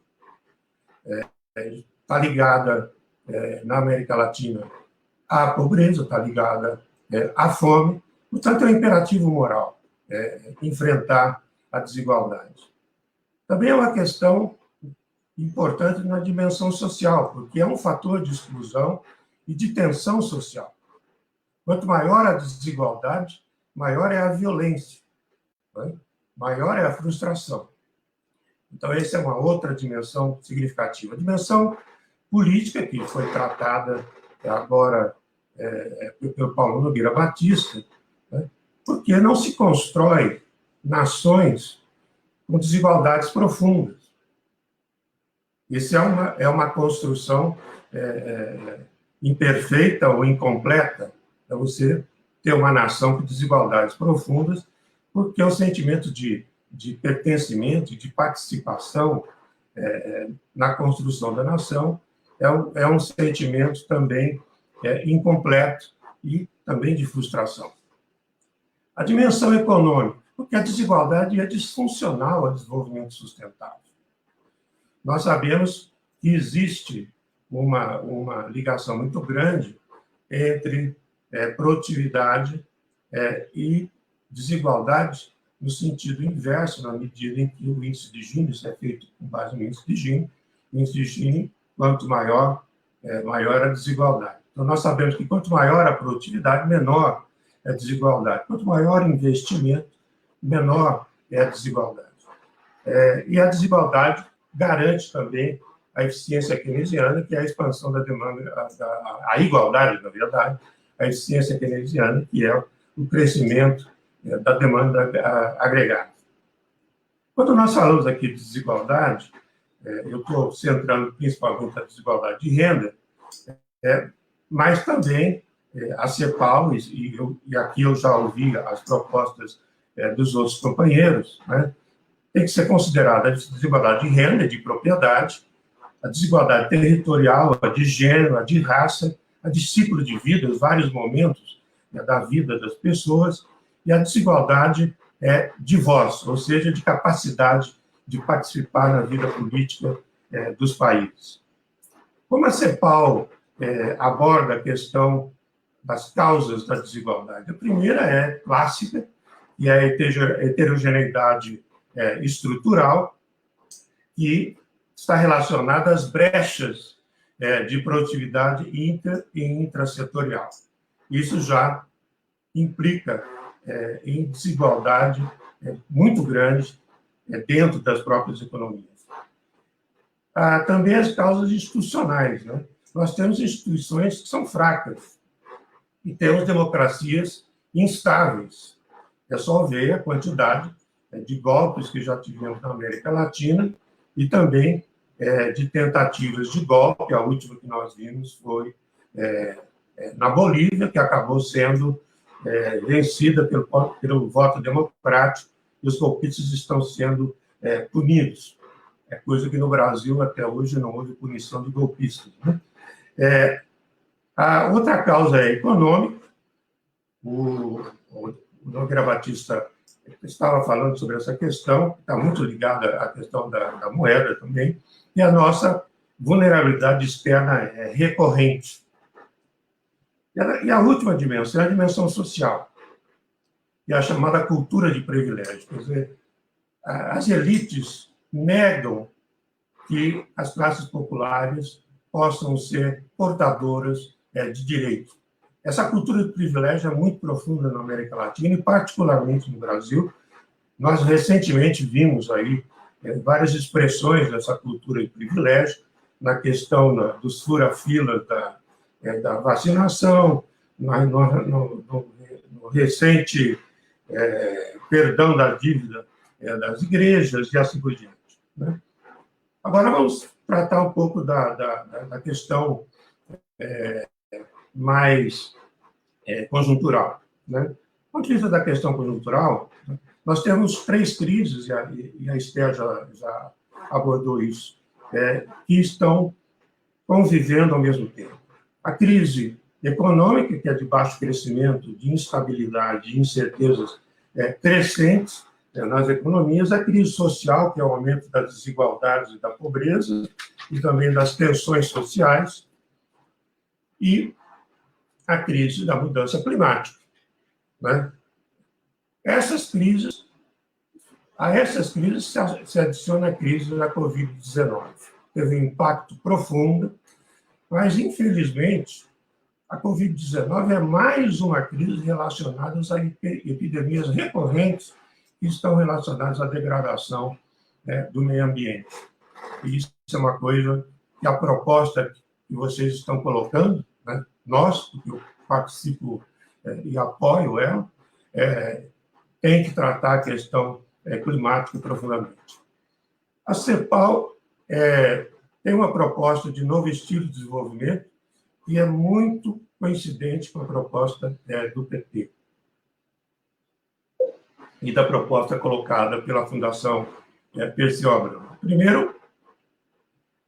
Está ligada, na América Latina, à pobreza, está ligada à fome. Portanto, é um imperativo moral enfrentar a desigualdade. Também é uma questão importante na dimensão social, porque é um fator de exclusão e de tensão social. Quanto maior a desigualdade, maior é a violência, né? Maior é a frustração. Então, essa é uma outra dimensão significativa. A dimensão política, que foi tratada agora pelo Paulo Nogueira Batista, né? Porque não se constrói nações com desigualdades profundas. Isso é uma construção imperfeita ou incompleta para você ter uma nação com desigualdades profundas, porque o sentimento de pertencimento, de participação na construção da nação é um sentimento também incompleto e também de frustração. A dimensão econômica, porque a desigualdade é disfuncional ao desenvolvimento sustentável. Nós sabemos que existe uma ligação muito grande entre produtividade e desigualdade no sentido inverso, na medida em que o índice de Gini, isso é feito com base no índice de Gini, quanto maior a desigualdade. Então, nós sabemos que quanto maior a produtividade, menor é a desigualdade. Quanto maior o investimento, menor é a desigualdade. E a desigualdade garante também a eficiência keynesiana, que é a expansão da demanda, a igualdade, na verdade, a eficiência keynesiana, que é o crescimento da demanda agregada. Quando nós falamos aqui de desigualdade, eu estou centrando principalmente na desigualdade de renda, mas também a CEPAL, e aqui eu já ouvi as propostas dos outros companheiros, né, tem que ser considerada a desigualdade de renda, de propriedade, a desigualdade territorial, a de gênero, a de raça, a de ciclo de vida, os vários momentos, né, da vida das pessoas, e a desigualdade de voz, ou seja, de capacidade de participar na vida política dos países. Como a CEPAL aborda a questão das causas da desigualdade? A primeira é clássica, e é a heterogeneidade estrutural, que está relacionada às brechas de produtividade inter e intrasetorial. Isso já implica em desigualdade muito grande dentro das próprias economias. Também as causas institucionais, né? Nós temos instituições que são fracas e temos democracias instáveis. É só ver a quantidade de golpes que já tivemos na América Latina e também de tentativas de golpe. A última que nós vimos foi na Bolívia, que acabou sendo vencida pelo voto democrático, e os golpistas estão sendo punidos. É coisa que no Brasil, até hoje, não houve punição de golpistas, né? A outra causa é econômica. O Nogueira Batista estava falando sobre essa questão, que está muito ligada à questão da moeda também, e a nossa vulnerabilidade externa é recorrente. E a última dimensão é a dimensão social, que é a chamada cultura de privilégio. Quer dizer, as elites negam que as classes populares possam ser portadoras de direito. Essa cultura de privilégio é muito profunda na América Latina e particularmente no Brasil. Nós recentemente vimos aí várias expressões dessa cultura de privilégio na questão dos fura-filas da vacinação, no recente perdão da dívida das igrejas e assim por diante, né? Agora vamos tratar um pouco da questão mais conjuntural, né? Quando a gente da questão conjuntural, nós temos 3 crises, e a Esther já abordou isso, que estão convivendo ao mesmo tempo. A crise econômica, que é de baixo crescimento, de instabilidade, de incertezas crescentes nas economias, a crise social, que é o aumento das desigualdades e da pobreza, e também das tensões sociais, e a crise da mudança climática, né? A essas crises se adiciona a crise da Covid-19. Teve um impacto profundo, mas, infelizmente, a Covid-19 é mais uma crise relacionada às epidemias recorrentes que estão relacionadas à degradação do meio ambiente. E isso é uma coisa que a proposta que vocês estão colocando, né, nós, que eu participo e apoio ela, tem que tratar a questão climática profundamente. A CEPAL tem uma proposta de novo estilo de desenvolvimento que é muito coincidente com a proposta do PT e da proposta colocada pela Fundação Perseu Abramo. Primeiro,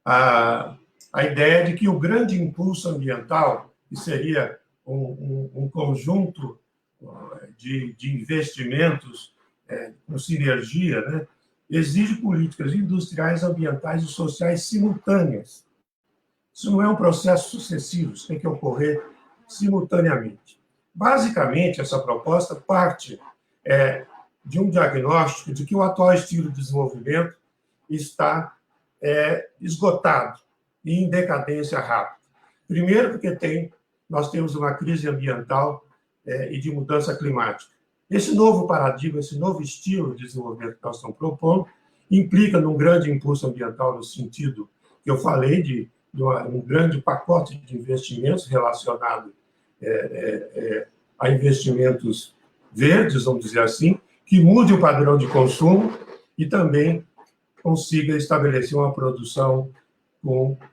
a ideia de que o grande impulso ambiental, que seria um conjunto de investimentos com sinergia, né, exige políticas industriais, ambientais e sociais simultâneas. Isso não é um processo sucessivo, isso tem que ocorrer simultaneamente. Basicamente, essa proposta parte de um diagnóstico de que o atual estilo de desenvolvimento está esgotado e em decadência rápida. Primeiro, porque nós temos uma crise ambiental e de mudança climática. Esse novo paradigma, esse novo estilo de desenvolvimento que nós estamos propondo, implica num grande impulso ambiental no sentido que eu falei, de um grande pacote de investimentos relacionado a investimentos verdes, vamos dizer assim, que mude o padrão de consumo e também consiga estabelecer uma produção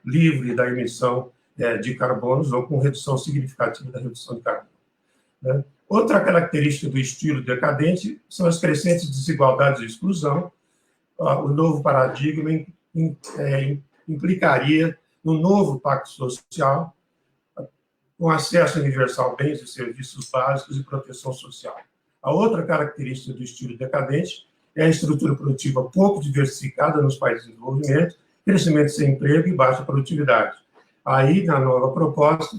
livre da emissão de carbonos ou com redução significativa da redução de carbono, né? Outra característica do estilo decadente são as crescentes desigualdades e exclusão. O novo paradigma implicaria no novo pacto social, com acesso universal a bens e serviços básicos e proteção social. A outra característica do estilo decadente é a estrutura produtiva pouco diversificada nos países de desenvolvimento, crescimento sem emprego e baixa produtividade. Aí, na nova proposta,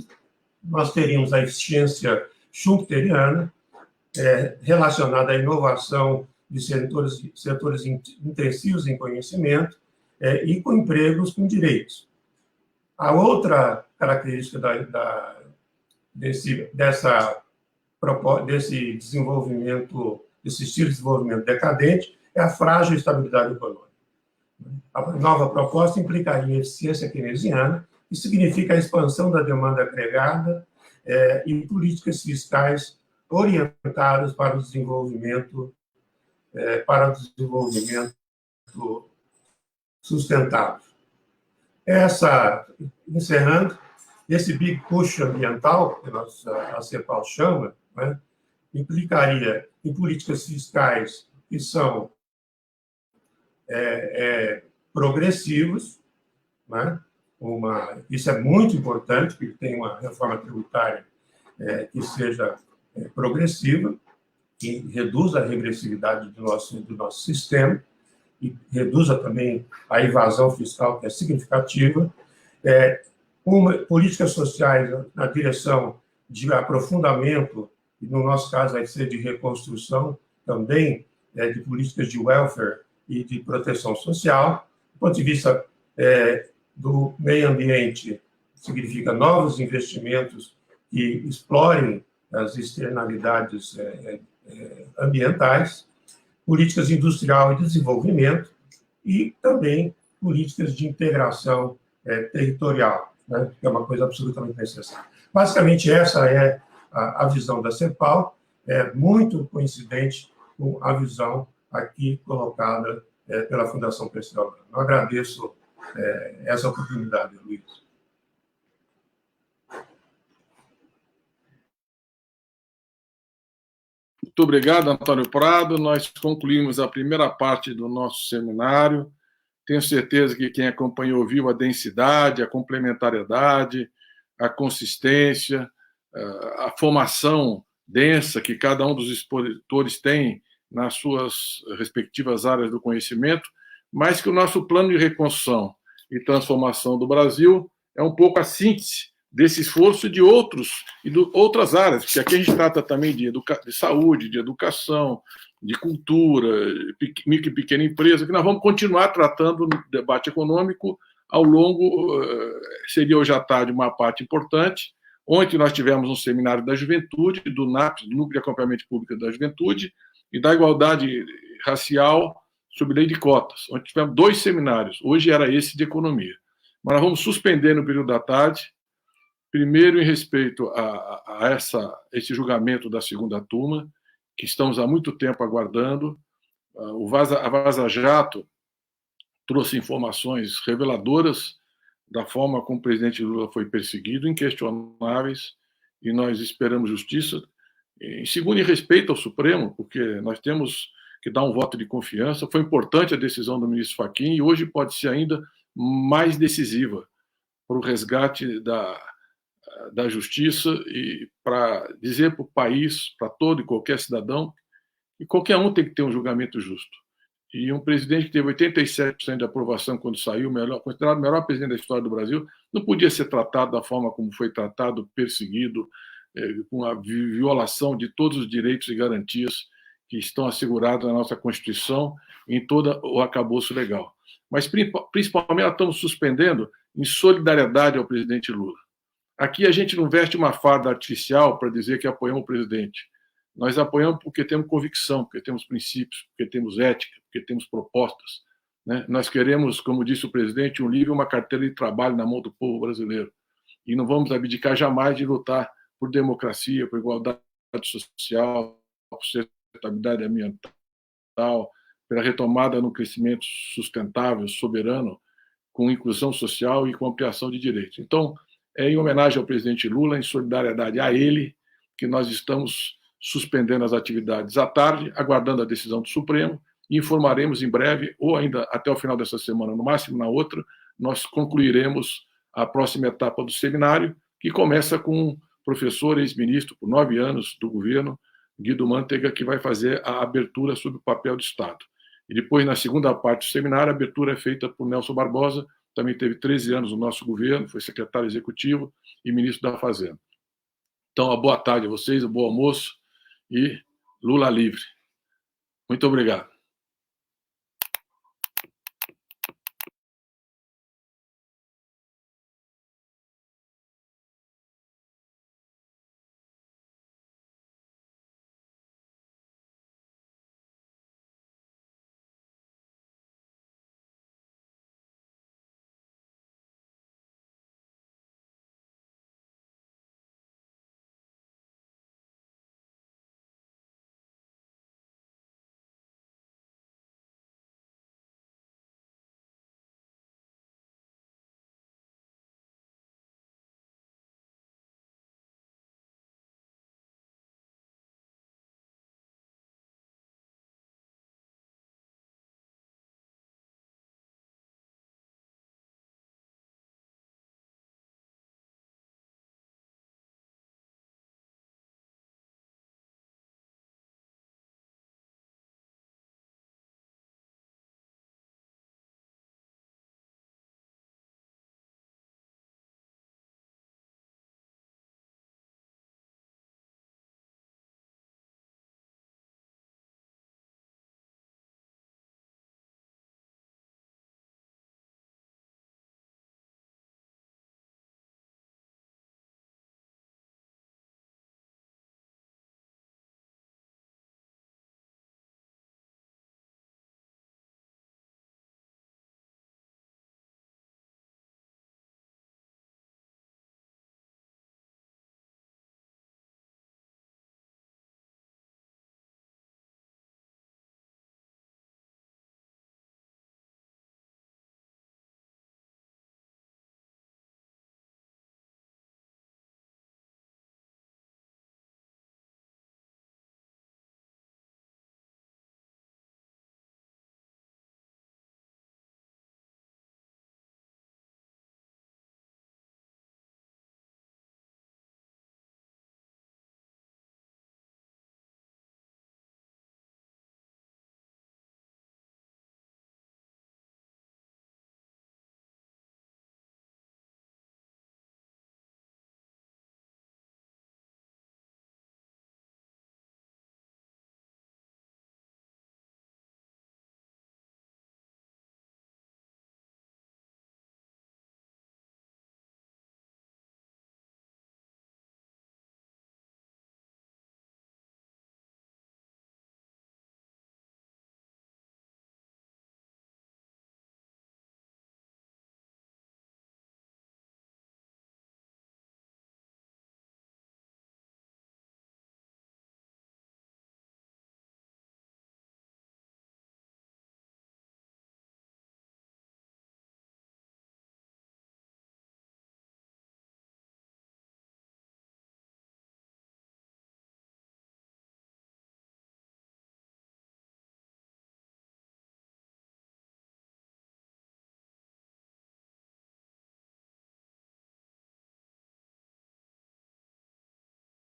nós teríamos a eficiência schumpeteriana, relacionada à inovação de setores intensivos em conhecimento e com empregos com direitos. A outra característica desse desenvolvimento, desse estilo de desenvolvimento decadente, é a frágil estabilidade econômica. A nova proposta implicaria em eficiência keynesiana, que significa a expansão da demanda agregada e políticas fiscais orientadas para o desenvolvimento sustentável. Encerrando, esse big push ambiental, que a CEPAL chama, né, implicaria em políticas fiscais que são progressivas, né? Isso é muito importante, porque tem uma reforma tributária que seja progressiva, que reduza a regressividade do nosso sistema e reduza também a evasão fiscal, que é significativa, políticas sociais na direção de aprofundamento, e no nosso caso vai ser de reconstrução também, de políticas de welfare e de proteção social. Do ponto de vista do meio ambiente, significa novos investimentos que explorem as externalidades ambientais, políticas industrial e desenvolvimento e também políticas de integração territorial, né, que é uma coisa absolutamente necessária. Basicamente, essa é a visão da CEPAL, muito coincidente com a visão aqui colocada pela Fundação Perseu Abramo. Eu agradeço essa oportunidade, Luiz. Muito obrigado, Antônio Prado. Nós concluímos a primeira parte do nosso seminário. Tenho certeza que quem acompanhou viu a densidade, a complementariedade, a consistência, a formação densa que cada um dos expositores tem nas suas respectivas áreas do conhecimento, mas que o nosso plano de reconstrução e transformação do Brasil é um pouco a síntese desse esforço de outras áreas, porque aqui a gente trata também de saúde, de educação, de cultura, micro e pequena empresa, que nós vamos continuar tratando no debate econômico ao longo, seria hoje à tarde uma parte importante. Ontem nós tivemos um seminário da juventude, do NAPS, do Núcleo de Acompanhamento Público da Juventude, e da igualdade racial sobre lei de cotas, onde tivemos 2 seminários. Hoje era esse de economia. Mas nós vamos suspender no período da tarde, primeiro em respeito a esse julgamento da segunda turma, que estamos há muito tempo aguardando. A Vaza Jato trouxe informações reveladoras da forma como o presidente Lula foi perseguido, inquestionáveis, e nós esperamos justiça. Em segundo, em respeito ao Supremo, porque nós temos que dar um voto de confiança. Foi importante a decisão do ministro Fachin e hoje pode ser ainda mais decisiva para o resgate da justiça e para dizer para o país, para todo e qualquer cidadão, que qualquer um tem que ter um julgamento justo. E um presidente que teve 87% de aprovação quando saiu, considerado o melhor presidente da história do Brasil, não podia ser tratado da forma como foi tratado, perseguido, com a violação de todos os direitos e garantias que estão assegurados na nossa Constituição em todo o arcabouço legal. Mas, principalmente, nós estamos suspendendo em solidariedade ao presidente Lula. Aqui a gente não veste uma farda artificial para dizer que apoiamos o presidente. Nós apoiamos porque temos convicção, porque temos princípios, porque temos ética, porque temos propostas, né? Nós queremos, como disse o presidente, um livro e uma carteira de trabalho na mão do povo brasileiro. E não vamos abdicar jamais de lutar por democracia, por igualdade social, por sustentabilidade ambiental, pela retomada no crescimento sustentável, soberano, com inclusão social e com ampliação de direitos. Então, em homenagem ao presidente Lula, em solidariedade a ele, que nós estamos suspendendo as atividades à tarde, aguardando a decisão do Supremo, e informaremos em breve, ou ainda até o final dessa semana, no máximo na outra, nós concluiremos a próxima etapa do seminário, que começa com um professor ex-ministro por 9 anos do governo, Guido Mantega, que vai fazer a abertura sobre o papel do Estado. E depois, na segunda parte do seminário, a abertura é feita por Nelson Barbosa, também teve 13 anos no nosso governo, foi secretário executivo e ministro da Fazenda. Então, uma boa tarde a vocês, um bom almoço e Lula livre. Muito obrigado.